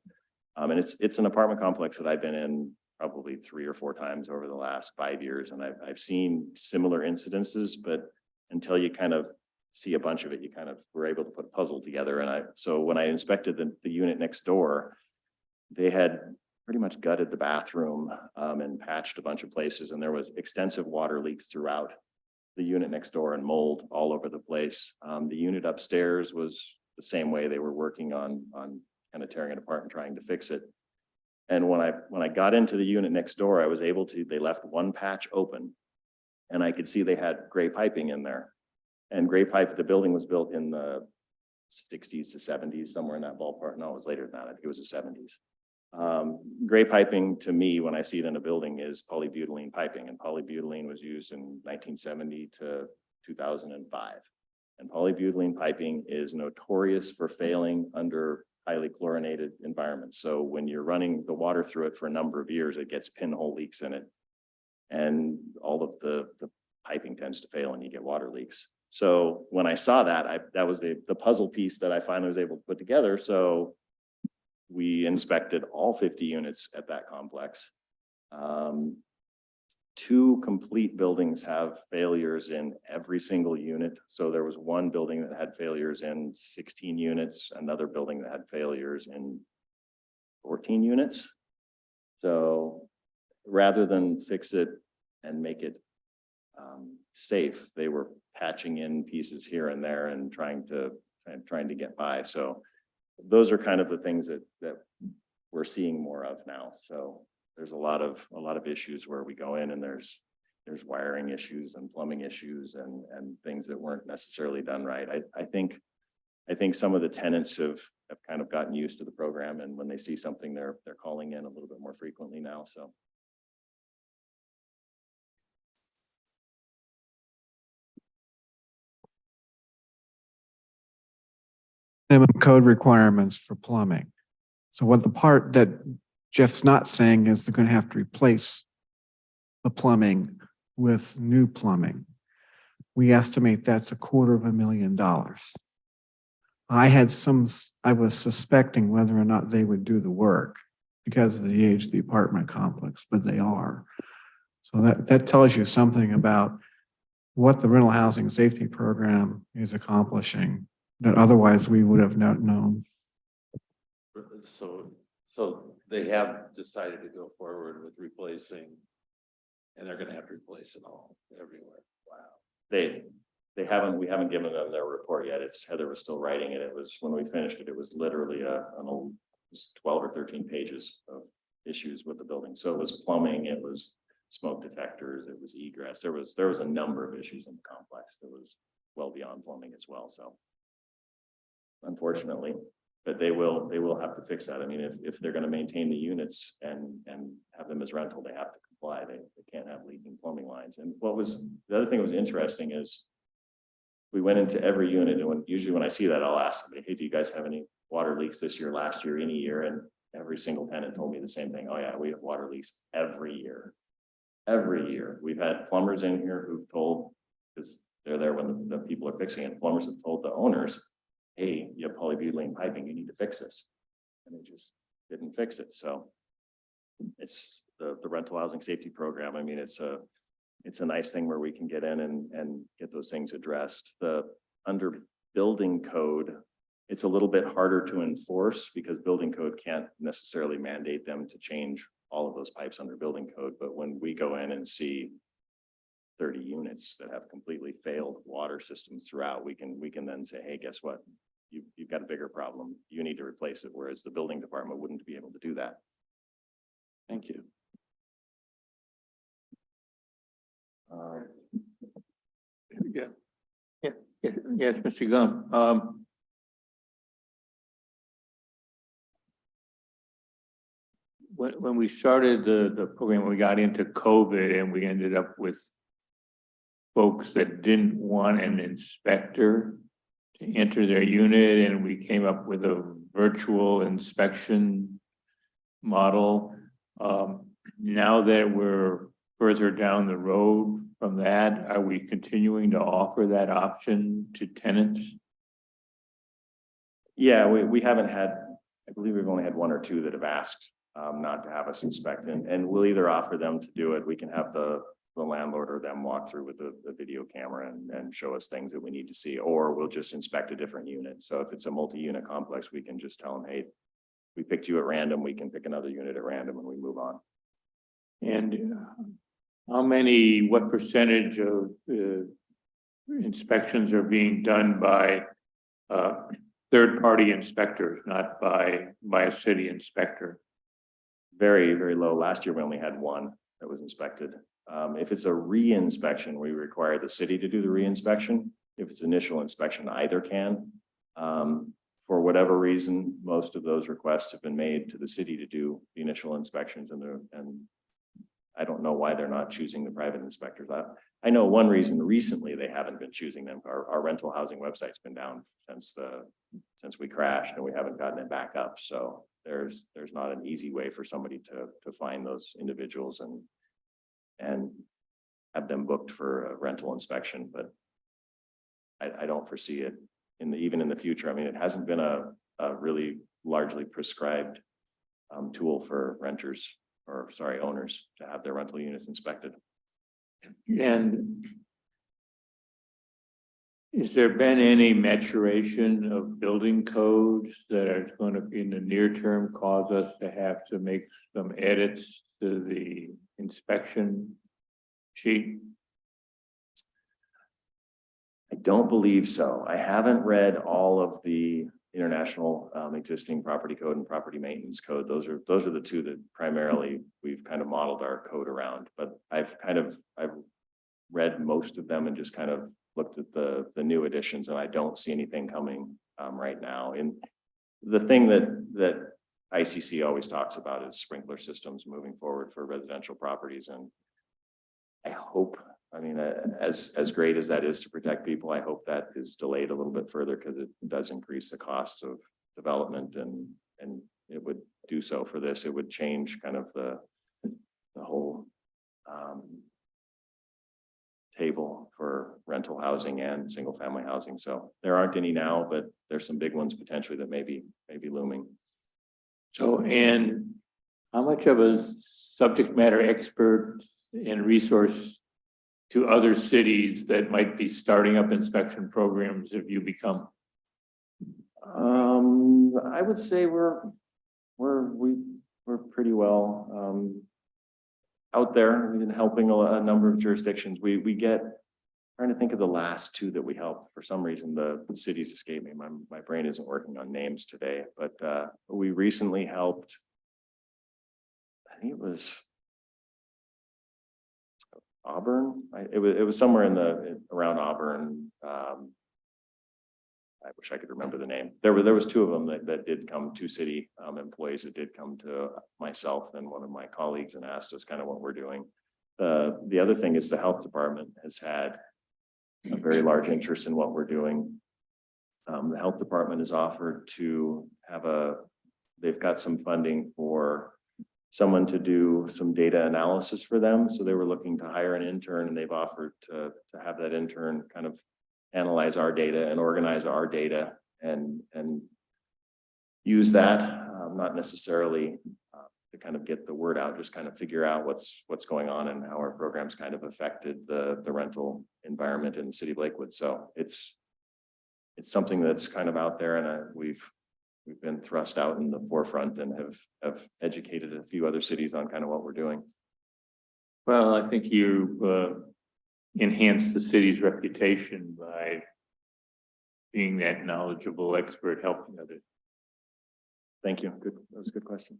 Speaker 13: And it's an apartment complex that I've been in probably 3 or 4 times over the last 5 years. And I've seen similar incidences, but until you kind of see a bunch of it, you kind of were able to put a puzzle together. And so when I inspected the unit next door, they had pretty much gutted the bathroom and patched a bunch of places. And there was extensive water leaks throughout the unit next door and mold all over the place. The unit upstairs was the same way. They were working on kind of tearing it apart and trying to fix it. And when I got into the unit next door, I was able to, they left one patch open and I could see they had gray piping in there. And gray pipe, the building was built in the 60s to 70s, somewhere in that ballpark. No, it was later than that. I think it was the 70s. Gray piping to me, when I see it in a building, is polybutylene piping, and polybutylene was used in 1970 to 2005. And polybutylene piping is notorious for failing under highly chlorinated environments. So when you're running the water through it for a number of years, it gets pinhole leaks in it. And all of the piping tends to fail and you get water leaks. So when I saw that, that was the puzzle piece that I finally was able to put together. So we inspected all 50 units at that complex. 2 complete buildings have failures in every single unit. So there was one building that had failures in 16 units, another building that had failures in 14 units. So rather than fix it and make it safe, they were patching in pieces here and there and trying to get by. So those are kind of the things that we're seeing more of now. So there's a lot of issues where we go in and there's wiring issues and plumbing issues and things that weren't necessarily done right. I think some of the tenants have kind of gotten used to the program, and when they see something, they're calling in a little bit more frequently now. So.
Speaker 5: Minimum code requirements for plumbing. So what the part that Jeff's not saying is they're going to have to replace the plumbing with new plumbing. We estimate that's $250,000. I was suspecting whether or not they would do the work because of the age of the apartment complex, but they are. So that tells you something about what the rental housing safety program is accomplishing that otherwise we would have not known.
Speaker 9: So they have decided to go forward with replacing, and they're gonna have to replace it all everywhere. Wow.
Speaker 13: We haven't given them their report yet. Heather was still writing it. It was, when we finished it, it was literally an old 12 or 13 pages of issues with the building. So it was plumbing, it was smoke detectors, it was egress. There was a number of issues in the complex that was well beyond plumbing as well. So unfortunately, but they will have to fix that. I mean, if they're going to maintain the units and have them as rental, they have to comply. They can't have leaking plumbing lines. And the other thing that was interesting is we went into every unit, and usually when I see that, I'll ask them, hey, do you guys have any water leaks this year, last year, any year? And every single tenant told me the same thing. Oh yeah, we have water leaks every year. Every year. We've had plumbers in here who've told, because they're there when the people are fixing it, plumbers have told the owners, hey, you have polybutylene piping, you need to fix this. And they just didn't fix it. So it's the rental housing safety program. I mean, it's a nice thing where we can get in and get those things addressed. Under building code, it's a little bit harder to enforce because building code can't necessarily mandate them to change all of those pipes under building code. But when we go in and see 30 units that have completely failed water systems throughout, we can then say, hey, guess what? You've got a bigger problem. You need to replace it. Whereas the building department wouldn't be able to do that.
Speaker 9: Thank you.
Speaker 6: Yes, Mr. Gum. When we started the program, we got into COVID and we ended up with folks that didn't want an inspector to enter their unit, and we came up with a virtual inspection model. Now that we're further down the road from that, are we continuing to offer that option to tenants?
Speaker 13: Yeah, we haven't had, I believe we've only had 1 or 2 that have asked not to have us inspect, and we'll either offer them to do it. We can have the landlord or them walk through with the video camera and show us things that we need to see, or we'll just inspect a different unit. So if it's a multi-unit complex, we can just tell them, hey, we picked you at random, we can pick another unit at random and we move on.
Speaker 6: And what percentage of inspections are being done by third-party inspectors, not by a city inspector?
Speaker 13: Very, very low. Last year, we only had 1 that was inspected. If it's a re-inspection, we require the city to do the re-inspection. If it's initial inspection, either can. For whatever reason, most of those requests have been made to the city to do the initial inspections, and I don't know why they're not choosing the private inspectors. I know one reason recently they haven't been choosing them. Our rental housing website's been down since we crashed and we haven't gotten it back up. So there's not an easy way for somebody to find those individuals and have them booked for a rental inspection, but I don't foresee it even in the future. I mean, it hasn't been a really largely prescribed tool for renters owners to have their rental units inspected.
Speaker 6: And has there been any maturation of building codes that are going to, in the near term, cause us to have to make some edits to the inspection sheet?
Speaker 13: I don't believe so. I haven't read all of the international existing property code and property maintenance code. Those are the two that primarily we've kind of modeled our code around, but I've read most of them and just kind of looked at the new additions, and I don't see anything coming right now. And the thing that ICC always talks about is sprinkler systems moving forward for residential properties. And I hope, I mean, as great as that is to protect people, I hope that is delayed a little bit further because it does increase the cost of development, and it would do so for this. It would change kind of the whole table for rental housing and single family housing. So there aren't any now, but there's some big ones potentially that may be looming.
Speaker 6: So, and how much of a subject matter expert and resource to other cities that might be starting up inspection programs have you become?
Speaker 13: I would say we're pretty well out there in helping a number of jurisdictions. We get, trying to think of the last two that we helped. For some reason, the cities escape me. My brain isn't working on names today, but we recently helped, I think it was Auburn. It was somewhere around Auburn. I wish I could remember the name. There was two of them that did come, two city employees that did come to myself and one of my colleagues and asked us kind of what we're doing. The other thing is the health department has had a very large interest in what we're doing. The health department has offered to have they've got some funding for someone to do some data analysis for them. So they were looking to hire an intern, and they've offered to have that intern kind of analyze our data and organize our data and use that, not necessarily to kind of get the word out, just kind of figure out what's going on and how our programs kind of affected the rental environment in the city of Lakewood. So it's something that's kind of out there, and we've been thrust out in the forefront and have educated a few other cities on kind of what we're doing.
Speaker 6: Well, I think you enhance the city's reputation by being that knowledgeable expert helping others.
Speaker 13: Thank you. Good. That was a good question.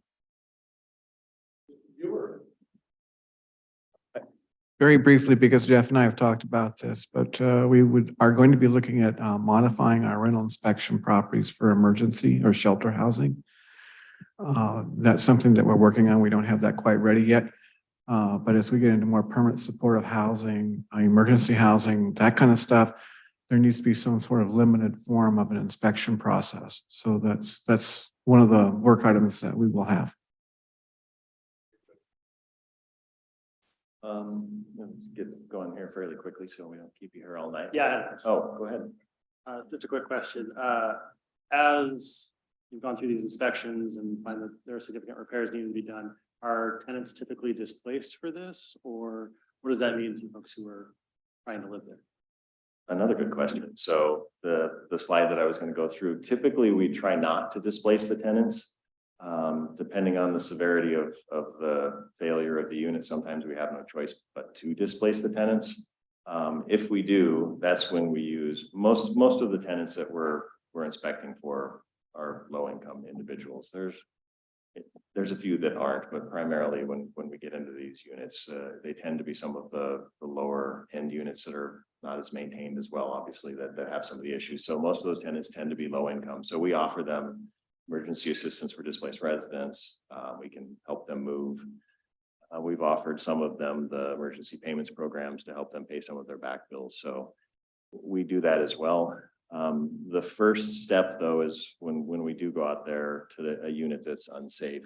Speaker 5: Very briefly, because Jeff and I have talked about this, but we are going to be looking at modifying our rental inspection properties for emergency or shelter housing. That's something that we're working on. We don't have that quite ready yet. But as we get into more permanent supportive housing, emergency housing, that kind of stuff, there needs to be some sort of limited form of an inspection process. So that's one of the work items that we will have.
Speaker 13: Let's get going here fairly quickly so we don't keep you here all night.
Speaker 12: Yeah.
Speaker 13: Oh, go ahead.
Speaker 12: Just a quick question. As you've gone through these inspections and find that there are significant repairs needing to be done, are tenants typically displaced for this, or what does that mean to folks who are trying to live there?
Speaker 13: Another good question. So the slide that I was going to go through, typically we try not to displace the tenants. Depending on the severity of the failure of the unit, sometimes we have no choice but to displace the tenants. If we do, that's when we use most of the tenants that we're inspecting for are low-income individuals. There's a few that aren't, but primarily when we get into these units, they tend to be some of the lower end units that are not as maintained as well, obviously, that have some of the issues. So most of those tenants tend to be low income. So we offer them emergency assistance for displaced residents. We can help them move. We've offered some of them the emergency payments programs to help them pay some of their back bills. So we do that as well. The first step though is when we do go out there to a unit that's unsafe,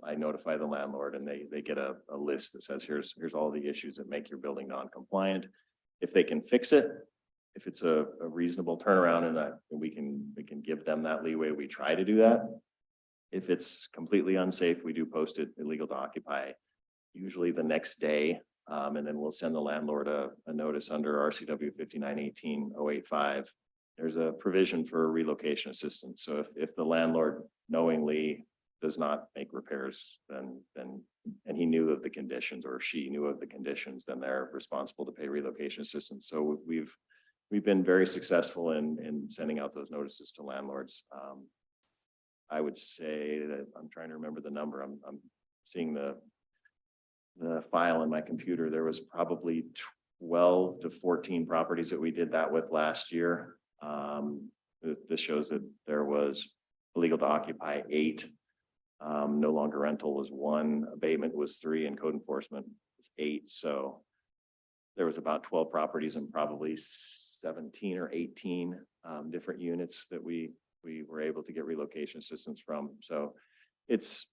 Speaker 13: I notify the landlord and they get a list that says, here's all the issues that make your building non-compliant. If they can fix it, if it's a reasonable turnaround and we can give them that leeway, we try to do that. If it's completely unsafe, we do post it illegal to occupy, usually the next day. And then we'll send the landlord a notice under RCW 5918-085. There's a provision for relocation assistance. So if the landlord knowingly does not make repairs, then and he knew of the conditions or she knew of the conditions, then they're responsible to pay relocation assistance. So we've been very successful in sending out those notices to landlords. I would say that I'm trying to remember the number. I'm seeing the file in my computer. There was probably 12 to 14 properties that we did that with last year. This shows that there was illegal to occupy 8. No longer rental was 1, abatement was 3, and code enforcement was 8. So there was about 12 properties and probably 17 or 18 different units that we were able to get relocation assistance from. So it's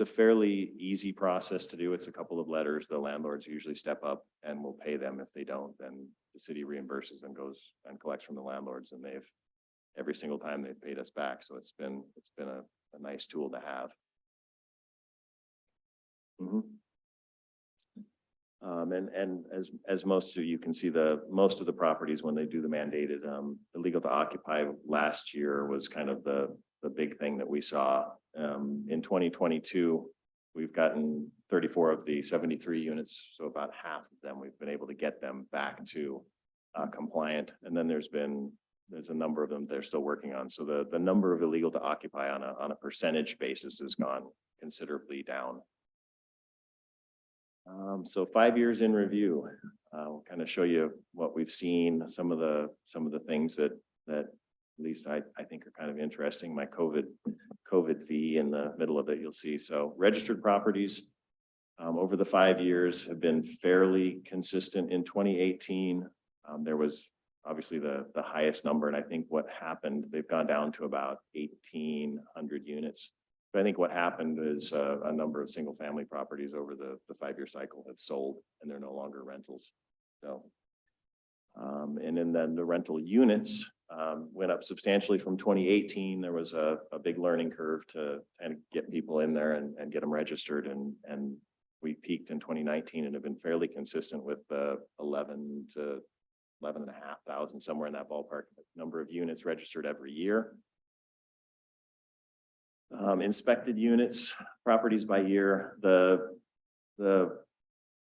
Speaker 13: a fairly easy process to do. It's a couple of letters. The landlords usually step up and will pay them. If they don't, then the city reimburses and goes and collects from the landlords, and every single time they've paid us back. So it's been a nice tool to have. And as most of you can see, most of the properties when they do the mandated illegal to occupy last year was kind of the big thing that we saw. In 2022, we've gotten 34 of the 73 units, so about half of them we've been able to get them back to compliant. And then there's a number of them they're still working on. So the number of illegal to occupy on a percentage basis has gone considerably down. So 5 years in review, we'll kind of show you what we've seen, some of the things that at least I think are kind of interesting. My COVID V in the middle of it, you'll see. So registered properties over the 5 years have been fairly consistent. In 2018, there was obviously the highest number. And I think what happened, they've gone down to about 1,800 units. But I think what happened is a number of single family properties over the 5-year cycle have sold and they're no longer rentals. So, and then the rental units went up substantially from 2018. There was a big learning curve to kind of get people in there and get them registered. And we peaked in 2019 and have been fairly consistent with 11 to 11,500, somewhere in that ballpark, number of units registered every year. Inspected units, properties by year, the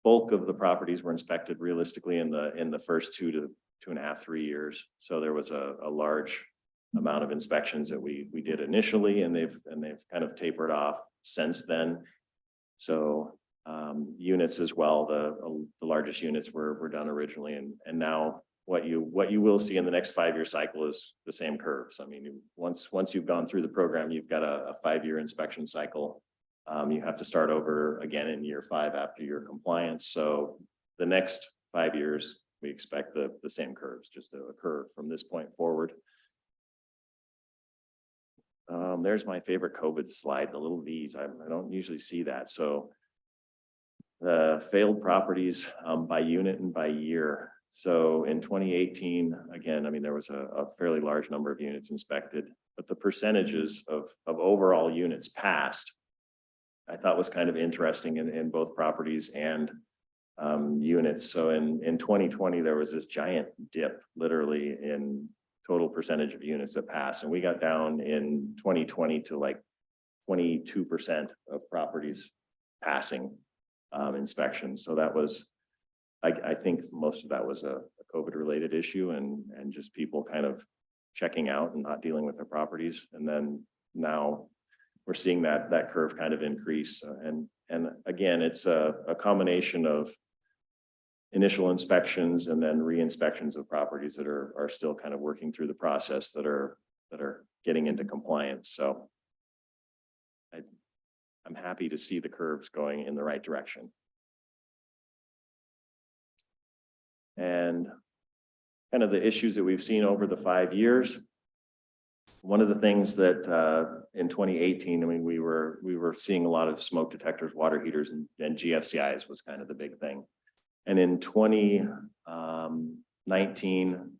Speaker 13: bulk of the properties were inspected realistically in the first 2 to 2.5, 3 years. So there was a large amount of inspections that we did initially, and they've kind of tapered off since then. So units as well, the largest units were done originally, and now what you will see in the next 5-year cycle is the same curves. I mean, once you've gone through the program, you've got a 5-year inspection cycle. You have to start over again in year 5 after your compliance. So the next 5 years, we expect the same curves just to occur from this point forward. There's my favorite COVID slide, the little V's. I don't usually see that. So the failed properties by unit and by year. So in 2018, again, I mean, there was a fairly large number of units inspected, but the percentages of overall units passed, I thought was kind of interesting in both properties and units. So in 2020, there was this giant dip literally in total percentage of units that passed. And we got down in 2020 to like 22% of properties passing inspections. So that was, I think most of that was a COVID related issue and just people kind of checking out and not dealing with their properties. And then now we're seeing that curve kind of increase. And again, it's a combination of initial inspections and then re-inspections of properties that are still kind of working through the process that are getting into compliance. So I'm happy to see the curves going in the right direction. And kind of the issues that we've seen over the 5 years. One of the things that in 2018, I mean, we were seeing a lot of smoke detectors, water heaters, and GFCIs was kind of the big thing. And in 2019,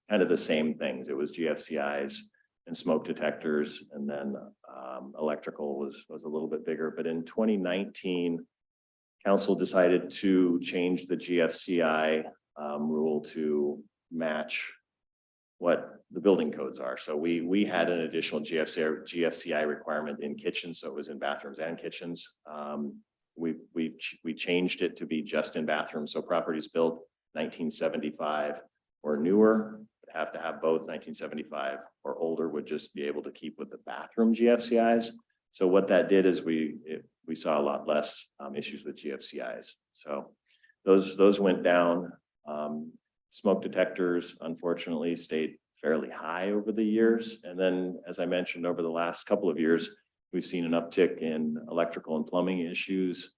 Speaker 13: kind of the same things. It was GFCIs and smoke detectors, and then electrical was a little bit bigger. But in 2019, council decided to change the GFCI rule to match what the building codes are. So we had an additional GFCI requirement in kitchens, so it was in bathrooms and kitchens. We changed it to be just in bathrooms. So properties built 1975 or newer would have to have both 1975, or older would just be able to keep with the bathroom GFCIs. So what that did is we saw a lot less issues with GFCIs. So those went down. Smoke detectors, unfortunately, stayed fairly high over the years. And then, as I mentioned, over the last couple of years, we've seen an uptick in electrical and plumbing issues.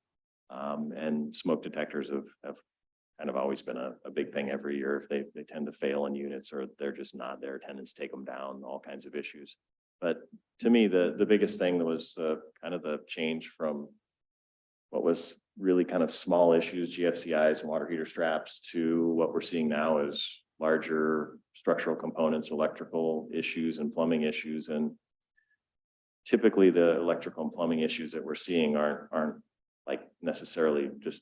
Speaker 13: And smoke detectors have kind of always been a big thing every year. If they tend to fail in units, or they're just not there, tenants take them down, all kinds of issues. But to me, the biggest thing was kind of the change from what was really kind of small issues, GFCIs and water heater straps, to what we're seeing now is larger structural components, electrical issues and plumbing issues. And typically the electrical and plumbing issues that we're seeing aren't like necessarily just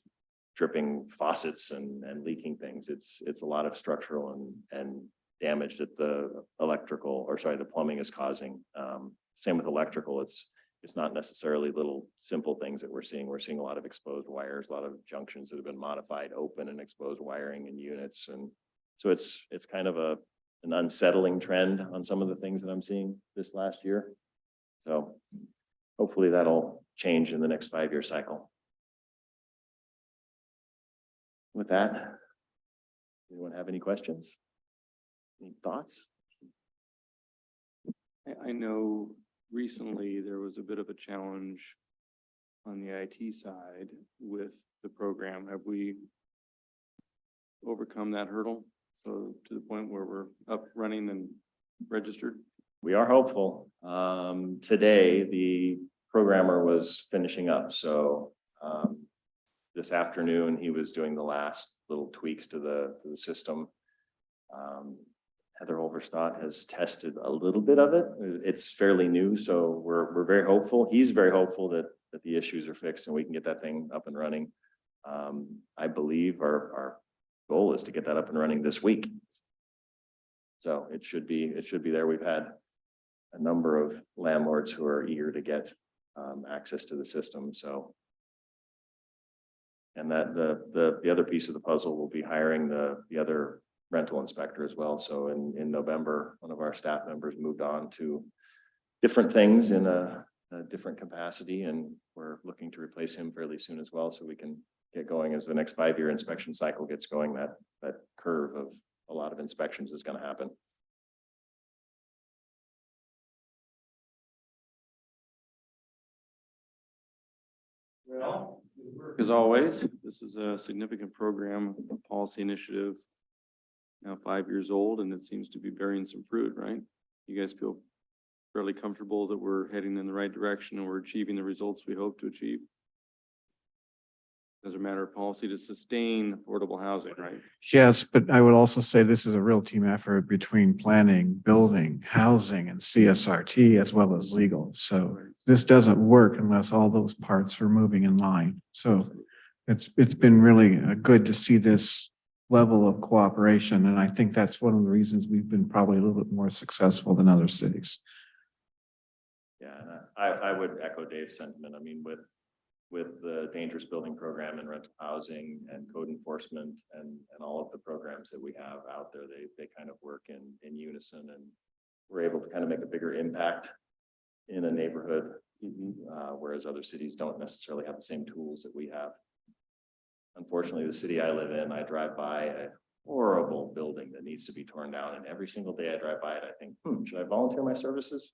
Speaker 13: dripping faucets and leaking things. It's a lot of structural and damage that the plumbing is causing. Same with electrical. It's not necessarily little simple things that we're seeing. We're seeing a lot of exposed wires, a lot of junctions that have been modified, open and exposed wiring in units. And so it's kind of an unsettling trend on some of the things that I'm seeing this last year. So hopefully that'll change in the next 5-year cycle. With that, anyone have any questions? Any thoughts?
Speaker 1: I know recently there was a bit of a challenge on the IT side with the program. Have we overcome that hurdle? So to the point where we're up, running and registered?
Speaker 13: We are hopeful. Today, the programmer was finishing up. So this afternoon, he was doing the last little tweaks to the system. Heather Overstott has tested a little bit of it. It's fairly new, so we're very hopeful. He's very hopeful that the issues are fixed and we can get that thing up and running. I believe our goal is to get that up and running this week. So it should be there. We've had a number of landlords who are eager to get access to the system. So, and that the other piece of the puzzle will be hiring the other rental inspector as well. So in November, one of our staff members moved on to different things in a different capacity, and we're looking to replace him fairly soon as well, so we can get going as the next 5-year inspection cycle gets going. That curve of a lot of inspections is going to happen.
Speaker 1: Well, as always, this is a significant program, a policy initiative, now 5 years old, and it seems to be bearing some fruit, right? You guys feel fairly comfortable that we're heading in the right direction and we're achieving the results we hope to achieve? As a matter of policy to sustain affordable housing, right?
Speaker 5: Yes, but I would also say this is a real team effort between planning, building, housing, and CSRT, as well as legal. So this doesn't work unless all those parts are moving in line. So it's been really good to see this level of cooperation. And I think that's one of the reasons we've been probably a little bit more successful than other cities.
Speaker 13: Yeah, I would echo Dave's sentiment. I mean, with the dangerous building program and rental housing and code enforcement and all of the programs that we have out there, they kind of work in unison, and we're able to kind of make a bigger impact in a neighborhood, whereas other cities don't necessarily have the same tools that we have. Unfortunately, the city I live in, I drive by a horrible building that needs to be torn down, and every single day I drive by it, I think, should I volunteer my services?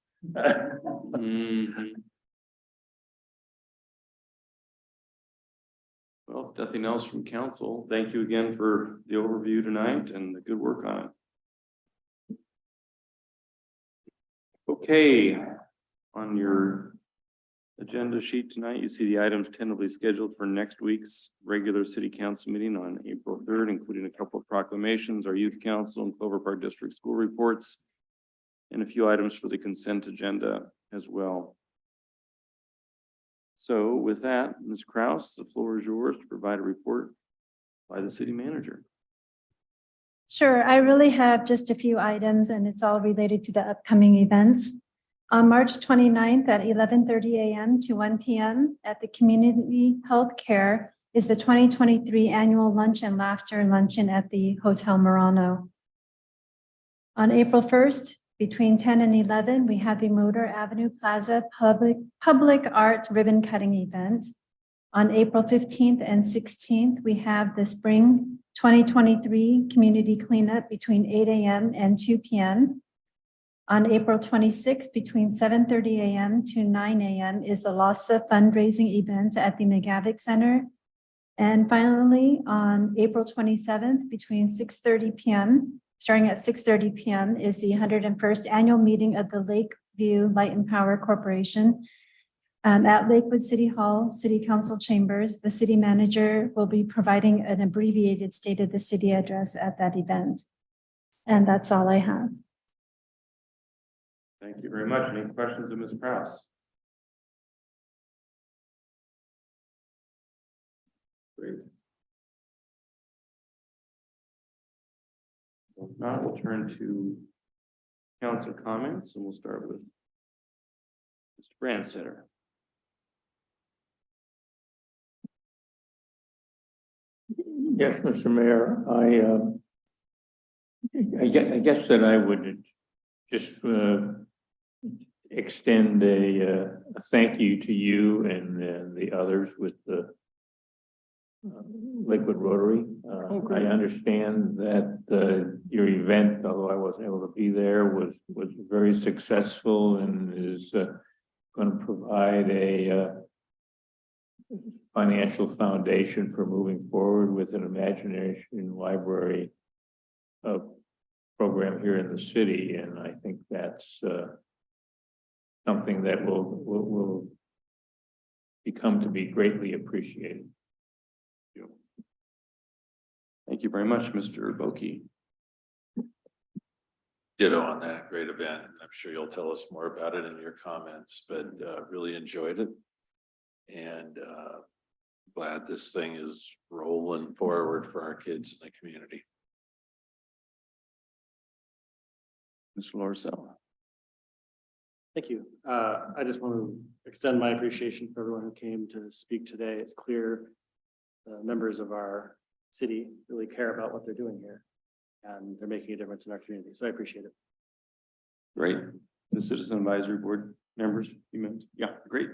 Speaker 1: Well, if nothing else from council. Thank you again for the overview tonight and the good work on it. Okay, on your agenda sheet tonight, you see the items tentatively scheduled for next week's regular city council meeting on April 3rd, including a couple of proclamations, our youth council and Clover Park District school reports, and a few items for the consent agenda as well. So with that, Ms. Kraus, the floor is yours to provide a report by the city manager.
Speaker 14: Sure, I really have just a few items and it's all related to the upcoming events. On March 29th at 11:30 a.m. to 1 p.m. at the Community Health Care is the 2023 Annual Lunch and Laughter Luncheon at the Hotel Murano. On April 1st, between 10 and 11, we have the Motor Avenue Plaza Public Art Ribbon Cutting event. On April 15th and 16th, we have the Spring 2023 Community Cleanup between 8 a.m. and 2 p.m. On April 26th, between 7:30 a.m. to 9 a.m. is the LASA fundraising event at the McGavick Center. And finally, on April 27th, between 6:30 p.m., starting at 6:30 p.m. is the 101st annual meeting of the Lakeview Light and Power Corporation. At Lakewood City Hall, City Council Chambers, the city manager will be providing an abbreviated State of the City address at that event. And that's all I have.
Speaker 1: Thank you very much. Any questions of Ms. Kraus? Great. If not, we'll turn to council comments and we'll start with Mr. Brandstetter.
Speaker 6: Yes, Mr. Mayor, I guess that I would just extend a thank you to you and the others with the Lakewood Rotary. I understand that your event, although I wasn't able to be there, was very successful and is going to provide a financial foundation for moving forward with an Imagination Library program here in the city, and I think that's something that will become to be greatly appreciated.
Speaker 1: Thank you very much, Mr. Boki.
Speaker 9: Ditto on that great event. I'm sure you'll tell us more about it in your comments, but really enjoyed it. And glad this thing is rolling forward for our kids in the community.
Speaker 1: Mr. Lorcell.
Speaker 12: Thank you. I just want to extend my appreciation for everyone who came to speak today. It's clear the members of our city really care about what they're doing here, and they're making a difference in our community. So I appreciate it.
Speaker 1: Great. The Citizen Advisory Board members, you meant? Yeah, great.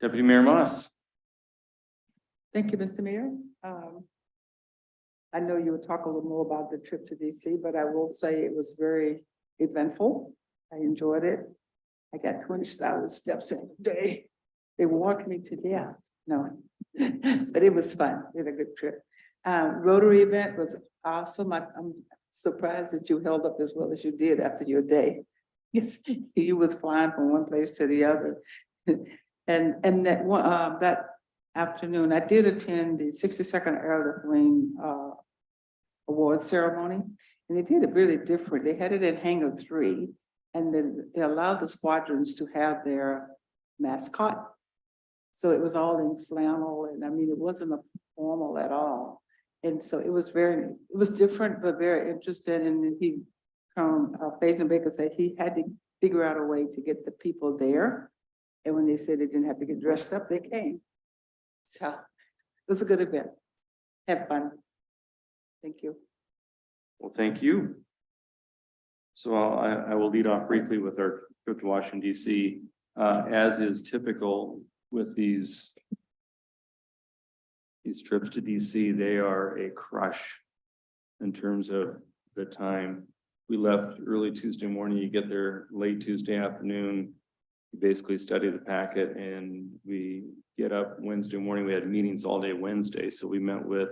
Speaker 1: Deputy Mayor Moss.
Speaker 11: Thank you, Mr. Mayor. I know you will talk a little more about the trip to DC, but I will say it was very eventful. I enjoyed it. I got 20,000 steps in a day. They walked me to death. No, but it was fun. We had a good trip. Rotary event was awesome. I'm surprised that you held up as well as you did after your day. Yes, you was flying from one place to the other. And that one, that afternoon, I did attend the 62nd Air of the Flame award ceremony, and they did it really different. They had it in Hangar 3, and then they allowed the squadrons to have their mascot. So it was all in flannel, and I mean, it wasn't a formal at all. And so it was different, but very interesting. And he, Faison Baker said he had to figure out a way to get the people there. And when they said they didn't have to get dressed up, they came. So it was a good event. Have fun. Thank you.
Speaker 1: Well, thank you. So I will lead off briefly with our trip to Washington, DC. As is typical with these trips to DC, they are a crush in terms of the time. We left early Tuesday morning, you get there late Tuesday afternoon. we basically study the packet and we get up Wednesday morning. We had meetings all day Wednesday, so we met with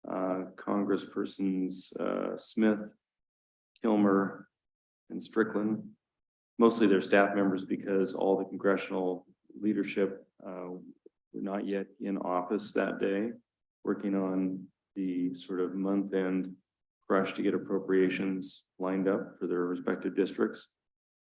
Speaker 1: Congresspersons Smith, Kilmer, and Strickland, mostly their staff members, because all the congressional leadership were not yet in office that day, working on the sort of month-end rush to get appropriations lined up for their respective districts.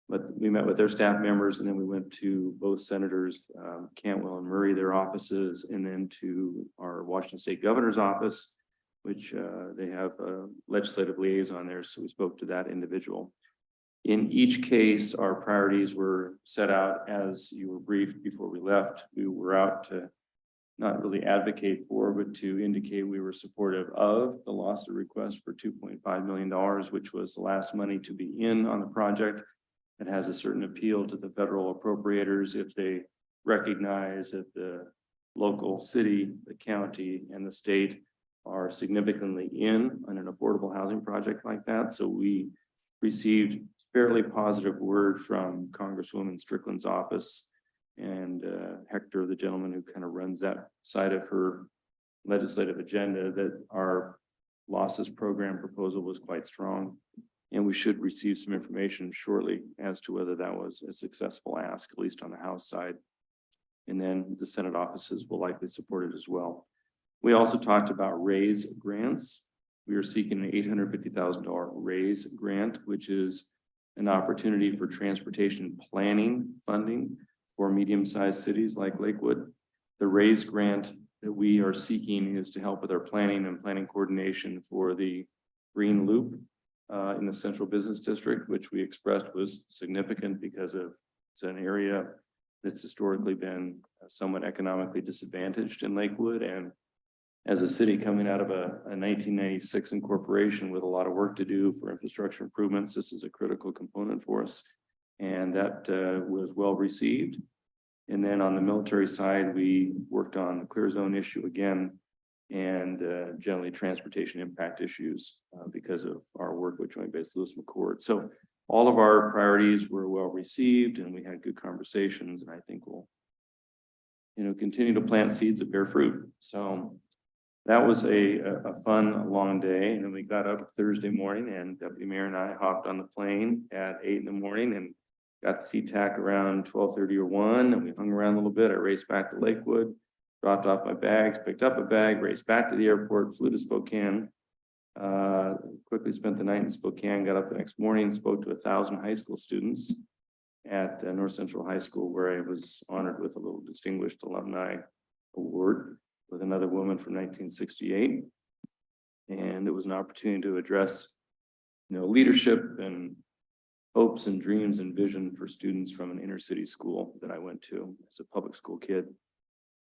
Speaker 1: But we met with their staff members, and then we went to both senators, Cantwell and Murray, their offices, and then to our Washington State Governor's office, which they have a legislative liaison there. So we spoke to that individual. In each case, our priorities were set out as you were briefed before we left. We were out to not really advocate for, but to indicate we were supportive of the lawsuit request for $2.5 million, which was the last money to be in on the project. It has a certain appeal to the federal appropriators if they recognize that the local city, the county, and the state are significantly in on an affordable housing project like that. So we received fairly positive word from Congresswoman Strickland's office, and Hector, the gentleman who kind of runs that side of her legislative agenda, that our losses program proposal was quite strong. And we should receive some information shortly as to whether that was a successful ask, at least on the House side. And then the Senate offices will likely support it as well. We also talked about RAISE grants. We are seeking an $850,000 RAISE grant, which is an opportunity for transportation planning funding for medium-sized cities like Lakewood. The RAISE grant that we are seeking is to help with our planning and planning coordination for the Green Loop in the Central Business District, which we expressed was significant because of it's an area that's historically been somewhat economically disadvantaged in Lakewood. And as a city coming out of a 1996 incorporation with a lot of work to do for infrastructure improvements, this is a critical component for us. And that was well received. And then on the military side, we worked on the clear zone issue again, and generally transportation impact issues because of our work with Joint Base Lewis McChord. So all of our priorities were well received, and we had good conversations, and I think we'll, continue to plant seeds that bear fruit. So that was a fun, long day. And then we got up Thursday morning, and Deputy Mayor and I hopped on the plane at 8 in the morning and got to SeaTac around 12:30 or 1, and we hung around a little bit. I raced back to Lakewood, dropped off my bags, picked up a bag, raced back to the airport, flew to Spokane, quickly spent the night in Spokane, got up the next morning, spoke to 1,000 high school students at North Central High School, where I was honored with a little distinguished alumni award with another woman from 1968. And it was an opportunity to address, leadership and hopes and dreams and vision for students from an inner city school that I went to as a public school kid.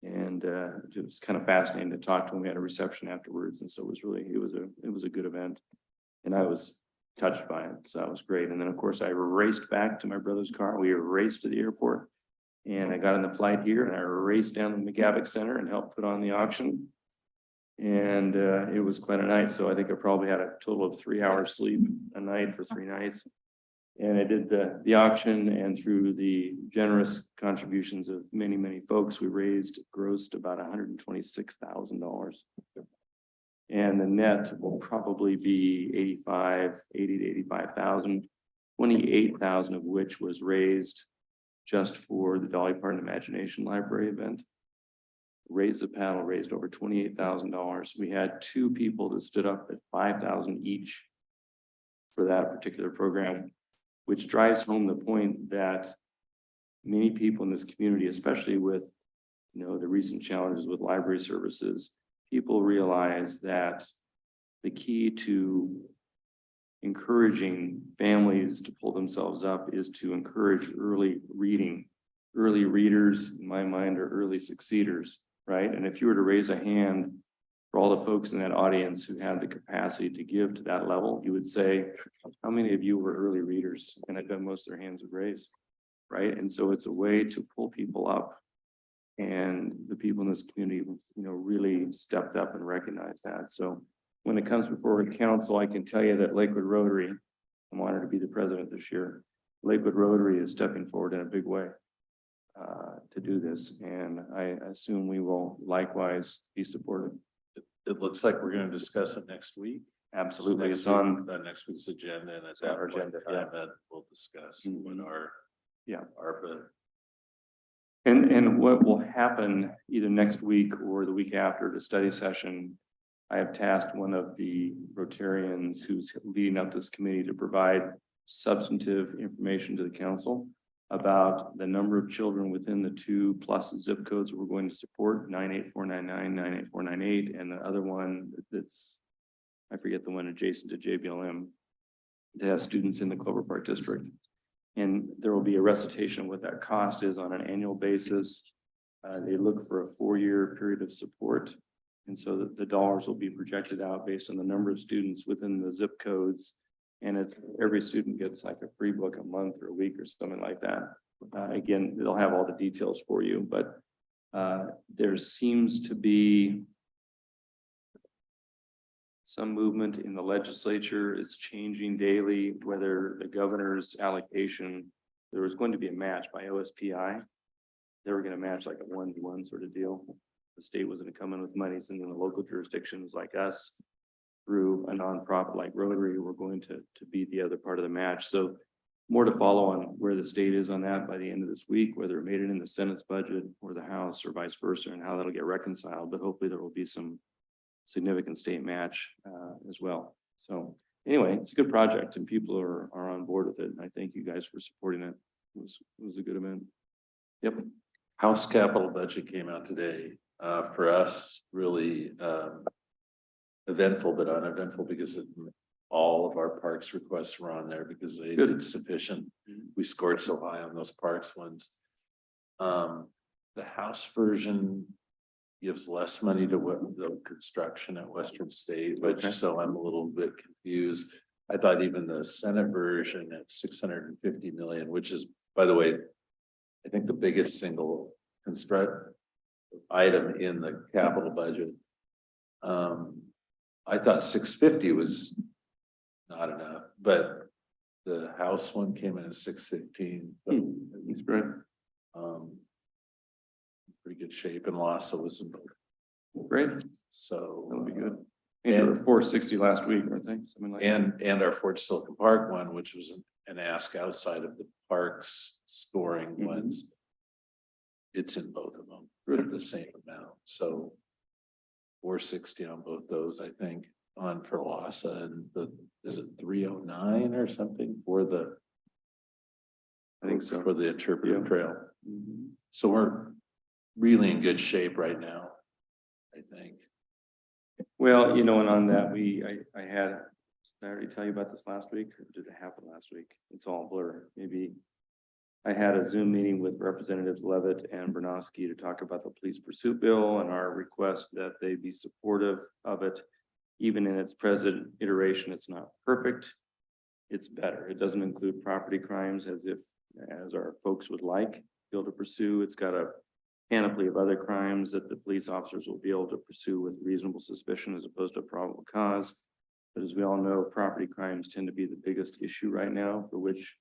Speaker 1: And it was kind of fascinating to talk to them. We had a reception afterwards. And so it was a good event. And I was touched by it. So that was great. And then of course I raced back to my brother's car. We raced to the airport, and I got on the flight here, and I raced down to the McGavick Center and helped put on the auction. And it was quite a night. So I think I probably had a total of 3 hours sleep a night for 3 nights. And I did the auction, and through the generous contributions of many, many folks, we grossed about $126,000. And the net will probably be 80 to 85,000, 28,000 of which was raised just for the Dolly Parton Imagination Library event. Raise the Paddle raised over $28,000. We had 2 people that stood up at $5,000 each for that particular program, which drives home the point that many people in this community, especially with the recent challenges with library services, people realize that the key to encouraging families to pull themselves up is to encourage early reading. Early readers, in my mind, are early succeeders, right? And if you were to raise a hand for all the folks in that audience who had the capacity to give to that level, you would say, how many of you were early readers? And I bet most of their hands would raise, right? And so it's a way to pull people up. And the people in this community, really stepped up and recognized that. So when it comes before council, I can tell you that Lakewood Rotary, I'm honored to be the president this year. Lakewood Rotary is stepping forward in a big way. to do this, and I assume we will likewise be supportive.
Speaker 9: It looks like we're gonna discuss it next week.
Speaker 1: Absolutely,
Speaker 9: Next
Speaker 1: it's on.
Speaker 9: week, next week's agenda, and at
Speaker 1: on
Speaker 9: that
Speaker 1: our
Speaker 9: point,
Speaker 1: agenda, yeah.
Speaker 9: that we'll discuss
Speaker 1: Mhm.
Speaker 9: what our.
Speaker 1: Yeah.
Speaker 9: ARPA.
Speaker 1: And what will happen either next week or the week after the study session, I have tasked one of the Rotarians who's leading up this committee to provide substantive information to the council about the number of children within the 2+ zip codes we're going to support, 98499, 98498, and the other one that's, I forget the one adjacent to JBLM, that has students in the Clover Park district. And there will be a recitation of what that cost is on an annual basis. They look for a 4-year period of support. And so the dollars will be projected out based on the number of students within the zip codes. And it's every student gets like a free book a month or a week or something like that. Again, they'll have all the details for you, but there seems to be some movement in the legislature. It's changing daily, whether the governor's allocation, there was going to be a match by OSPI. They were going to match like a 1-to-1 sort of deal. The state was going to come in with monies, and then the local jurisdictions like us, through a nonprofit like Rotary, were going to be the other part of the match. So more to follow on where the state is on that by the end of this week, whether it made it in the Senate's budget or the House or vice versa, and how that'll get reconciled. But hopefully there will be some significant state match as well. So anyway, it's a good project and people are on board with it. And I thank you guys for supporting it. It was a good event. Yep.
Speaker 9: House capital budget came out today. For us, really eventful, but uneventful because all of our parks requests were on there because they
Speaker 1: Good.
Speaker 9: did sufficient. We scored so high on those parks ones. The House version gives less money to the construction at Western State, which so I'm a little bit confused. I thought even the Senate version at 650 million, which is, by the way, I think the biggest single construct item in the capital budget. I thought 650 was not enough, but the House one came in at 615.
Speaker 1: That's great.
Speaker 9: Pretty good shape, and LASA was in both.
Speaker 1: Great.
Speaker 9: So
Speaker 1: That'll be good. And they were 460 last week, weren't they? Something like that.
Speaker 9: and our Fort Silicon Park one, which was an ask outside of the parks scoring ones. It's in both of them at the same amount, so 460 on both those, I think, on for LASA, and is it 309 or something for the?
Speaker 1: I think so.
Speaker 9: For the interpretive
Speaker 1: Yeah.
Speaker 9: trail.
Speaker 1: Mhm.
Speaker 9: So we're really in good shape right now, I think.
Speaker 1: Well, you know, and on that, I had, did I already tell you about this last week, or did it happen last week? It's all blur. Maybe I had a Zoom meeting with Representatives Levitt and Bernowski to talk about the police pursuit bill and our request that they be supportive of it. Even in its present iteration, it's not perfect. It's better. It doesn't include property crimes as our folks would like to be able to pursue. It's got a panoply of other crimes that the police officers will be able to pursue with reasonable suspicion as opposed to probable cause. But as we all know, property crimes tend to be the biggest issue right now, for which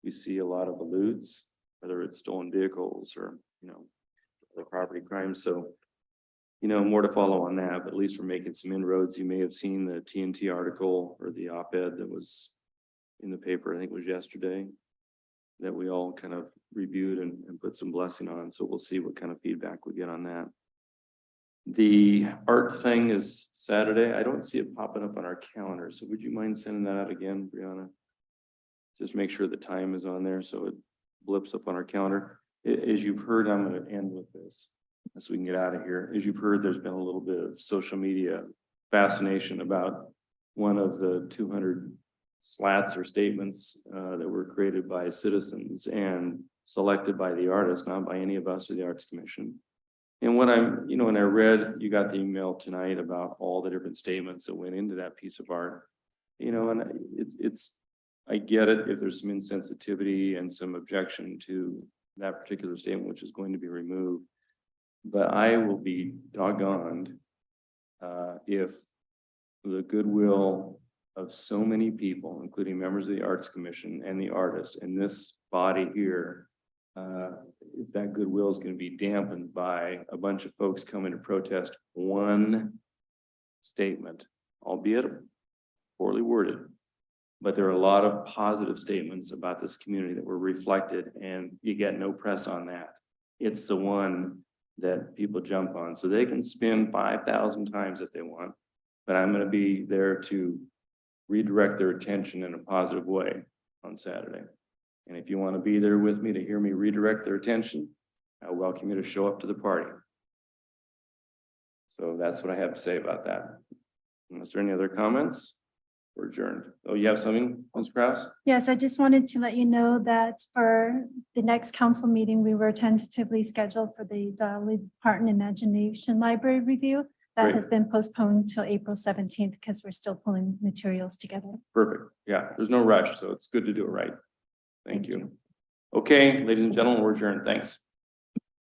Speaker 1: we see a lot of eludes, whether it's stolen vehicles or, other property crimes. So, more to follow on that, but at least we're making some inroads. You may have seen the TNT article or the op-ed that was in the paper, I think it was yesterday, that we all kind of reviewed and put some blessing on. So we'll see what kind of feedback we get on that. The art thing is Saturday. I don't see it popping up on our calendar. So would you mind sending that out again, Brianna? Just make sure the time is on there so it blips up on our calendar. As you've heard, I'm going to end with this so we can get out of here. As you've heard, there's been a little bit of social media fascination about one of the 200 slats or statements that were created by citizens and selected by the artist, not by any of us or the Arts Commission. And when when I read, you got the email tonight about all the different statements that went into that piece of art, and I get it if there's some insensitivity and some objection to that particular statement, which is going to be removed. But I will be doggoned if the goodwill of so many people, including members of the Arts Commission and the artist and this body here, if that goodwill is going to be dampened by a bunch of folks coming to protest one statement, albeit poorly worded. But there are a lot of positive statements about this community that were reflected, and you get no press on that. It's the one that people jump on, so they can spin 5,000 times if they want. But I'm going to be there to redirect their attention in a positive way on Saturday. And if you want to be there with me to hear me redirect their attention, I welcome you to show up to the party. So that's what I have to say about that. Is there any other comments? We're adjourned. Oh, you have something, Ms. Kraus?
Speaker 14: Yes, I just wanted to let you know that for the next council meeting, we were tentatively scheduled for the Dolly Parton Imagination Library review. That
Speaker 1: Great.
Speaker 14: has been postponed till April 17th because we're still pulling materials together.
Speaker 1: Perfect. Yeah, there's no rush, so it's good to do it right. Thank you. Okay, ladies and gentlemen, we're adjourned. Thanks.